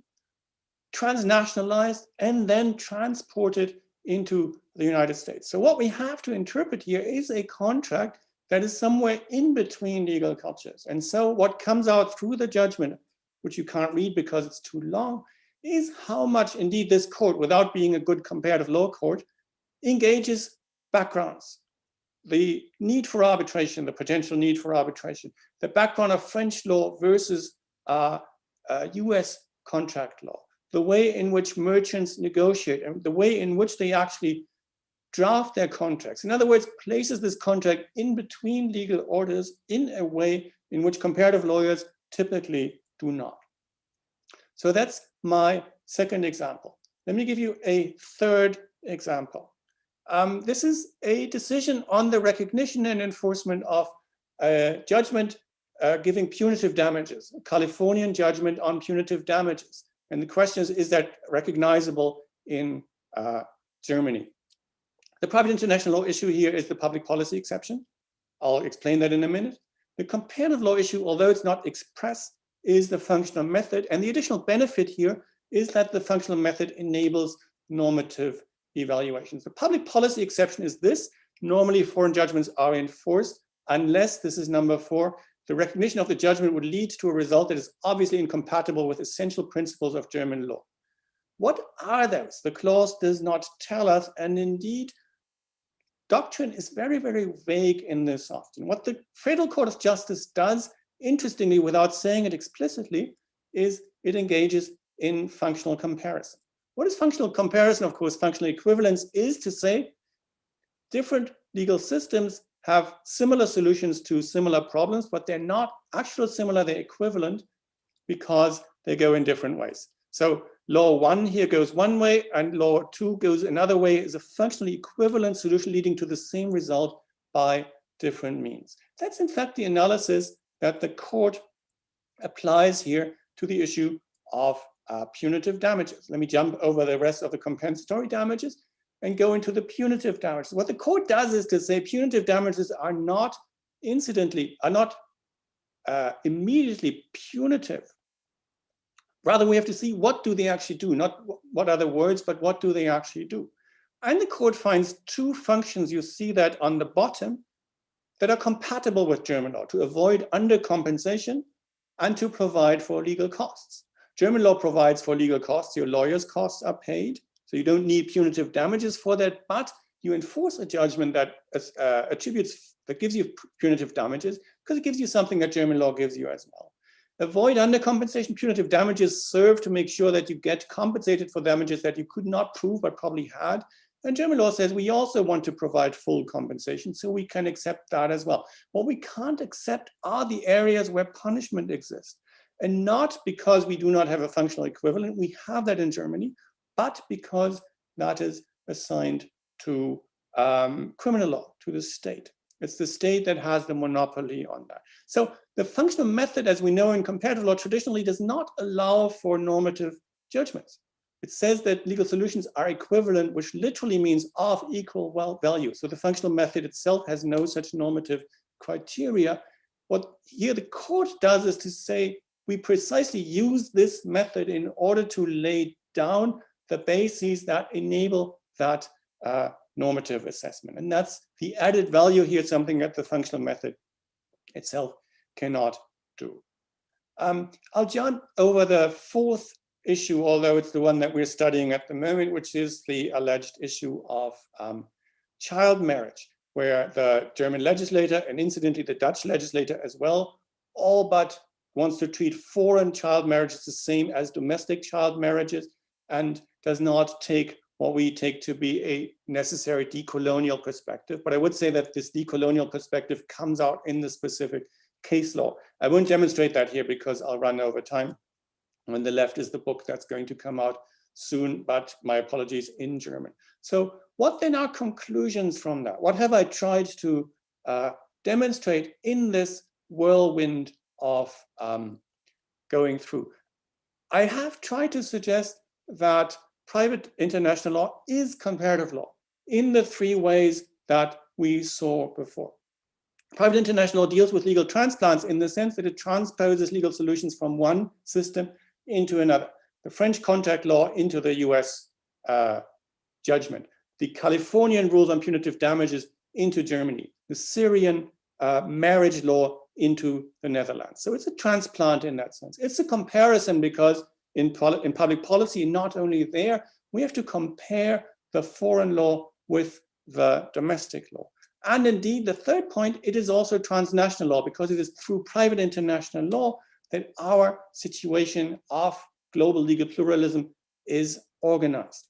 E: transnationalized, and then transported into the United States. So what we have to interpret here is a contract that is somewhere in between legal cultures. And so what comes out through the judgment, which you can't read because it's too long, is how much indeed this court, without being a good comparative law court, engages backgrounds. The need for arbitration, the potential need for arbitration, the background of French law versus US contract law, the way in which merchants negotiate, and the way in which they actually draft their contracts. In other words, places this contract in between legal orders in a way in which comparative lawyers typically do not. So that's my second example. Let me give you a third example. This is a decision on the recognition and enforcement of a judgment giving punitive damages, a Californian judgment on punitive damages. And the question is that recognizable in Germany? The private international law issue here is the public policy exception. I'll explain that in a minute. The comparative law issue, although it's not express, is the functional method. And the additional benefit here is that the functional method enables normative evaluations. The public policy exception is this: normally foreign judgments are enforced unless, this is number 4, the recognition of the judgment would lead to a result that is obviously incompatible with essential principles of German law. What are those? The clause does not tell us, and indeed, doctrine is very, very vague in this often. What the Federal Court of Justice does, interestingly, without saying it explicitly, is it engages in functional comparison. What is functional comparison? Of course, functional equivalence is to say different legal systems have similar solutions to similar problems, but they're not actually similar, they're equivalent because they go in different ways. So law 1 here goes one way and law 2 goes another way, is a functionally equivalent solution leading to the same result by different means. That's in fact the analysis that the court applies here to the issue of punitive damages. Let me jump over the rest of the compensatory damages and go into the punitive damages. What the court does is to say punitive damages are not immediately punitive. Rather, we have to see what do they actually do, not what are the words, but what do they actually do. And the court finds 2 functions, you see that on the bottom, that are compatible with German law: to avoid undercompensation and to provide for legal costs. German law provides for legal costs, your lawyer's costs are paid, so you don't need punitive damages for that, but you enforce a judgment that that gives you punitive damages because it gives you something that German law gives you as well. Avoid undercompensation. Punitive damages serve to make sure that you get compensated for damages that you could not prove but probably had. And German law says we also want to provide full compensation, so we can accept that as well. What we can't accept are the areas where punishment exists. And not because we do not have a functional equivalent, we have that in Germany, but because that is assigned to criminal law, to the state. It's the state that has the monopoly on that. So the functional method, as we know in comparative law, traditionally does not allow for normative judgments. It says that legal solutions are equivalent, which literally means of equal value. So the functional method itself has no such normative criteria. What here the court does is to say, we precisely use this method in order to lay down the bases that enable that normative assessment. And that's the added value here, something that the functional method itself cannot do. I'll jump over the fourth issue, although it's the one that we're studying at the moment, which is the alleged issue of child marriage, where the German legislator, and incidentally the Dutch legislator as well, all but wants to treat foreign child marriages the same as domestic child marriages, and does not take what we take to be a necessary decolonial perspective. But I would say that this decolonial perspective comes out in the specific case law. I won't demonstrate that here because I'll run over time. On the left is the book that's going to come out soon, but my apologies, in German. So what then are conclusions from that? What have I tried to demonstrate in this whirlwind of going through? I have tried to suggest that private international law is comparative law in the three ways that we saw before. Private international law deals with legal transplants in the sense that it transposes legal solutions from one system into another. The French contract law into the US judgment. The Californian rules on punitive damages into Germany. The Syrian marriage law into the Netherlands. So it's a transplant in that sense. It's a comparison because in public policy, not only there, we have to compare the foreign law with the domestic law. And indeed, the third point, it is also transnational law because it is through private international law that our situation of global legal pluralism is organized.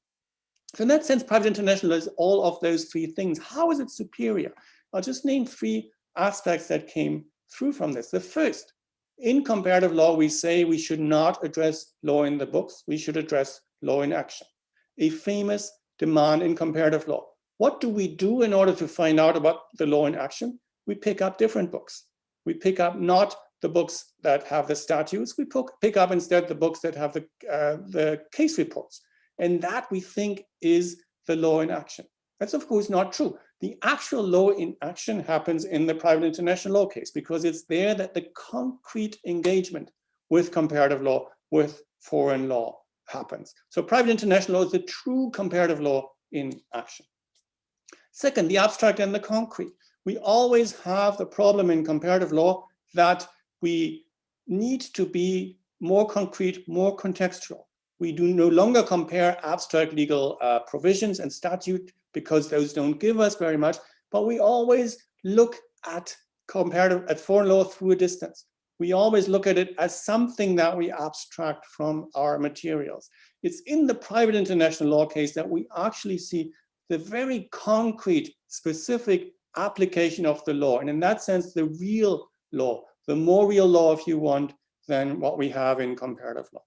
E: So in that sense, private international law is all of those three things. How is it superior? I'll just name three aspects that came through from this. The first, in comparative law, we say we should not address law in the books, we should address law in action. A famous demand in comparative law. What do we do in order to find out about the law in action? We pick up different books. We pick up not the books that have the statutes, we pick up instead the books that have the case reports. And that we think is the law in action. That's of course not true. The actual law in action happens in the private international law case because it's there that the concrete engagement with comparative law, with foreign law happens. So private international law is the true comparative law in action. Second, the abstract and the concrete. We always have the problem in comparative law that we need to be more concrete, more contextual. We do no longer compare abstract legal provisions and statute because those don't give us very much, but we always look at foreign law through a distance. We always look at it as something that we abstract from our materials. It's in the private international law case that we actually see the very concrete, specific application of the law. And in that sense, the real law, the more real law, if you want, than what we have in comparative law.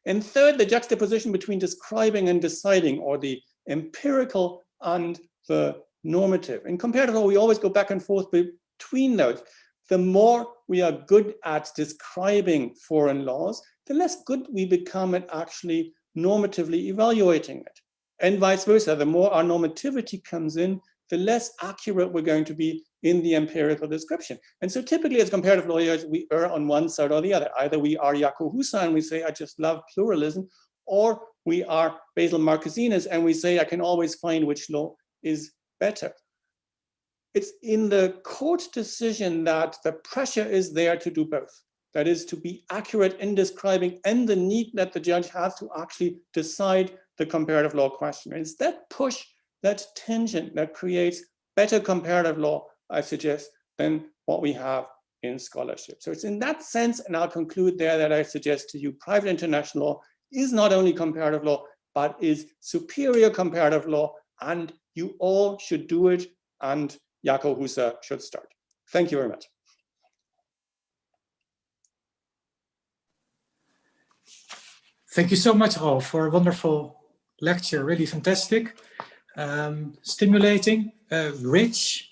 E: And third, the juxtaposition between describing and deciding, or the empirical and the normative. In comparative law, we always go back and forth between those. The more we are good at describing foreign laws, the less good we become at actually normatively evaluating it. And vice versa, the more our normativity comes in, the less accurate we're going to be in the empirical description. And so typically as comparative lawyers, we err on one side or the other. Either we are Jaco Husa and we say, I just love pluralism, or we are Basil Marquesinas and we say, I can always find which law is better. It's in the court decision that the pressure is there to do both. That is, to be accurate in describing and the need that the judge has to actually decide the comparative law question. And it's that push, that tension that creates better comparative law, I suggest, than what we have in scholarship. So it's in that sense, and I'll conclude there, that I suggest to you private international law is not only comparative law, but is superior comparative law, and you all should do it, and Jaco Husa should start. Thank you very much.
B: Thank you so much, Ralf, for a wonderful lecture. Really fantastic, stimulating, rich,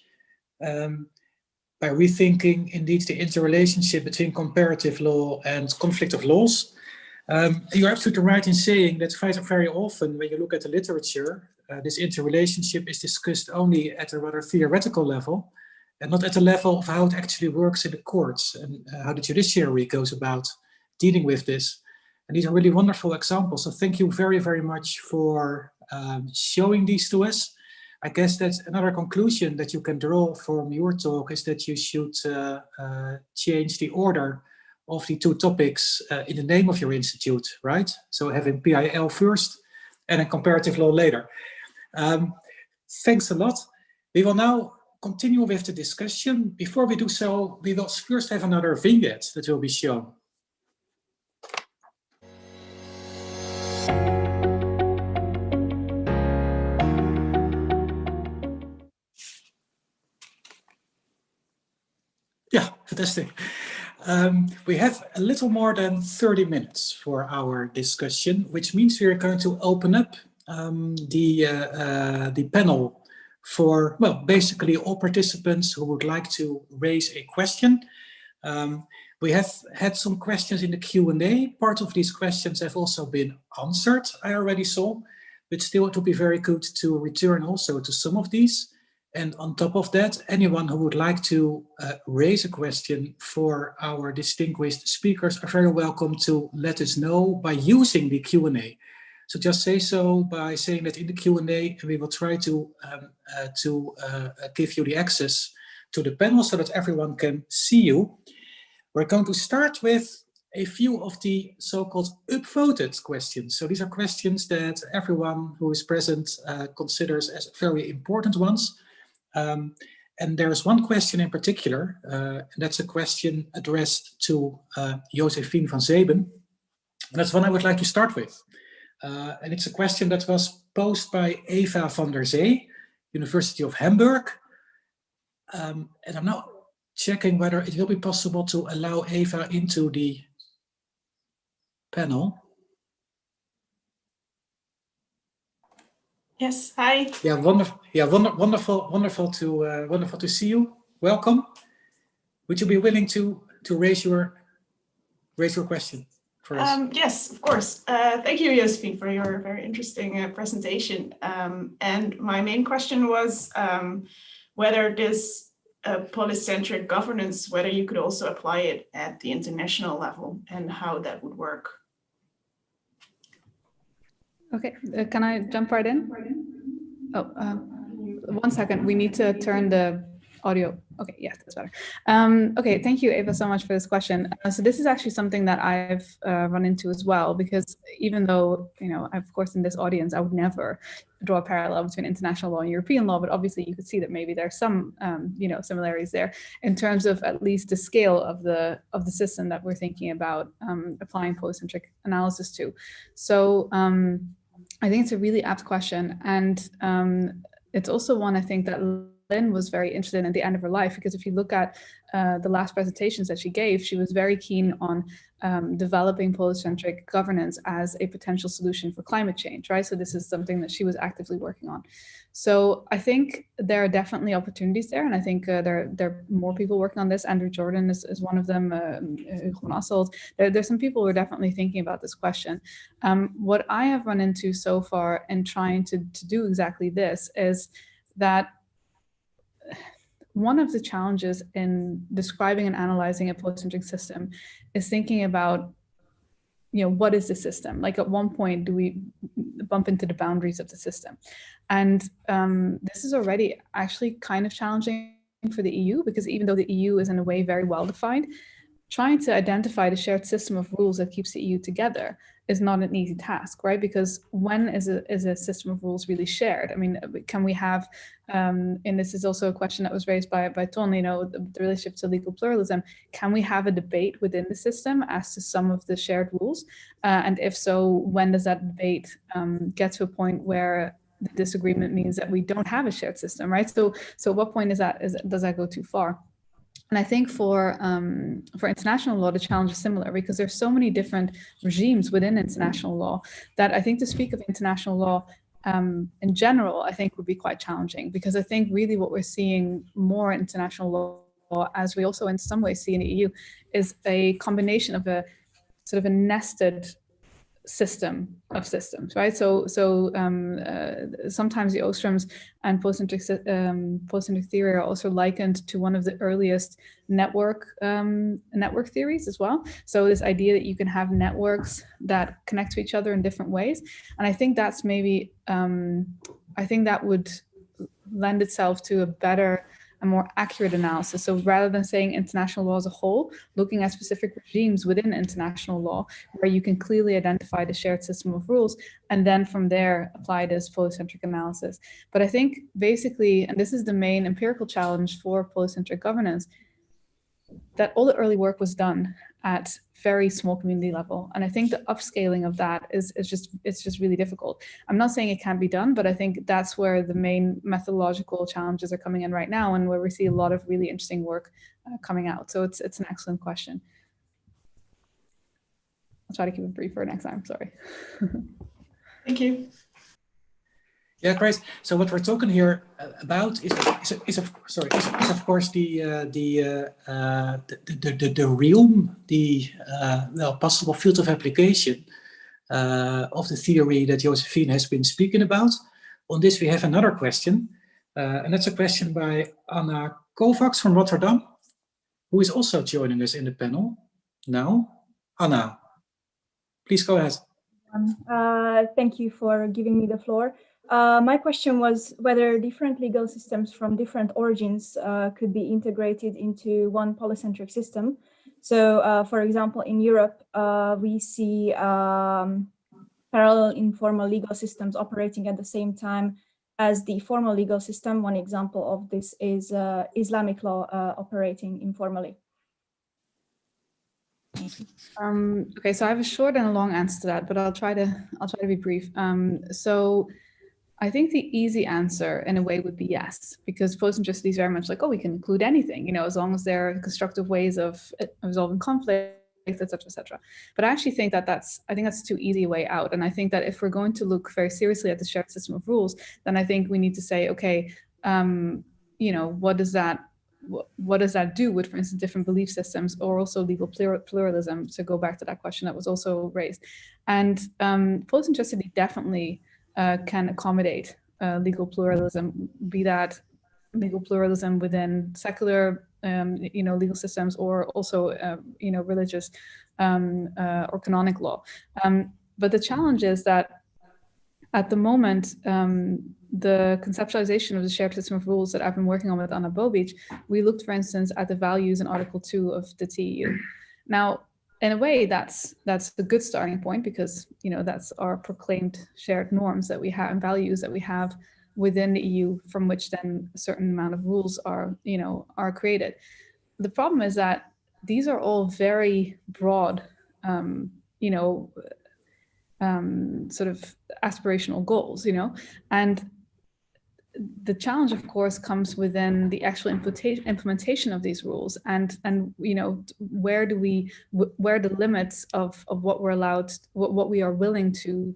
B: by rethinking indeed the interrelationship between comparative law and conflict of laws. You're absolutely right in saying that very often when you look at the literature, this interrelationship is discussed only at a rather theoretical level and not at the level of how it actually works in the courts and how the judiciary goes about dealing with this. And these are really wonderful examples. So thank you very, very much for showing these to us. I guess that's another conclusion that you can draw from your talk is that you should change the order of the two topics in the name of your institute, right? So having PIL first and then comparative law later. Thanks a lot. We will now continue with the discussion. Before we do so, we will first have another vignette that will be shown. Yeah, fantastic. We have a little more than 30 minutes for our discussion, which means we are going to open up the panel for, well, basically all participants who would like to raise a question. We have had some questions in the Q&A. Part of these questions have also been answered, I already saw, but still it would be very good to return also to some of these. And on top of that, anyone who would like to raise a question for our distinguished speakers are very welcome to let us know by using the Q&A. So just say so by saying that in the Q&A, and we will try to give you the access to the panel so that everyone can see you. We're going to start with a few of the so-called upvoted questions. So these are questions that everyone who is present considers as very important ones. And there's one question in particular, and that's a question addressed to Josephine van Zeben. And that's one I would like to start with. And it's a question that was posed by Eva van der Zee, University of Hamburg. And I'm now checking whether it will be possible to allow Eva into the panel.
F: Yes, hi.
B: Yeah, wonderful. Yeah, wonderful to see you. Welcome. Would you be willing to raise your question for us?
F: Yes, of course. Thank you, Josephine, for your very interesting presentation. And my main question was whether this polycentric governance, whether you could also apply it at the international level and how that would work.
C: Okay, can I jump right in? Oh, 1 second. We need to turn the audio. Okay, yes, that's better. Okay, thank you, Eva, so much for this question. So this is actually something that I've run into as well, because even though, of course, in this audience, I would never draw a parallel between international law and European law, but obviously you could see that maybe there's some, similarities there in terms of at least the scale of the system that we're thinking about applying polycentric analysis to. So I think it's a really apt question, and it's also one I think that Lynn was very interested in at the end of her life, because if you look at the last presentations that she gave, she was very keen on developing polycentric governance as a potential solution for climate change, right? So this is something that she was actively working on. So I think there are definitely opportunities there, and I think there are more people working on this. Andrew Jordan is one of them, Hugo Asselt. There's some people who are definitely thinking about this question. What I have run into so far in trying to do exactly this is that one of the challenges in describing and analyzing a polycentric system is thinking about, what is the system? Like at one point, do we bump into the boundaries of the system? And this is already actually kind of challenging for the EU, because even though the EU is in a way very well defined, trying to identify the shared system of rules that keeps the EU together is not an easy task, right? Because when is a system of rules really shared? I mean, can we have, and this is also a question that was raised by Ton, you know, the relationship to legal pluralism. Can we have a debate within the system as to some of the shared rules? And if so, when does that debate get to a point where the disagreement means that we don't have a shared system, right? So at what point does that go too far? And I think for international law, the challenge is similar, because there's so many different regimes within international law that I think to speak of international law in general, I think would be quite challenging, because I think really what we're seeing more in international law, as we also in some ways see in the EU, is a combination of a sort of a nested system of systems, right? So sometimes the Ostroms and post-centric theory are also likened to one of the earliest network theories as well. So this idea that you can have networks that connect to each other in different ways, and I think that's maybe I think that would lend itself to a better and more accurate analysis. So rather than saying international law as a whole, looking at specific regimes within international law where you can clearly identify the shared system of rules, and then from there apply this polycentric analysis. But I think basically, and this is the main empirical challenge for polycentric governance, that all the early work was done at very small community level. And I think the upscaling of that is just really difficult. I'm not saying it can't be done, but I think that's where the main methodological challenges are coming in right now, and where we see a lot of really interesting work coming out. So it's an excellent question. I'll try to keep it brief for next time, sorry.
F: Thank you.
B: Yeah, great. So what we're talking here about is of course the realm, the possible field of application of the theory that Josephine has been speaking about. On this, we have another question, and that's a question by Anna Kovacs from Rotterdam, who is also joining us in the panel now. Anna, please go ahead.
G: Thank you for giving me the floor. My question was whether different legal systems from different origins could be integrated into one polycentric system. So, for example, in Europe, we see parallel informal legal systems operating at the same time as the formal legal system. One example of this is Islamic law operating informally.
C: Okay, so I have a short and a long answer to that, but I'll try to be brief. So I think the easy answer in a way would be yes, because post-centricity is very much like, oh, we can include anything, you know, as long as there are constructive ways of resolving conflict, etc., etc. But I actually think that's too easy a way out. And I think that if we're going to look very seriously at the shared system of rules, then I think we need to say, okay, you know, what does that do with, for instance, different belief systems, or also legal pluralism, to go back to that question that was also raised. And post-centricity definitely can accommodate legal pluralism, be that legal pluralism within secular, you know, legal systems, or also, you know, religious or canonic law. But the challenge is that at the moment, the conceptualization of the shared system of rules that I've been working on with Anna Bobic, we looked, for instance, at the values in Article 2 of the TEU. Now, in a way, that's a good starting point, because, you know, that's our proclaimed shared norms that we have and values that we have within the EU, from which then a certain amount of rules are, you know, are created. The problem is that these are all very broad, you know, sort of aspirational goals, you know, and the challenge, of course, comes within the actual implementation of these rules, and you know, where the limits of what we're allowed, what we are willing to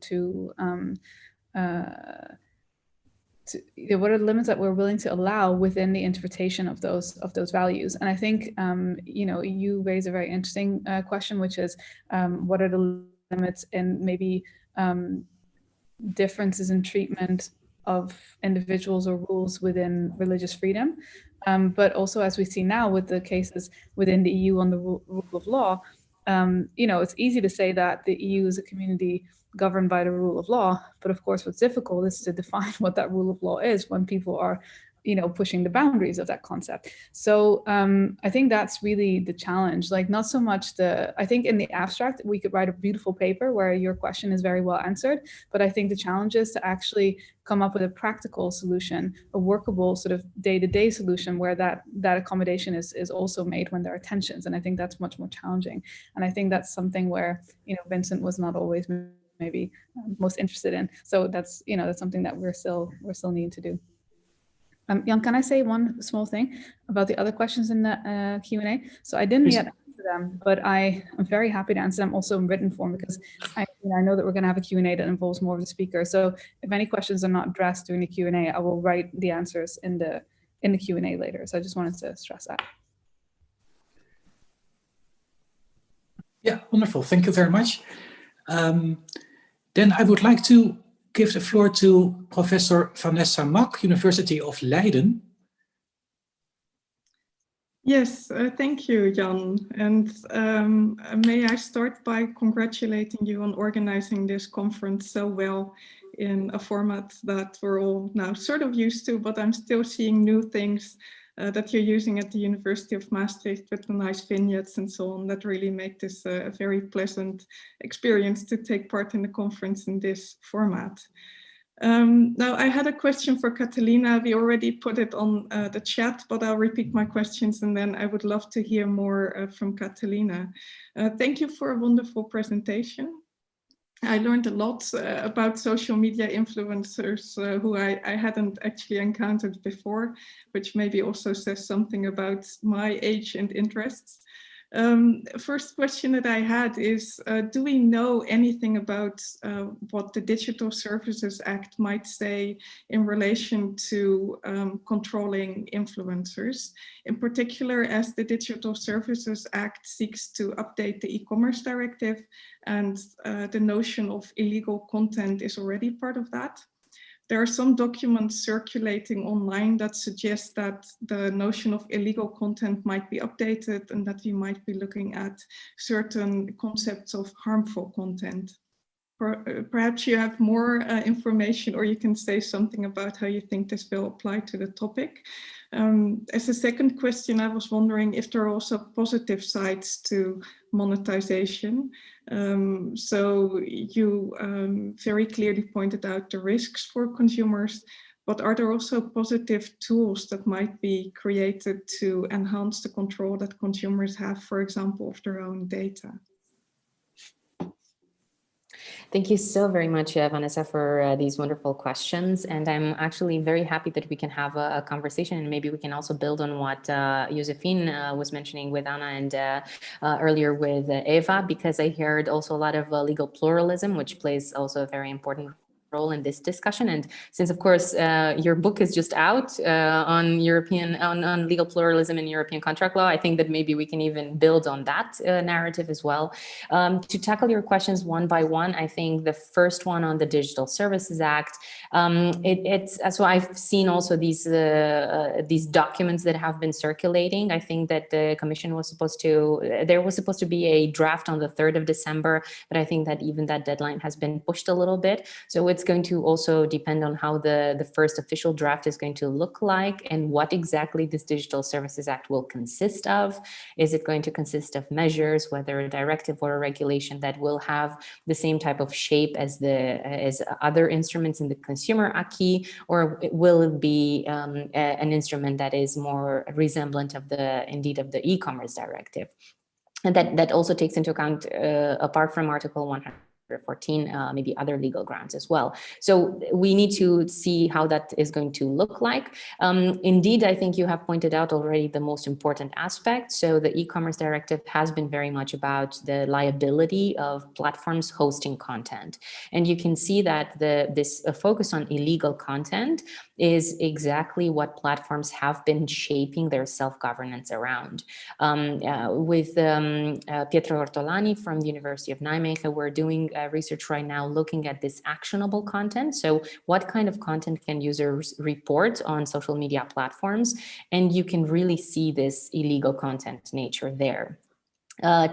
C: what are the limits that we're willing to allow within the interpretation of those values. And I think you know, you raise a very interesting question, which is what are the limits in maybe differences in treatment of individuals or rules within religious freedom, but also, as we see now with the cases within the EU on the rule of law, you know, it's easy to say that the EU is a community governed by the rule of law, but of course what's difficult is to define what that rule of law is when people are pushing the boundaries of that concept. So I think that's really the challenge. Like, not so much I think in the abstract, we could write a beautiful paper where your question is very well answered, but I think the challenge is to actually come up with a practical solution, a workable sort of day-to-day solution where that accommodation is also made when there are tensions. And I think that's much more challenging. And I think that's something where, Vincent was not always maybe most interested in. So that's, that's something that we're still needing to do. Jan, can I say one small thing about the other questions in the Q&A? So I didn't yet answer them, but I am very happy to answer them also in written form, because I know that we're going to have a Q&A that involves more of the speaker. So if any questions are not addressed during the Q&A, I will write the answers in the Q&A later. So I just wanted to stress that.
B: Yeah, wonderful. Thank you very much. Then I would like to give the floor to Professor Vanessa Mak, University of Leiden.
H: Yes, thank you, Jan. And may I start by congratulating you on organizing this conference so well in a format that we're all now sort of used to, but I'm still seeing new things that you're using at the University of Maastricht with the nice vignettes and so on that really make this a very pleasant experience to take part in the conference in this format. Now, I had a question for Catalina. We already put it on the chat, but I'll repeat my questions and then I would love to hear more from Catalina. Thank you for a wonderful presentation. I learned a lot about social media influencers who I hadn't actually encountered before, which maybe also says something about my age and interests. First question that I had is, do we know anything about what the Digital Services Act might say in relation to controlling influencers? In particular, as the Digital Services Act seeks to update the e-commerce directive, and the notion of illegal content is already part of that. There are some documents circulating online that suggest that the notion of illegal content might be updated and that we might be looking at certain concepts of harmful content. Perhaps you have more information, or you can say something about how you think this will apply to the topic. As a second question, I was wondering if there are also positive sides to monetization. So you very clearly pointed out the risks for consumers, but are there also positive tools that might be created to enhance the control that consumers have, for example, of their own data?
D: Thank you so very much, Vanessa, for these wonderful questions. And I'm actually very happy that we can have a conversation, and maybe we can also build on what Josephine was mentioning with Anna and earlier with Eva, because I heard also a lot of legal pluralism, which plays also a very important role in this discussion. And since, of course, your book is just out on legal pluralism in European contract law, I think that maybe we can even build on that narrative as well. To tackle your questions one by one, I think the first one on the Digital Services Act, so I've seen also these documents that have been circulating. I think that the Commission was supposed to be a draft on the 3rd of December, but I think that even that deadline has been pushed a little bit. So it's going to also depend on how the first official draft is going to look like and what exactly this Digital Services Act will consist of. Is it going to consist of measures, whether a directive or a regulation that will have the same type of shape as other instruments in the consumer acquis, or will it be an instrument that is more resemblant of the e-commerce directive? And that also takes into account, apart from Article 114, maybe other legal grounds as well. So we need to see how that is going to look like. Indeed, I think you have pointed out already the most important aspect. So the e-commerce directive has been very much about the liability of platforms hosting content. And you can see that this focus on illegal content is exactly what platforms have been shaping their self-governance around. With Pietro Ortolani from the University of Nijmegen, we're doing research right now looking at this actionable content. So what kind of content can users report on social media platforms? And you can really see this illegal content nature there.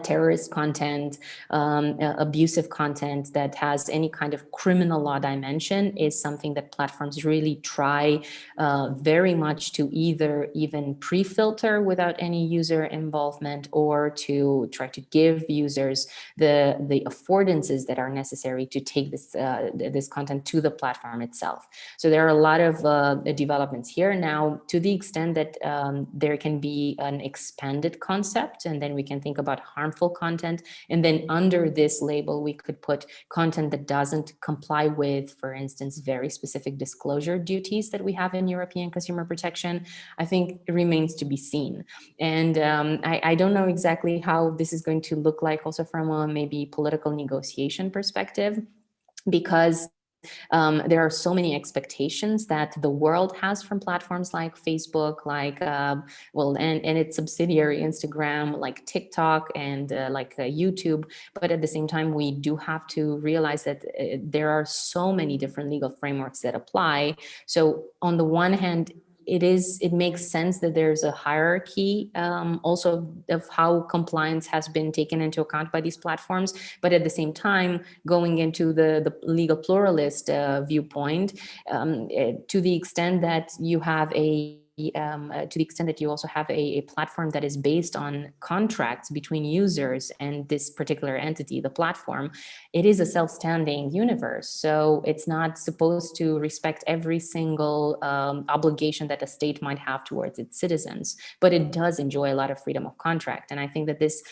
D: terrorist content, abusive content that has any kind of criminal law dimension is something that platforms really try very much to either even pre-filter without any user involvement, or to try to give users the affordances that are necessary to take this content to the platform itself. So there are a lot of developments here now, to the extent that there can be an expanded concept, and then we can think about harmful content, and then under this label we could put content that doesn't comply with, for instance, very specific disclosure duties that we have in European consumer protection. I think it remains to be seen, and I don't know exactly how this is going to look like also from a maybe political negotiation perspective, because there are so many expectations that the world has from platforms like Facebook, like and its subsidiary Instagram, like TikTok, and like YouTube. But at the same time, we do have to realize that there are so many different legal frameworks that apply. So on the one hand, it makes sense that there's a hierarchy also of how compliance has been taken into account by these platforms. But at the same time, going into the legal pluralist viewpoint, to the extent that you have to the extent that you also have a platform that is based on contracts between users and this particular entity, the platform, it is a self-standing universe. So it's not supposed to respect every single obligation that a state might have towards its citizens, but it does enjoy a lot of freedom of contract. And I think that this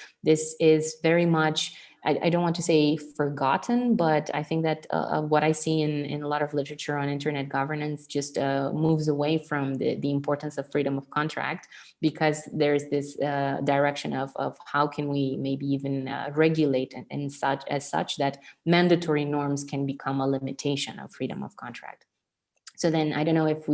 D: is very much, I don't want to say forgotten, but I think that what I see in a lot of literature on internet governance just moves away from the importance of freedom of contract, because there's this direction of how can we maybe even regulate and such that mandatory norms can become a limitation of freedom of contract. So then I don't know if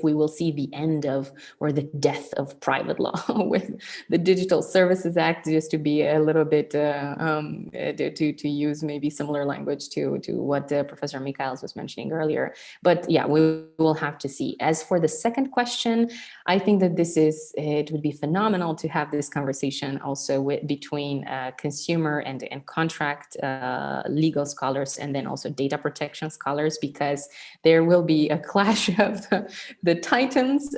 D: we will see the end of, or the death of, private law with the Digital Services Act, just to be a little bit to use maybe similar language to what Professor Michaels was mentioning earlier. But yeah, we will have to see. As for the second question, I think that it would be phenomenal to have this conversation also between consumer and contract legal scholars, and then also data protection scholars, because there will be a clash of the titans,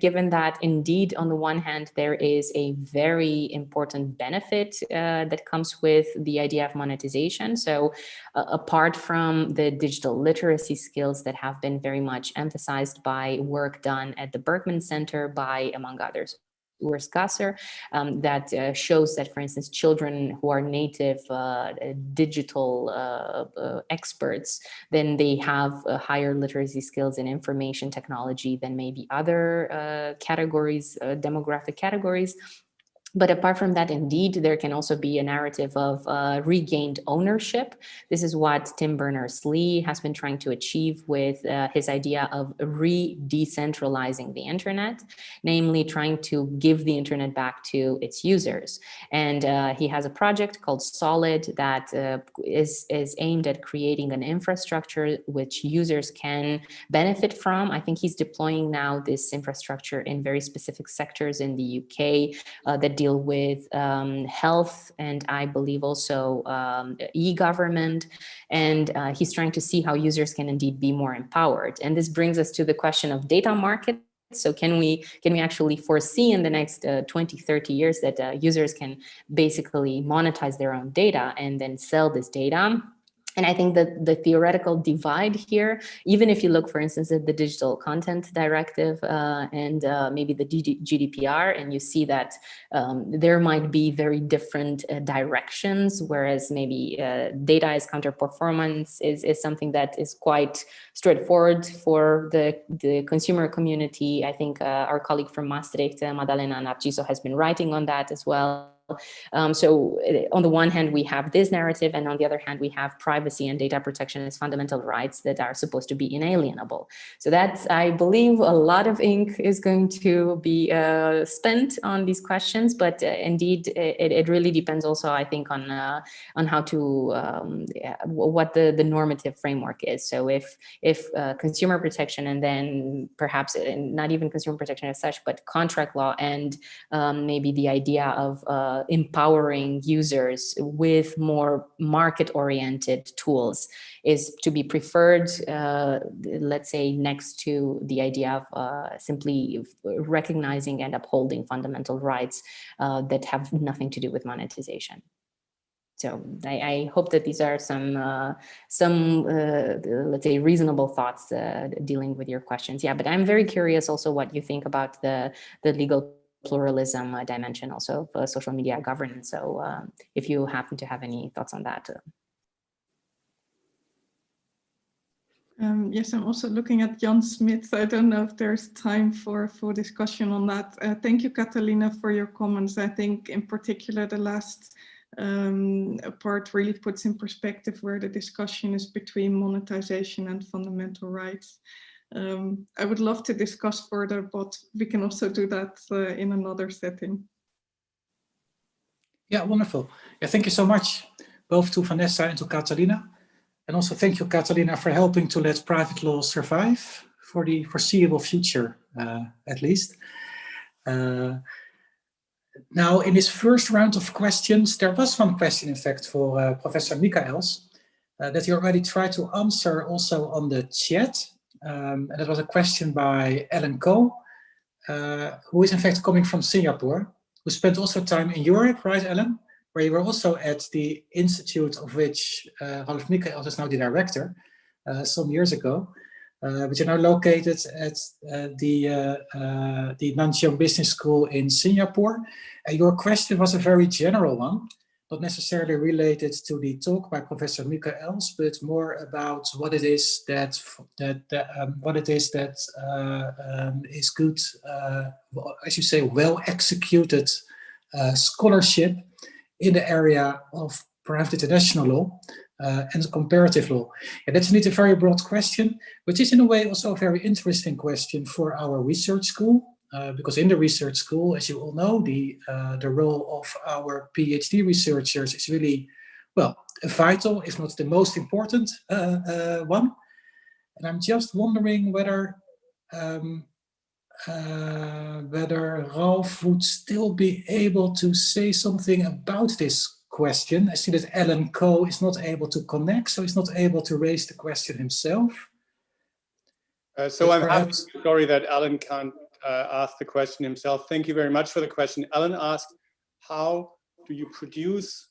D: given that indeed, on the one hand, there is a very important benefit that comes with the idea of monetization. So apart from the digital literacy skills that have been very much emphasized by work done at the Berkman Center by, among others, Urs Gasser, that shows that, for instance, children who are native digital experts, then they have higher literacy skills in information technology than maybe other categories, demographic categories. But apart from that, indeed, there can also be a narrative of regained ownership. This is what Tim Berners-Lee has been trying to achieve with his idea of re-decentralizing the internet, namely trying to give the internet back to its users. And he has a project called Solid that is aimed at creating an infrastructure which users can benefit from. I think he's deploying now this infrastructure in very specific sectors in the UK that deal with health, and I believe also e-government, and he's trying to see how users can indeed be more empowered. And this brings us to the question of data market. So can we actually foresee in the next 20, 30 years that users can basically monetize their own data and then sell this data? And I think that the theoretical divide here, even if you look, for instance, at the Digital Content Directive and maybe the GDPR, and you see that there might be very different directions, whereas maybe data as counter-performance is something that is quite straightforward for the consumer community. I think our colleague from Maastricht, Madalena Narciso, has been writing on that as well. So on the one hand, we have this narrative, and on the other hand, we have privacy and data protection as fundamental rights that are supposed to be inalienable. So that's, I believe, a lot of ink is going to be spent on these questions, but indeed, it really depends also, I think, on how to, what the normative framework is. So if consumer protection, and then perhaps not even consumer protection as such, but contract law, and maybe the idea of empowering users with more market-oriented tools is to be preferred, let's say, next to the idea of simply recognizing and upholding fundamental rights that have nothing to do with monetization. So I hope that these are some let's say, reasonable thoughts dealing with your questions. Yeah, but I'm very curious also what you think about the legal pluralism dimension also of social media governance. So if you happen to have any thoughts on that.
H: Yes, I'm also looking at Jan Smith. I don't know if there's time for discussion on that. Thank you, Catalina, for your comments. I think in particular the last part really puts in perspective where the discussion is between monetization and fundamental rights. I would love to discuss further, but we can also do that in another setting.
B: Yeah, wonderful. Yeah, thank you so much, both to Vanessa and to Catalina. And also thank you, Catalina, for helping to let private law survive for the foreseeable future, at least. Now, in this first round of questions, there was one question, in fact, for Professor Michaels that he already tried to answer also on the chat. And that was a question by Ellen Ko, who is in fact coming from Singapore, who spent also time in Europe, right, Ellen? Where you were also at the institute of which Ralf Michaels is now the director some years ago, which are now located at the Nanjing Business School in Singapore. Your question was a very general one, not necessarily related to the talk by Professor Michaels, but more about what it is that is good, as you say, well executed scholarship in the area of private international law and comparative law. And that's indeed a very broad question, which is in a way also a very interesting question for our research school, because in the research school, as you all know, the role of our PhD researchers is really, well, vital, if not the most important one. And I'm just wondering whether Ralf would still be able to say something about this question. I see that Ellen Ko is not able to connect, so he's not able to raise the question himself.
E: So I'm sorry that Alan can't ask the question himself. Thank you very much for the question. Alan asked, how do you produce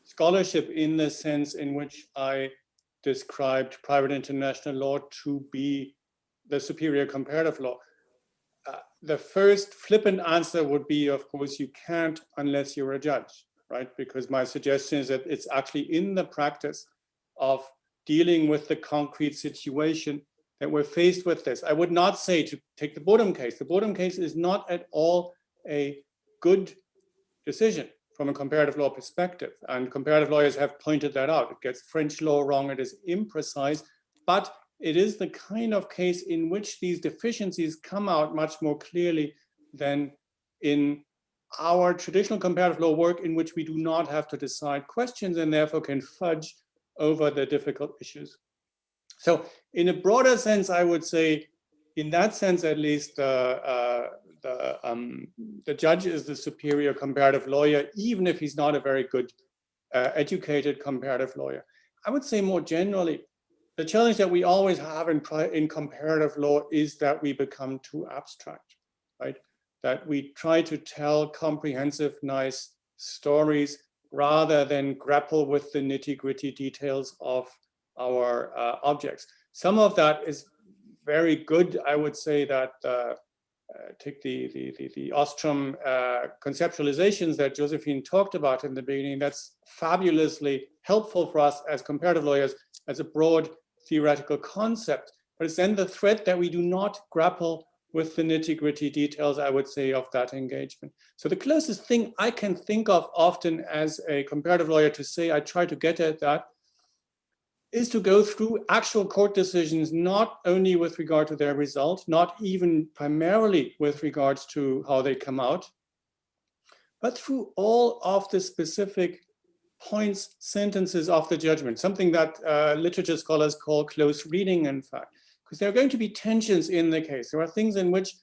E: scholarship in the sense in which I described private international law to be the superior comparative law? The first flippant answer would be, of course, you can't unless you're a judge, right? Because my suggestion is that it's actually in the practice of dealing with the concrete situation that we're faced with this. I would not say to take the Bodum case. The Bodum case is not at all a good decision from a comparative law perspective. And comparative lawyers have pointed that out. It gets French law wrong, it is imprecise, but it is the kind of case in which these deficiencies come out much more clearly than in our traditional comparative law work, in which we do not have to decide questions and therefore can fudge over the difficult issues. So in a broader sense, I would say, in that sense at least, the judge is the superior comparative lawyer, even if he's not a very good educated comparative lawyer. I would say more generally, the challenge that we always have in comparative law is that we become too abstract, right? That we try to tell comprehensive, nice stories rather than grapple with the nitty-gritty details of our objects. Some of that is very good. I would say that take the Ostrom conceptualizations that Josephine talked about in the beginning. That's fabulously helpful for us as comparative lawyers as a broad theoretical concept. But it's then the threat that we do not grapple with the nitty-gritty details, I would say, of that engagement. So the closest thing I can think of often as a comparative lawyer to say I try to get at that is to go through actual court decisions, not only with regard to their result, not even primarily with regards to how they come out, but through all of the specific points, sentences of the judgment, something that literature scholars call close reading, in fact, because there are going to be tensions in the case. There are things in which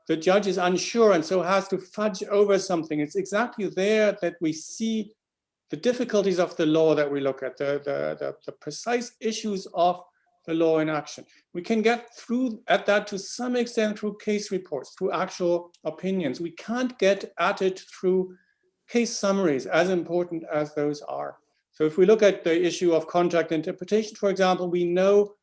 E: the judge is unsure and so has to fudge over something. It's exactly there that we see the difficulties of the law that we look at, the precise issues of the law in action. We can get through at that to some extent through case reports, through actual opinions. We can't get at it through case summaries, as important as those are. So if we look at the issue of contract interpretation, for example, we know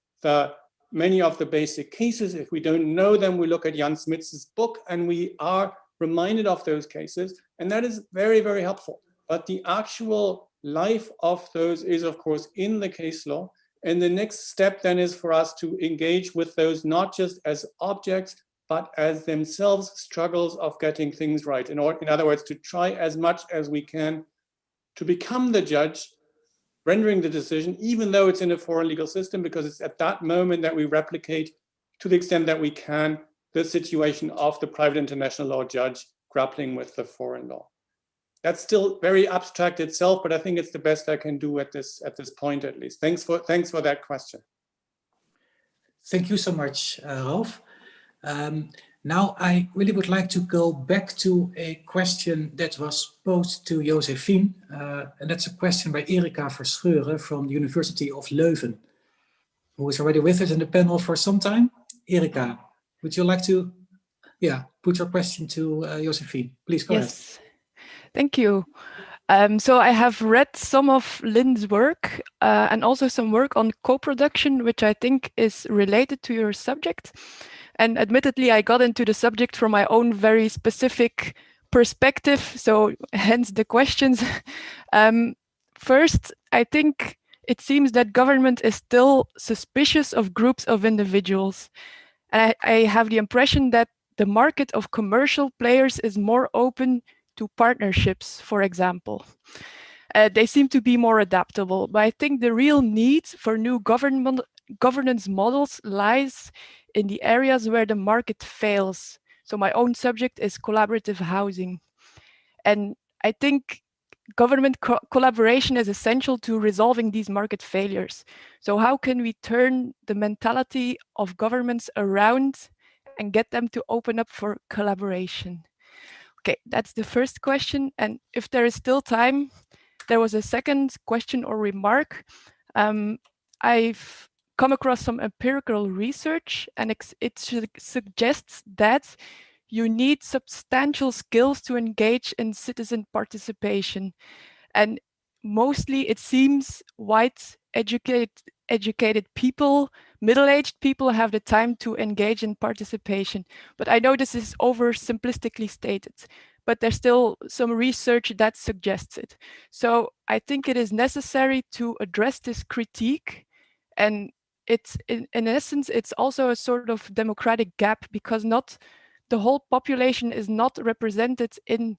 E: many of the basic cases. If we don't know them, we look at Jan Smitz's book and we are reminded of those cases. And that is very, very helpful. But the actual life of those is, of course, in the case law. And the next step then is for us to engage with those not just as objects, but as themselves struggles of getting things right. In other words, to try as much as we can to become the judge rendering the decision, even though it's in a foreign legal system, because it's at that moment that we replicate, to the extent that we can, the situation of the private international law judge grappling with the foreign law. That's still very abstract itself, but I think it's the best I can do at this point, at least. Thanks for that question.
B: Thank you so much, Ralf. Now I really would like to go back to a question that was posed to Josephine, and that's a question by Erika Verscheuren from the University of Leuven, who is already with us in the panel for some time. Erika, would you like to put your question to Josephine? Please go ahead.
I: Thank you. So I have read some of Lynn's work and also some work on co-production, which I think is related to your subject. And admittedly, I got into the subject from my own very specific perspective, so hence the questions. First, I think it seems that government is still suspicious of groups of individuals. And I have the impression that the market of commercial players is more open to partnerships, for example. They seem to be more adaptable, but I think the real need for new governance models lies in the areas where the market fails. So my own subject is collaborative housing. And I think government collaboration is essential to resolving these market failures. So how can we turn the mentality of governments around and get them to open up for collaboration? Okay, that's the first question. And if there is still time, there was a second question or remark. I've come across some empirical research, and it suggests that you need substantial skills to engage in citizen participation. And mostly it seems white, educated people, middle-aged people have the time to engage in participation. But I know this is oversimplistically stated, but there's still some research that suggests it. So I think it is necessary to address this critique. And it's in essence, it's also a sort of democratic gap, because not the whole population is not represented in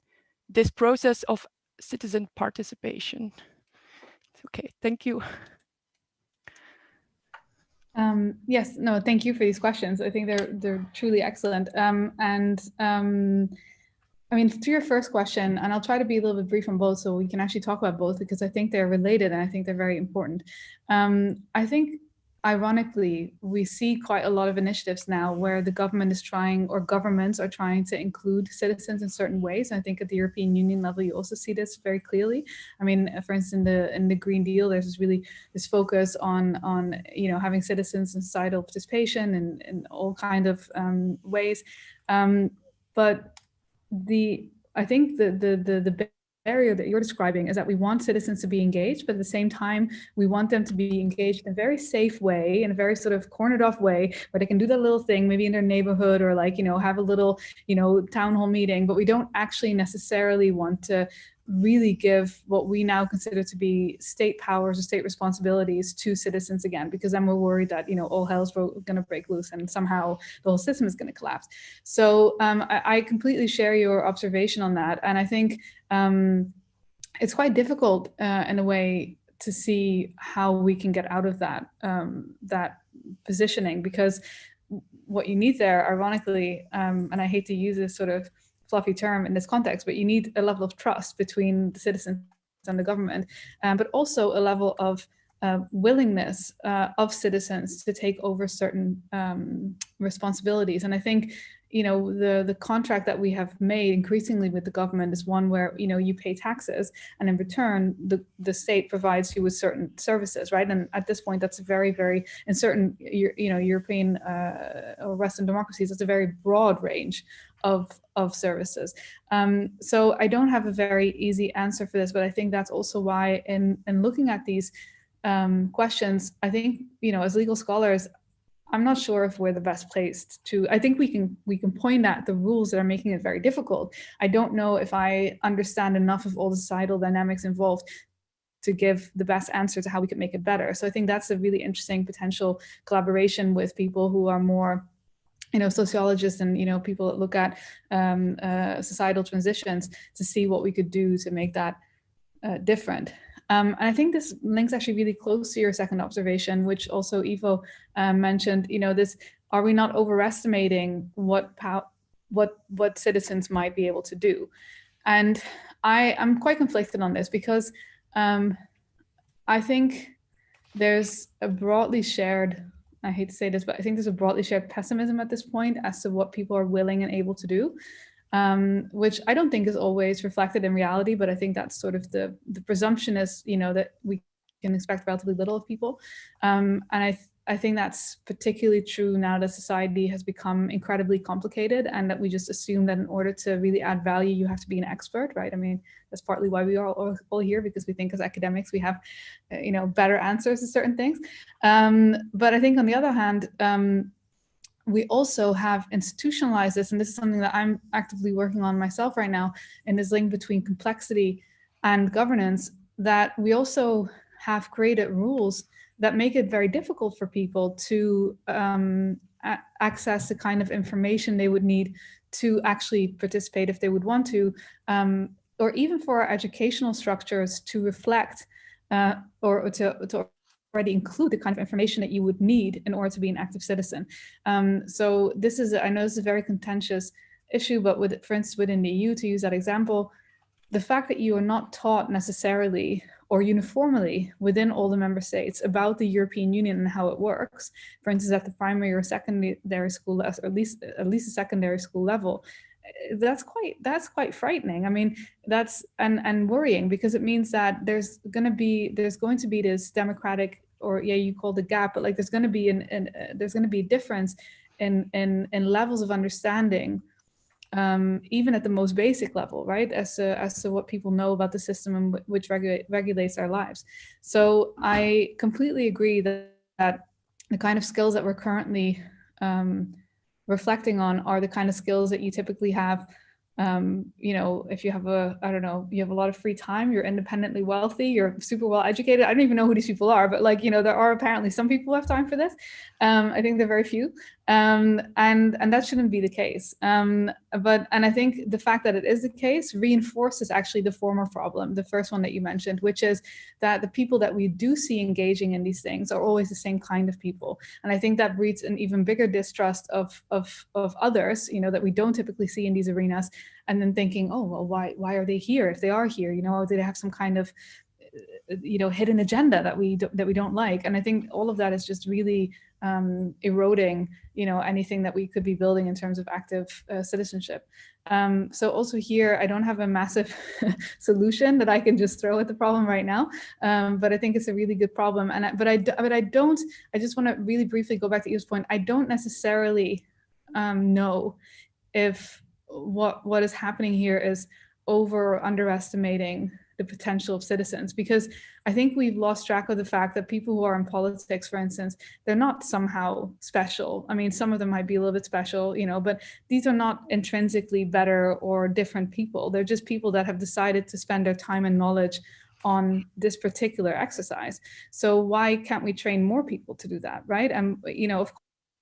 I: this process of citizen participation. Okay, thank you.
C: Yes, no, thank you for these questions. I think they're truly excellent. I mean, to your first question, and I'll try to be a little bit brief on both so we can actually talk about both, because I think they're related and I think they're very important. I think, ironically, we see quite a lot of initiatives now where the government is trying, or governments are trying to include citizens in certain ways. And I think at the European Union level, you also see this very clearly. I mean, for instance, in the Green Deal, there's this focus on having citizens in societal participation in all kind of ways. But I think the barrier that you're describing is that we want citizens to be engaged, but at the same time, we want them to be engaged in a very safe way, in a very sort of cornered off way, where they can do that little thing, maybe in their neighborhood, or have a little, town hall meeting, but we don't actually necessarily want to really give what we now consider to be state powers or state responsibilities to citizens again, because then we're worried that all hell's going to break loose and somehow the whole system is going to collapse. So I completely share your observation on that, and I think it's quite difficult in a way to see how we can get out of that that positioning, because what you need there, ironically, and I hate to use this sort of fluffy term in this context, but you need a level of trust between the citizens and the government, but also a level of willingness of citizens to take over certain responsibilities. And I think, the contract that we have made increasingly with the government is one where, you pay taxes, and in return, the state provides you with certain services, right? And at this point, that's a very, very, in certain, European or Western democracies, it's a very broad range of services. So I don't have a very easy answer for this, but I think that's also why in looking at these questions, I think, as legal scholars, I'm not sure if we're the best placed to. I think we can point at the rules that are making it very difficult. I don't know if I understand enough of all the societal dynamics involved to give the best answer to how we could make it better. So I think that's a really interesting potential collaboration with people who are more, sociologists and, people that look at societal transitions to see what we could do to make that different. And I think this links actually really close to your second observation, which also Ivo mentioned, this, are we not overestimating what citizens might be able to do? And I'm quite conflicted on this because I think there's a broadly shared, I hate to say this, but I think there's a broadly shared pessimism at this point as to what people are willing and able to do. Which I don't think is always reflected in reality, but I think that's sort of the presumption is, that we can expect relatively little of people. And I think that's particularly true now that society has become incredibly complicated and that we just assume that in order to really add value, you have to be an expert, right? I mean, that's partly why we are all here, because we think as academics, we have, better answers to certain things. But I think on the other hand, we also have institutionalized this, and this is something that I'm actively working on myself right now, in this link between complexity and governance, that we also have created rules that make it very difficult for people to access the kind of information they would need to actually participate if they would want to, or even for our educational structures to reflect or to already include the kind of information that you would need in order to be an active citizen. So this is, I know this is a very contentious issue, but for instance, within the EU, to use that example, the fact that you are not taught necessarily or uniformly within all the member states about the European Union and how it works, for instance, at the primary or secondary school, or at least a secondary school level, that's quite frightening. I mean, that's and worrying, because it means that there's going to be this democratic, or you call the gap, but like there's going to be a difference in levels of understanding, even at the most basic level, right, as to what people know about the system and which regulates our lives. So I completely agree that the kind of skills that we're currently reflecting on are the kind of skills that you typically have. If you have you have a lot of free time, you're independently wealthy, you're super well educated. I don't even know who these people are, but there are apparently some people who have time for this. I think they're very few. And that shouldn't be the case. And I think the fact that it is the case reinforces actually the former problem, the first one that you mentioned, which is that the people that we do see engaging in these things are always the same kind of people. And I think that breeds an even bigger distrust of others, that we don't typically see in these arenas, and then thinking, oh, well, why are they here? If they are here, do they have some kind of hidden agenda that we don't like? And I think all of that is just really eroding anything that we could be building in terms of active citizenship. So also here, I don't have a massive solution that I can just throw at the problem right now, but I think it's a really good problem. But I just want to really briefly go back to Ivo's point. I don't necessarily know if what is happening here is over or underestimating the potential of citizens, because I think we've lost track of the fact that people who are in politics, for instance, they're not somehow special. I mean, some of them might be a little bit special, but these are not intrinsically better or different people. They're just people that have decided to spend their time and knowledge on this particular exercise. So why can't we train more people to do that, right? And of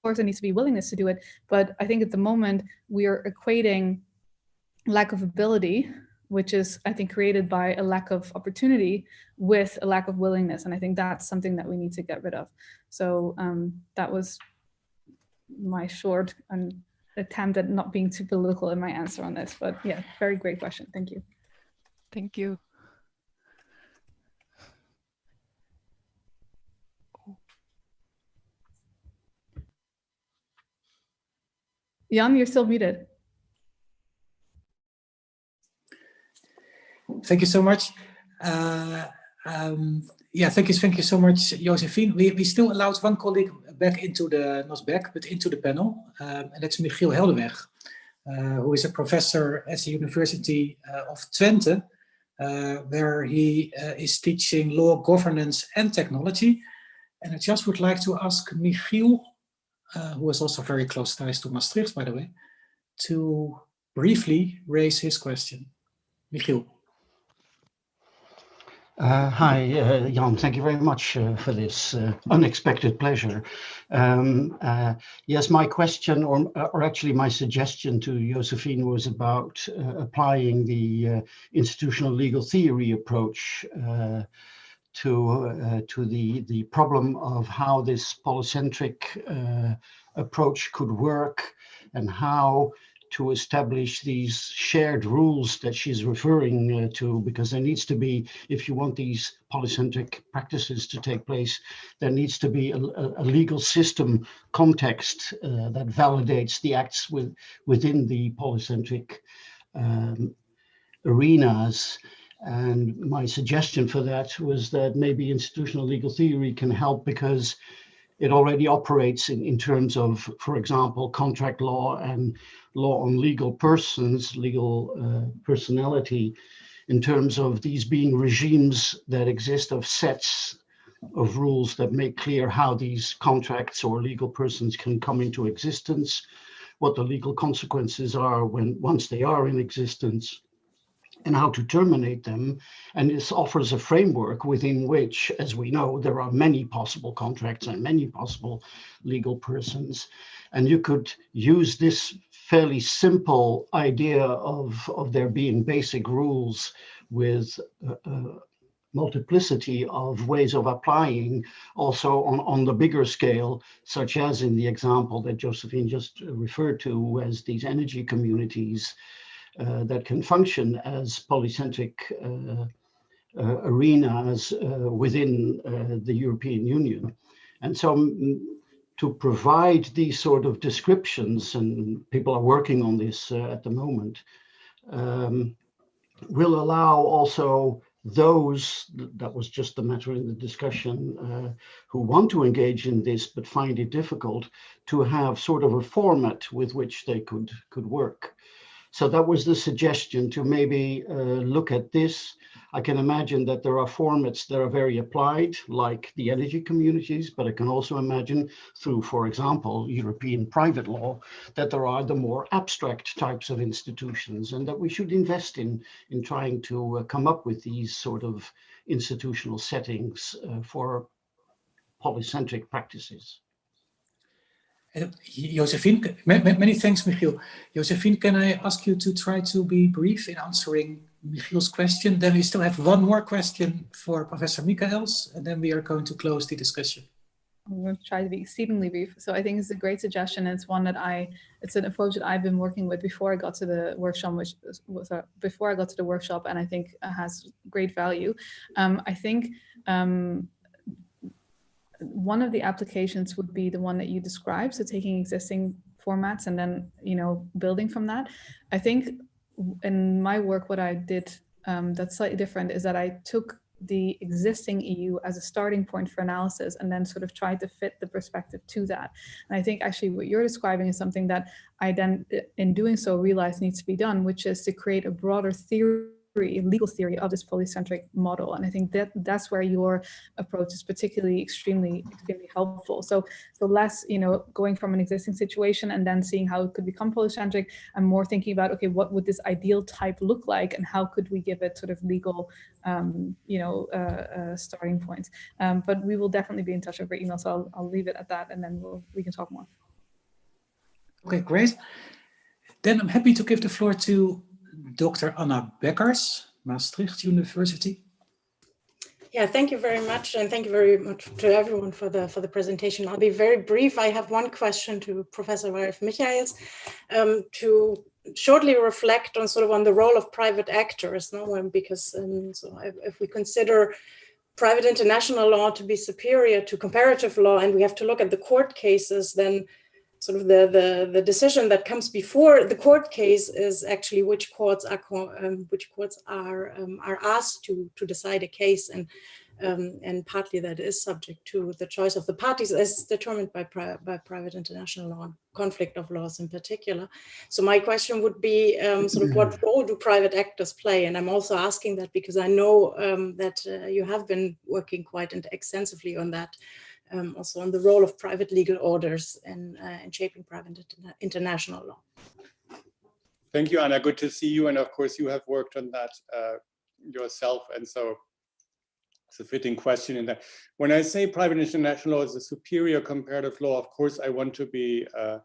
C: course there needs to be willingness to do it, but I think at the moment we are equating lack of ability, which is, I think, created by a lack of opportunity, with a lack of willingness. And I think that's something that we need to get rid of. So that was my short attempt at not being too political in my answer on this. But yeah, very great question. Thank you.
I: Thank you.
C: Jan, you're still muted.
B: Thank you so much. Yeah, thank you so much, Josephine. We still allowed one colleague back into the, not back, but into the panel, and that's Michiel Helderweg, who is a professor at the University of Twente, where he is teaching law, governance, and technology. And I just would like to ask Michiel, who is also very close ties to Maastricht, by the way, to briefly raise his question. Michiel.
J: Hi, Jan, thank you very much for this unexpected pleasure. Yes, my question, or actually my suggestion to Josephine, was about applying the institutional legal theory approach to the problem of how this polycentric approach could work, and how to establish these shared rules that she's referring to, because there needs to be, if you want these polycentric practices to take place, there needs to be a legal system context that validates the acts within the polycentric arenas. And my suggestion for that was that maybe institutional legal theory can help, because it already operates in terms of, for example, contract law and law on legal persons, legal personality, in terms of these being regimes that exist of sets of rules that make clear how these contracts or legal persons can come into existence, what the legal consequences are once they are in existence, and how to terminate them. And this offers a framework within which, as we know, there are many possible contracts and many possible legal persons. And you could use this fairly simple idea of there being basic rules with multiplicity of ways of applying also on the bigger scale, such as in the example that Josephine just referred to, as these energy communities that can function as polycentric arenas within the European Union. And so to provide these sort of descriptions, and people are working on this at the moment, will allow also those, that was just the matter in the discussion, who want to engage in this but find it difficult, to have sort of a format with which they could work. So that was the suggestion, to maybe look at this. I can imagine that there are formats that are very applied, like the energy communities, but I can also imagine through, for example, European private law, that there are the more abstract types of institutions, and that we should invest in trying to come up with these sort of institutional settings for polycentric practices.
B: Josephine, many thanks, Michiel. Josephine, can I ask you to try to be brief in answering Michiel's question? Then we still have one more question for Professor Michaels, and then we are going to close the discussion.
C: I'm going to try to be exceedingly brief. So I think it's a great suggestion. It's one that it's an approach that I've been working with before I got to the workshop, and I think has great value. I think one of the applications would be the one that you described, so taking existing formats and then, building from that. I think in my work, what I did that's slightly different is that I took the existing EU as a starting point for analysis and then sort of tried to fit the perspective to that. And I think actually what you're describing is something that I then, in doing so, realized needs to be done, which is to create a broader legal theory of this polycentric model. And I think that's where your approach is particularly extremely helpful. So less, going from an existing situation and then seeing how it could become polycentric, and more thinking about, okay, what would this ideal type look like, and how could we give it sort of legal, starting points. But we will definitely be in touch over email, so I'll leave it at that, and then we can talk more.
B: Okay, great. Then I'm happy to give the floor to Dr. Anna Bekkers, Maastricht University.
K: Yeah, thank you very much, and thank you very much to everyone for the presentation. I'll be very brief. I have one question to Professor Ralf Michaels to shortly reflect on on the role of private actors, because if we consider private international law to be superior to comparative law, and we have to look at the court cases, then sort of the decision that comes before the court case is actually which courts are asked to decide a case, and partly that is subject to the choice of the parties as determined by private international law, conflict of laws in particular. So my question would be sort of what role do private actors play? And I'm also asking that because I know that you have been working quite extensively on that, also on the role of private legal orders in shaping private international law.
E: Thank you, Anna. Good to see you. And of course, you have worked on that yourself. And so it's a fitting question in that. When I say private international law is a superior comparative law, of course, I want to be a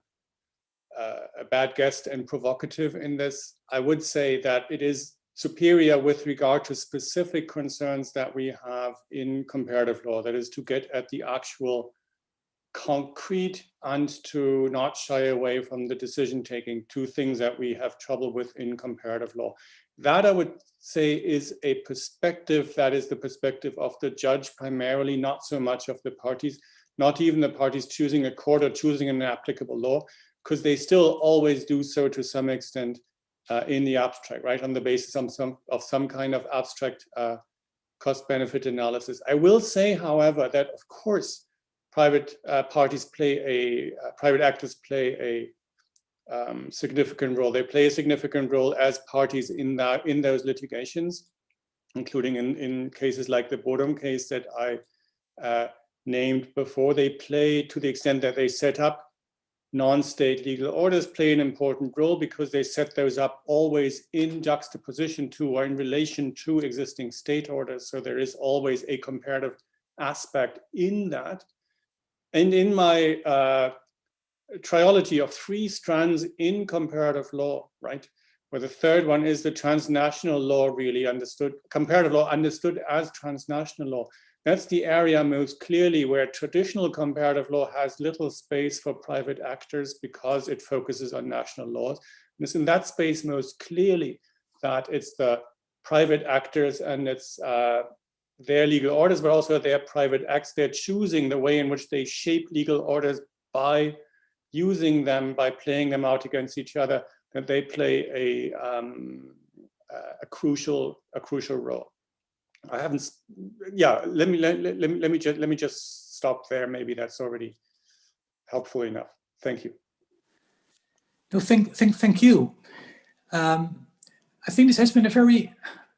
E: bad guest and provocative in this. I would say that it is superior with regard to specific concerns that we have in comparative law. That is to get at the actual concrete and to not shy away from the decision-taking, two things that we have trouble with in comparative law. That I would say is a perspective that is the perspective of the judge primarily, not so much of the parties, not even the parties choosing a court or choosing an applicable law, because they still always do so to some extent in the abstract, right, on the basis of some kind of abstract cost-benefit analysis. I will say, however, that of course private actors play a significant role. They play a significant role as parties in those litigations, including in cases like the Bodum case that I named before. They play, to the extent that they set up non-state legal orders, play an important role because they set those up always in juxtaposition to or in relation to existing state orders. So there is always a comparative aspect in that. And in my trilogy of three strands in comparative law, right, where the third one is the transnational law, really understood, comparative law understood as transnational law. That's the area most clearly where traditional comparative law has little space for private actors because it focuses on national laws. And it's in that space most clearly that it's the private actors and it's their legal orders, but also their private acts. They're choosing the way in which they shape legal orders by using them, by playing them out against each other, that they play a crucial role. I haven't. Yeah, let me just stop there. Maybe that's already helpful enough. Thank you.
B: No, thank you. I think this has been a very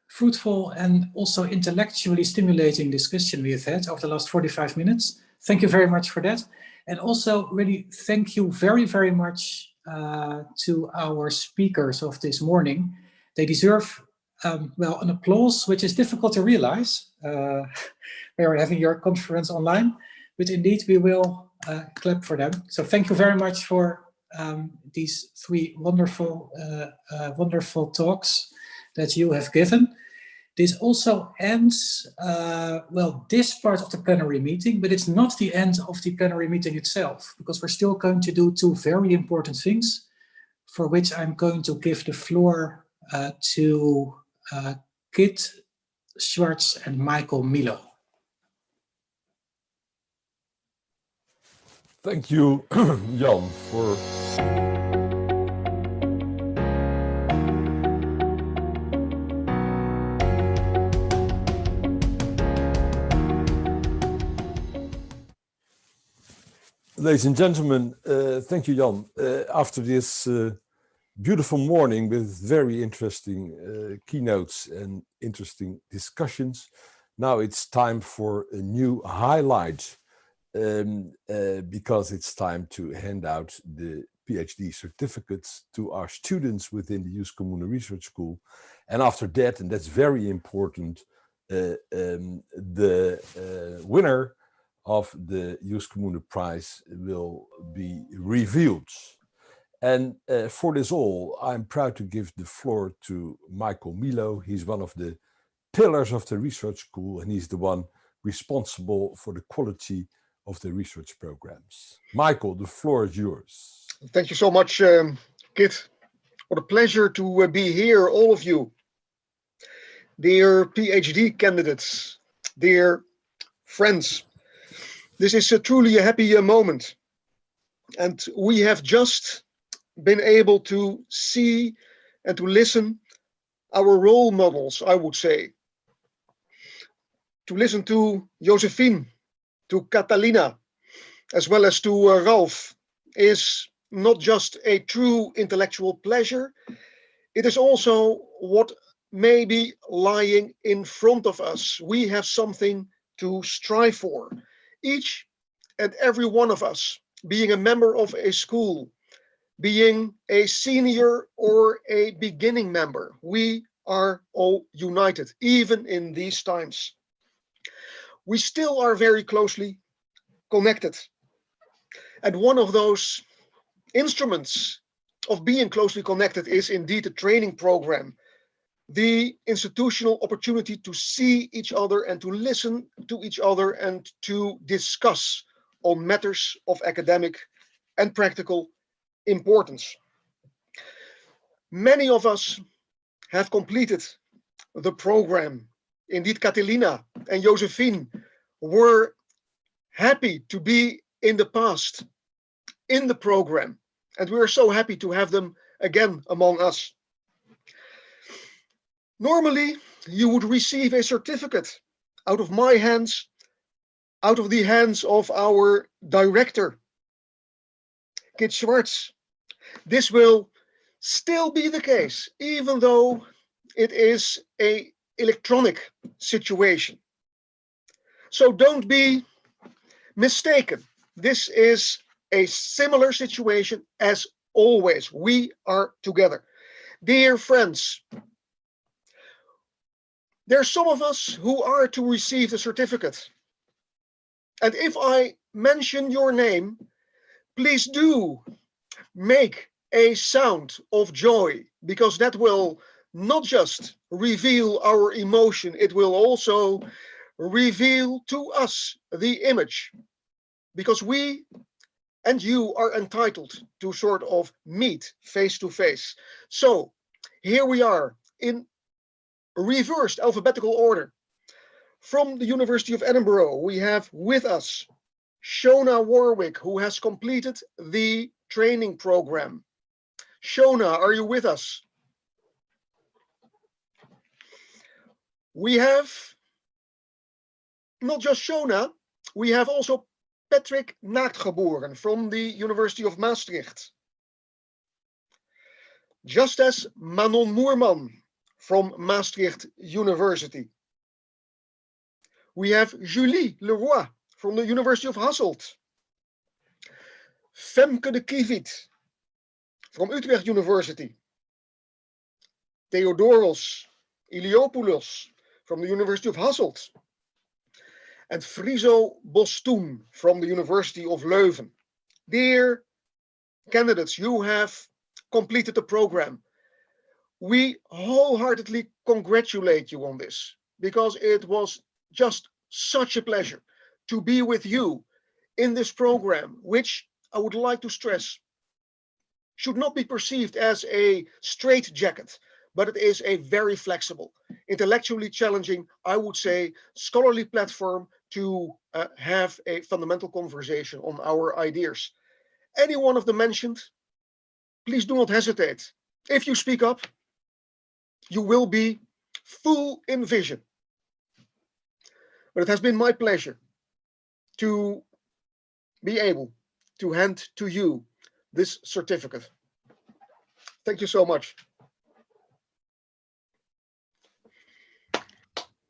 B: fruitful and also intellectually stimulating discussion we have had over the last 45 minutes. Thank you very much for that. And also really thank you very, very much to our speakers of this morning. They deserve, well, an applause, which is difficult to realize. We are having your conference online, but indeed we will clap for them. So thank you very much for these three wonderful talks that you have given. This also ends, well, this part of the plenary meeting, but it's not the end of the plenary meeting itself, because we're still going to do two very important things, for which I'm going to give the floor to Kit Schwartz and Michael Milo.
A: Thank you, Jan, for ladies and gentlemen, thank you, Jan. After this beautiful morning with very interesting keynotes and interesting discussions, now it's time for a new highlight because it's time to hand out the PhD certificates to our students within the Ius Commune Research School. And after that, and that's very important, the winner of the Ius Commune Prize will be revealed. And for this all, I'm proud to give the floor to Michael Milo. He's one of the pillars of the research school, and he's the one responsible for the quality of the research programs. Michael, the floor is yours.
L: Thank you so much, Kit. What a pleasure to be here, all of you. Dear PhD candidates, dear friends, this is truly a happy moment. And we have just been able to see and to listen our role models, I would say. To listen to Josephine, to Catalina, as well as to Ralf, is not just a true intellectual pleasure, it is also what may be lying in front of us. We have something to strive for. Each and every one of us, being a member of a school, being a senior or a beginning member, we are all united, even in these times. We still are very closely connected. And one of those instruments of being closely connected is indeed a training program, the institutional opportunity to see each other and to listen to each other and to discuss on matters of academic and practical importance. Many of us have completed the program. Indeed, Catalina and Josephine were happy to be in the past in the program, and we are so happy to have them again among us. Normally, you would receive a certificate out of my hands, out of the hands of our director, Kit Schwartz. This will still be the case, even though it is an electronic situation. So don't be mistaken. This is a similar situation as always. We are together. Dear friends, there are some of us who are to receive the certificate. And if I mention your name, please do make a sound of joy, because that will not just reveal our emotion, it will also reveal to us the image, because we and you are entitled to sort of meet face to face. So here we are in reversed alphabetical order. From the University of Edinburgh, we have with us Shona Warwick, who has completed the training program. Shona, are you with us? We have not just Shona, we have also Patrick Naaktgeboren from the University of Maastricht. Just as Manon Moerman from Maastricht University. We have Julie Leroy from the University of Hasselt. Femke de Kieviet from Utrecht University. Theodoros Iliopoulos from the University of Hasselt. And Friso Bostoen from the University of Leuven. Dear candidates, you have completed the program. We wholeheartedly congratulate you on this, because it was just such a pleasure to be with you in this program, which I would like to stress should not be perceived as a straitjacket, but it is a very flexible, intellectually challenging, I would say, scholarly platform to have a fundamental conversation on our ideas. Any one of them mentioned, please do not hesitate. If you speak up, you will be full in vision. But it has been my pleasure to be able to hand to you this certificate. Thank you so much.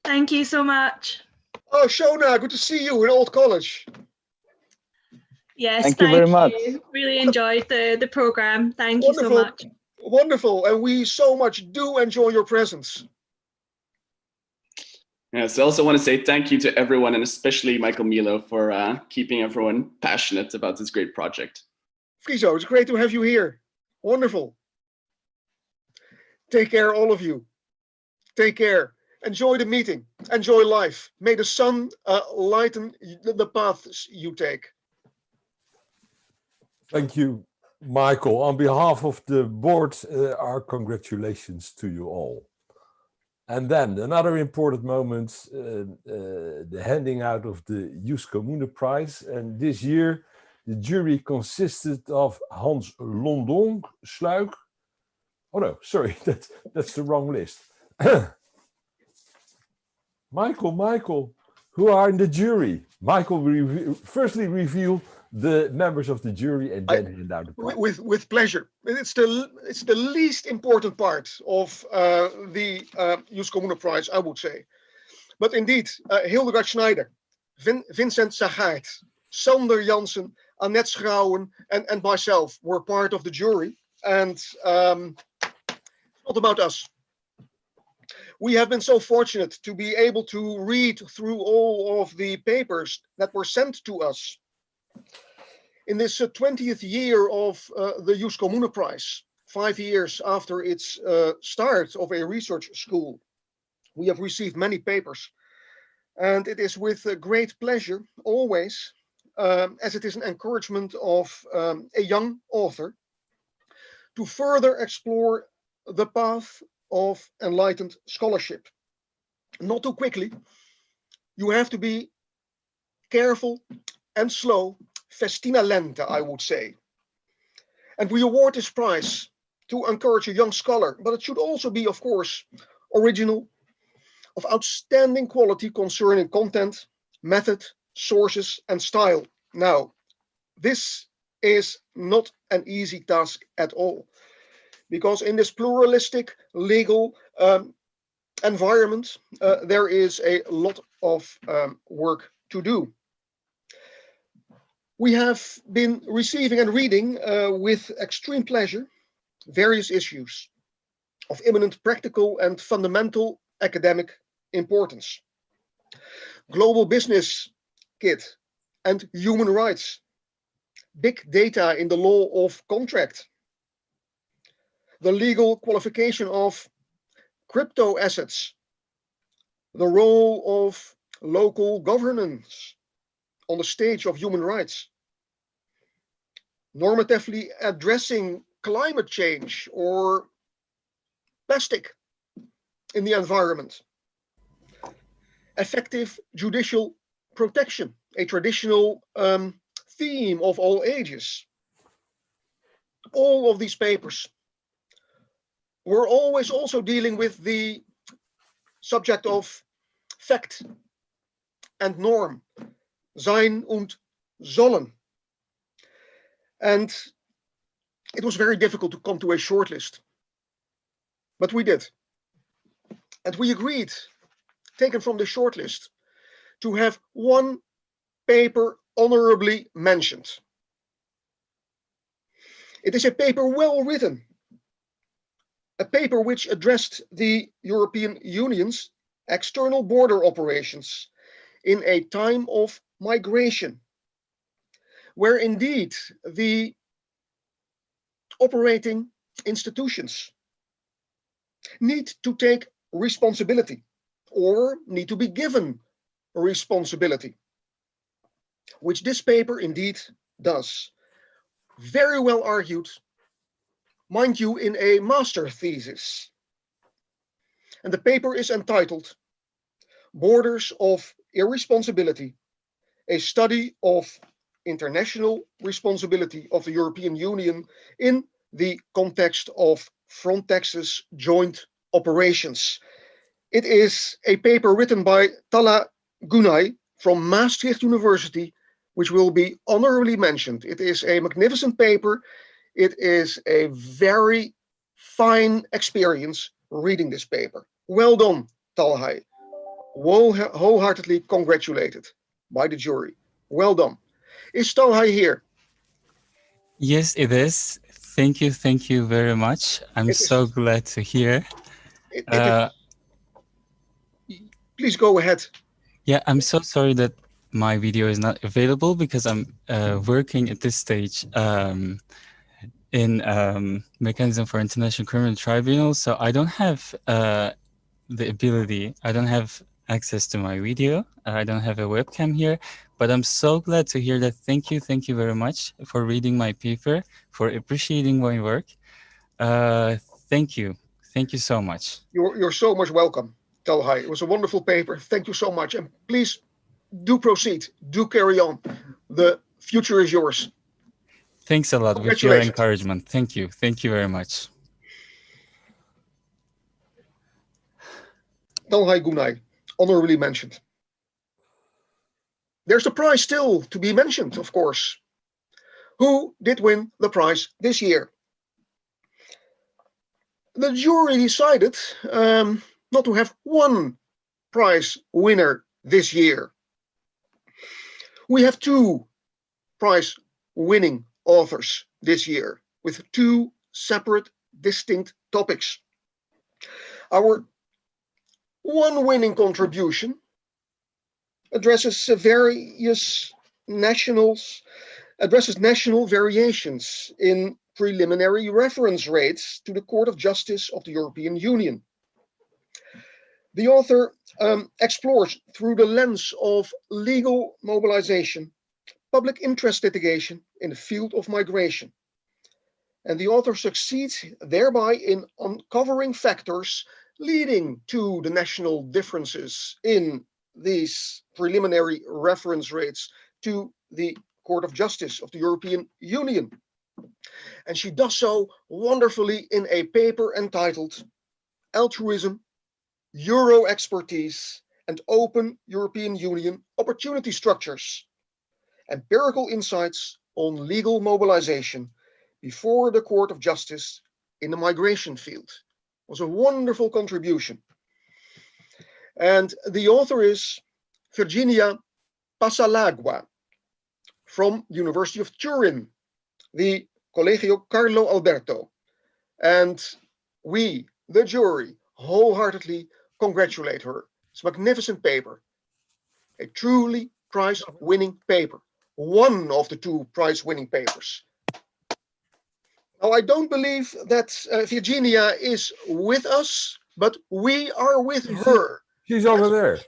M: Thank you so much.
L: Oh, Shona, good to see you in Old College.
M: Yes,
N: thank you very much.
M: Really enjoyed the program. Thank
L: Wonderful.
M: you so much.
L: Wonderful, and we so much do enjoy your presence.
O: Yes, I also want to say thank you to everyone, and especially Michael Milo, for keeping everyone passionate about this great project.
L: Friso, it's great to have you here. Wonderful. Take care, all of you. Take care. Enjoy the meeting. Enjoy life. May the sun lighten the paths you take.
A: Thank you, Michael. On behalf of the board, our congratulations to you all. And then another important moment, the handing out of the Ius Commune Prize. And this year, The jury consisted of Hans London Sluik. Oh no, sorry, that's the wrong list. Michael, who are in the jury? Michael will firstly reveal the members of the jury and then hand out the prize.
L: With pleasure. It's the least important part of the Ius Commune Prize, I would say. But indeed, Hildegard Schneider, Vincent Sagaert, Sander Jansen, Annette Schrouwen, and myself were part of the jury. And it's not about us. We have been so fortunate to be able to read through all of the papers that were sent to us. In this 20th year of the Ius Commune Prize, 5 years after its start of a research school, we have received many papers. And it is with great pleasure, always, as it is an encouragement of a young author, to further explore the path of enlightened scholarship. Not too quickly. You have to be careful and slow, festina lente, I would say. And we award this prize to encourage a young scholar, but it should also be, of course, original, of outstanding quality concerning content, method, sources, and style. Now, this is not an easy task at all, because in this pluralistic legal environment, there is a lot of work to do. We have been receiving and reading with extreme pleasure various issues of eminent practical and fundamental academic importance. Global Business Kit and Human Rights. Big data in the law of contract. The legal qualification of crypto assets. The role of local governance on the stage of human rights. Normatively addressing climate change or plastic in the environment. Effective judicial protection, a traditional theme of all ages. All of these papers were always also dealing with the subject of fact and norm, sein und sollen. And it was very difficult to come to a shortlist, but we did. And we agreed, taken from the shortlist, to have one paper honorably mentioned. It is a paper well written, a paper which addressed the European Union's external border operations in a time of migration, where indeed the operating institutions need to take responsibility or need to be given responsibility, which this paper indeed does. Very well argued, mind you, in a master thesis. And the paper is entitled Borders of Irresponsibility, a study of international responsibility of the European Union in the context of Frontex's joint operations. It is a paper written by Tala Gunay from Maastricht University, which will be honorably mentioned. It is a magnificent paper. It is a very fine experience reading this paper. Well done, Talhai. Wholeheartedly congratulated by the jury. Well done. Is Talhai here?
N: Yes, it is. Thank you very much. I'm so glad to hear.
L: Please go ahead.
N: Yeah, I'm so sorry that my video is not available because I'm working at this stage in Mechanism for International Criminal Tribunals. So I don't have the ability, I don't have access to my video. I don't have a webcam here, but I'm so glad to hear that. Thank you very much for reading my paper, for appreciating my work. Thank you so much.
L: You're so much welcome, Talhai. It was a wonderful paper. Thank you so much. And please do proceed, do carry on. The future is yours.
N: Thanks a lot with your encouragement. Thank you. Thank you very much.
L: Talhai Gunai, honorably mentioned. There's a prize still to be mentioned, of course. Who did win the prize this year? The jury decided not to have one prize winner this year. We have two prize winning authors this year with two separate, distinct topics. Our one winning contribution addresses national variations in preliminary reference rates to the Court of Justice of the European Union. The author explores through the lens of legal mobilization, public interest litigation in the field of migration. And the author succeeds thereby in uncovering factors leading to the national differences in these preliminary reference rates to the Court of Justice of the European Union. And she does so wonderfully in a paper entitled Altruism, Euro Expertise, and Open European Union Opportunity Structures, Empirical Insights on Legal Mobilization before the Court of Justice in the migration field. It was a wonderful contribution. And the author is Virginia Passalagua from the University of Turin, the Colegio Carlo Alberto. And we, the jury, wholeheartedly congratulate her. It's a magnificent paper, a truly prize-winning paper, one of the two prize-winning papers. Now, I don't believe that Virginia is with us, but we are with her.
A: She's over there.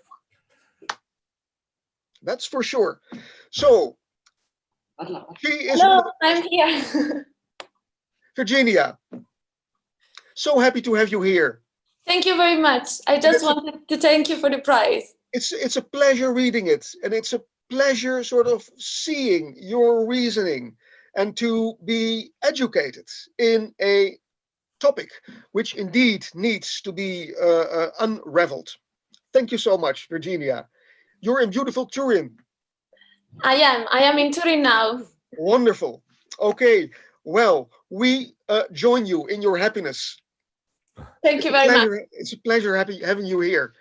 L: That's for sure. So, she is.
P: Hello, I'm here.
L: Virginia, so happy to have you here.
P: Thank you very much. I just wanted to thank you for the prize.
L: It's a pleasure reading it, and it's a pleasure sort of seeing your reasoning and to be educated in a topic which indeed needs to be unraveled. Thank you so much, Virginia. You're in beautiful Turin.
P: I am in Turin now.
L: Wonderful. Okay, well, we join you in your happiness.
P: Thank you very much.
L: It's a pleasure having you here.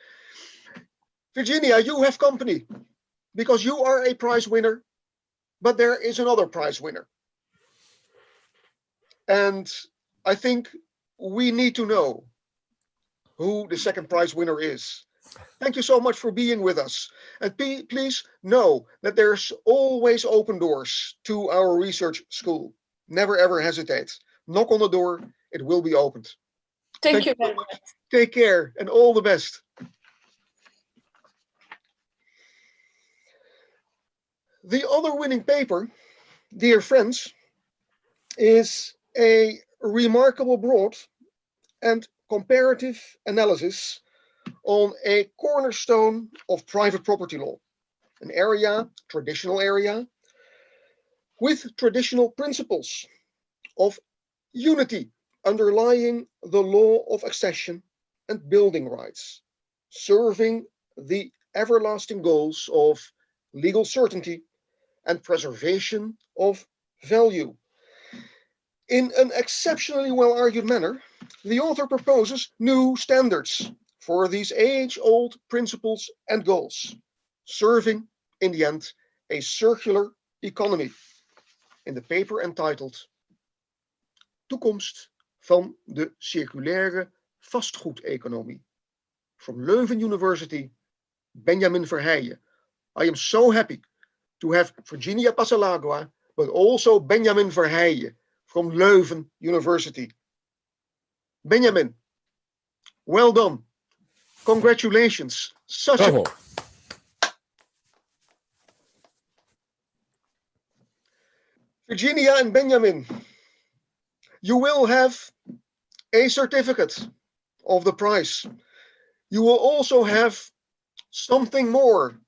L: Virginia, you have company because you are a prize winner, but there is another prize winner. And I think we need to know who the second prize winner is. Thank you so much for being with us. And please know that there's always open doors to our research school. Never ever hesitate. Knock on the door, it will be opened.
P: Thank you very much.
L: Take care and all the best. The other winning paper, dear friends, is a remarkable broad and comparative analysis on a cornerstone of private property law, an area, traditional area, with traditional principles of unity underlying the law of accession and building rights, serving the everlasting goals of legal certainty and preservation of value. In an exceptionally well-argued manner, the author proposes new standards for these age-old principles and goals, serving, in the end, a circular economy. In the paper entitled Toekomst van de circulaire vastgoedeconomie. From Leuven University, Benjamin Verheijen. I am so happy to have Virginia Passalagua, but also Benjamin Verheijen from Leuven University. Benjamin, well done. Congratulations. Virginia and Benjamin, you will have a certificate of the prize. You will also have something more,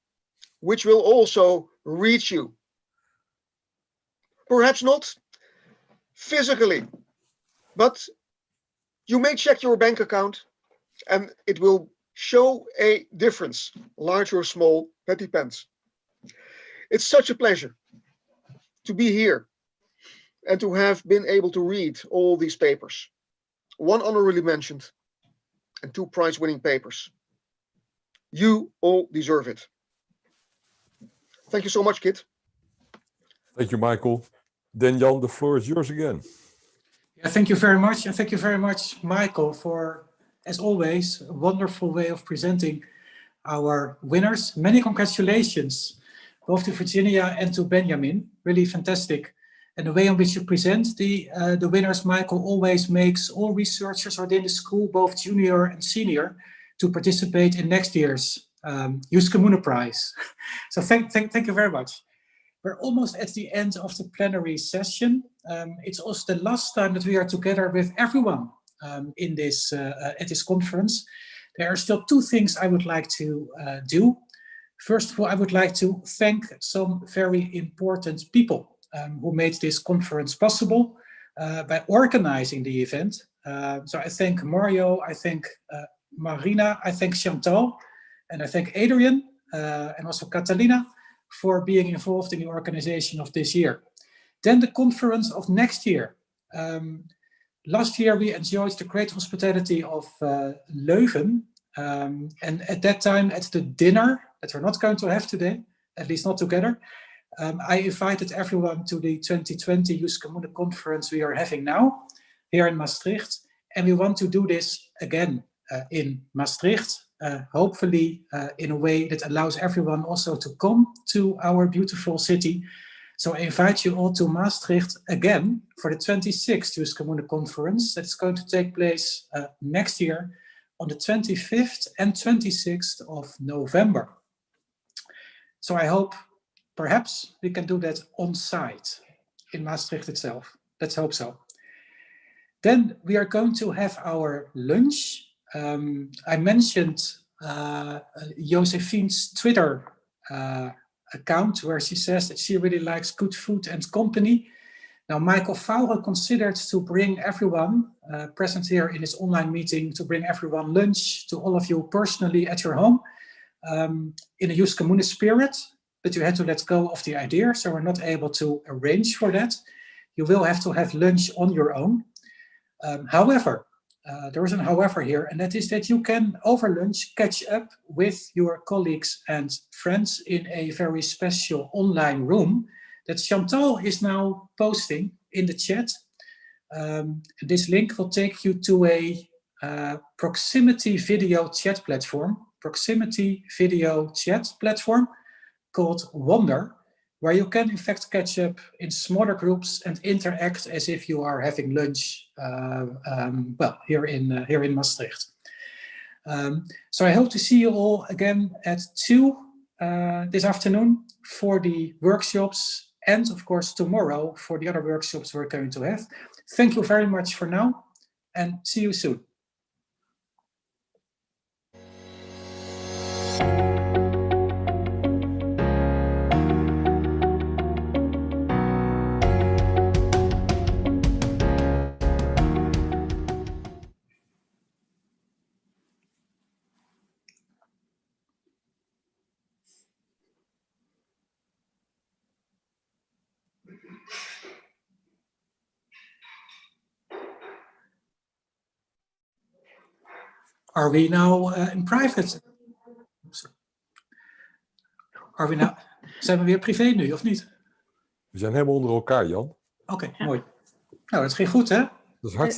L: which will also reach you. Perhaps not physically, but you may check your bank account and it will show a difference, large or small, that depends. It's such a pleasure to be here and to have been able to read all these papers. One honorably mentioned and 2 prize-winning papers. You all deserve it. Thank you so much, Kit.
A: Thank you, Michael. Then Jan, the floor is yours again.
B: Yeah, thank you very much. And thank you very much, Michael, for, as always, a wonderful way of presenting our winners. Many congratulations, both to Virginia and to Benjamin. Really fantastic. And the way in which you present the winners, Michael, always makes all researchers within the school, both junior and senior, to participate in next year's Ius Commune Prize. So thank you very much. We're almost at the end of the plenary session. It's also the last time that we are together with everyone in this at this conference. There are still 2 things I would like to do. First of all, I would like to thank some very important people who made this conference possible by organizing the event. So I thank Mario, I thank Marina, I thank Chantal, and I thank Adrian and also Catalina for being involved in the organization of this year. Then the conference of next year. Last year we enjoyed the great hospitality of Leuven, and at that time at the dinner that we're not going to have today, at least not together, I invited everyone to the 2020 Ius Commune Conference we are having now here in Maastricht, and we want to do this again in Maastricht, hopefully in a way that allows everyone also to come to our beautiful city. So I invite you all to Maastricht again for the 26th Ius Commune Conference that's going to take place next year on the 25th and 26th of November. So I hope perhaps we can do that on site in Maastricht itself. Let's hope so. Then we are going to have our lunch. I mentioned Josephine's Twitter account where she says that she really likes good food and company. Now, Michael Faure considered to bring everyone present here in this online meeting, to bring everyone lunch to all of you personally at your home in a Ius Commune spirit, but you had to let go of the idea, so we're not able to arrange for that. You will have to have lunch on your own. However, there is an however here, and that is that you can over lunch catch up with your colleagues and friends in a very special online room that Chantal is now posting in the chat. This link will take you to a proximity video chat platform, called Wonder, where you can in fact catch up in smaller groups and interact as if you are having lunch well, here in Maastricht. So I hope to see you all again at 2 this afternoon for the workshops, and of course tomorrow for the other workshops we're going to have. Thank you very much for now, and see you soon. Are we now in private? Are we now? Zijn we weer privé nu, of niet?
A: We zijn helemaal onder elkaar, Jan.
B: Oké, mooi. Nou, dat ging goed, hè?
A: Dat is hartstikke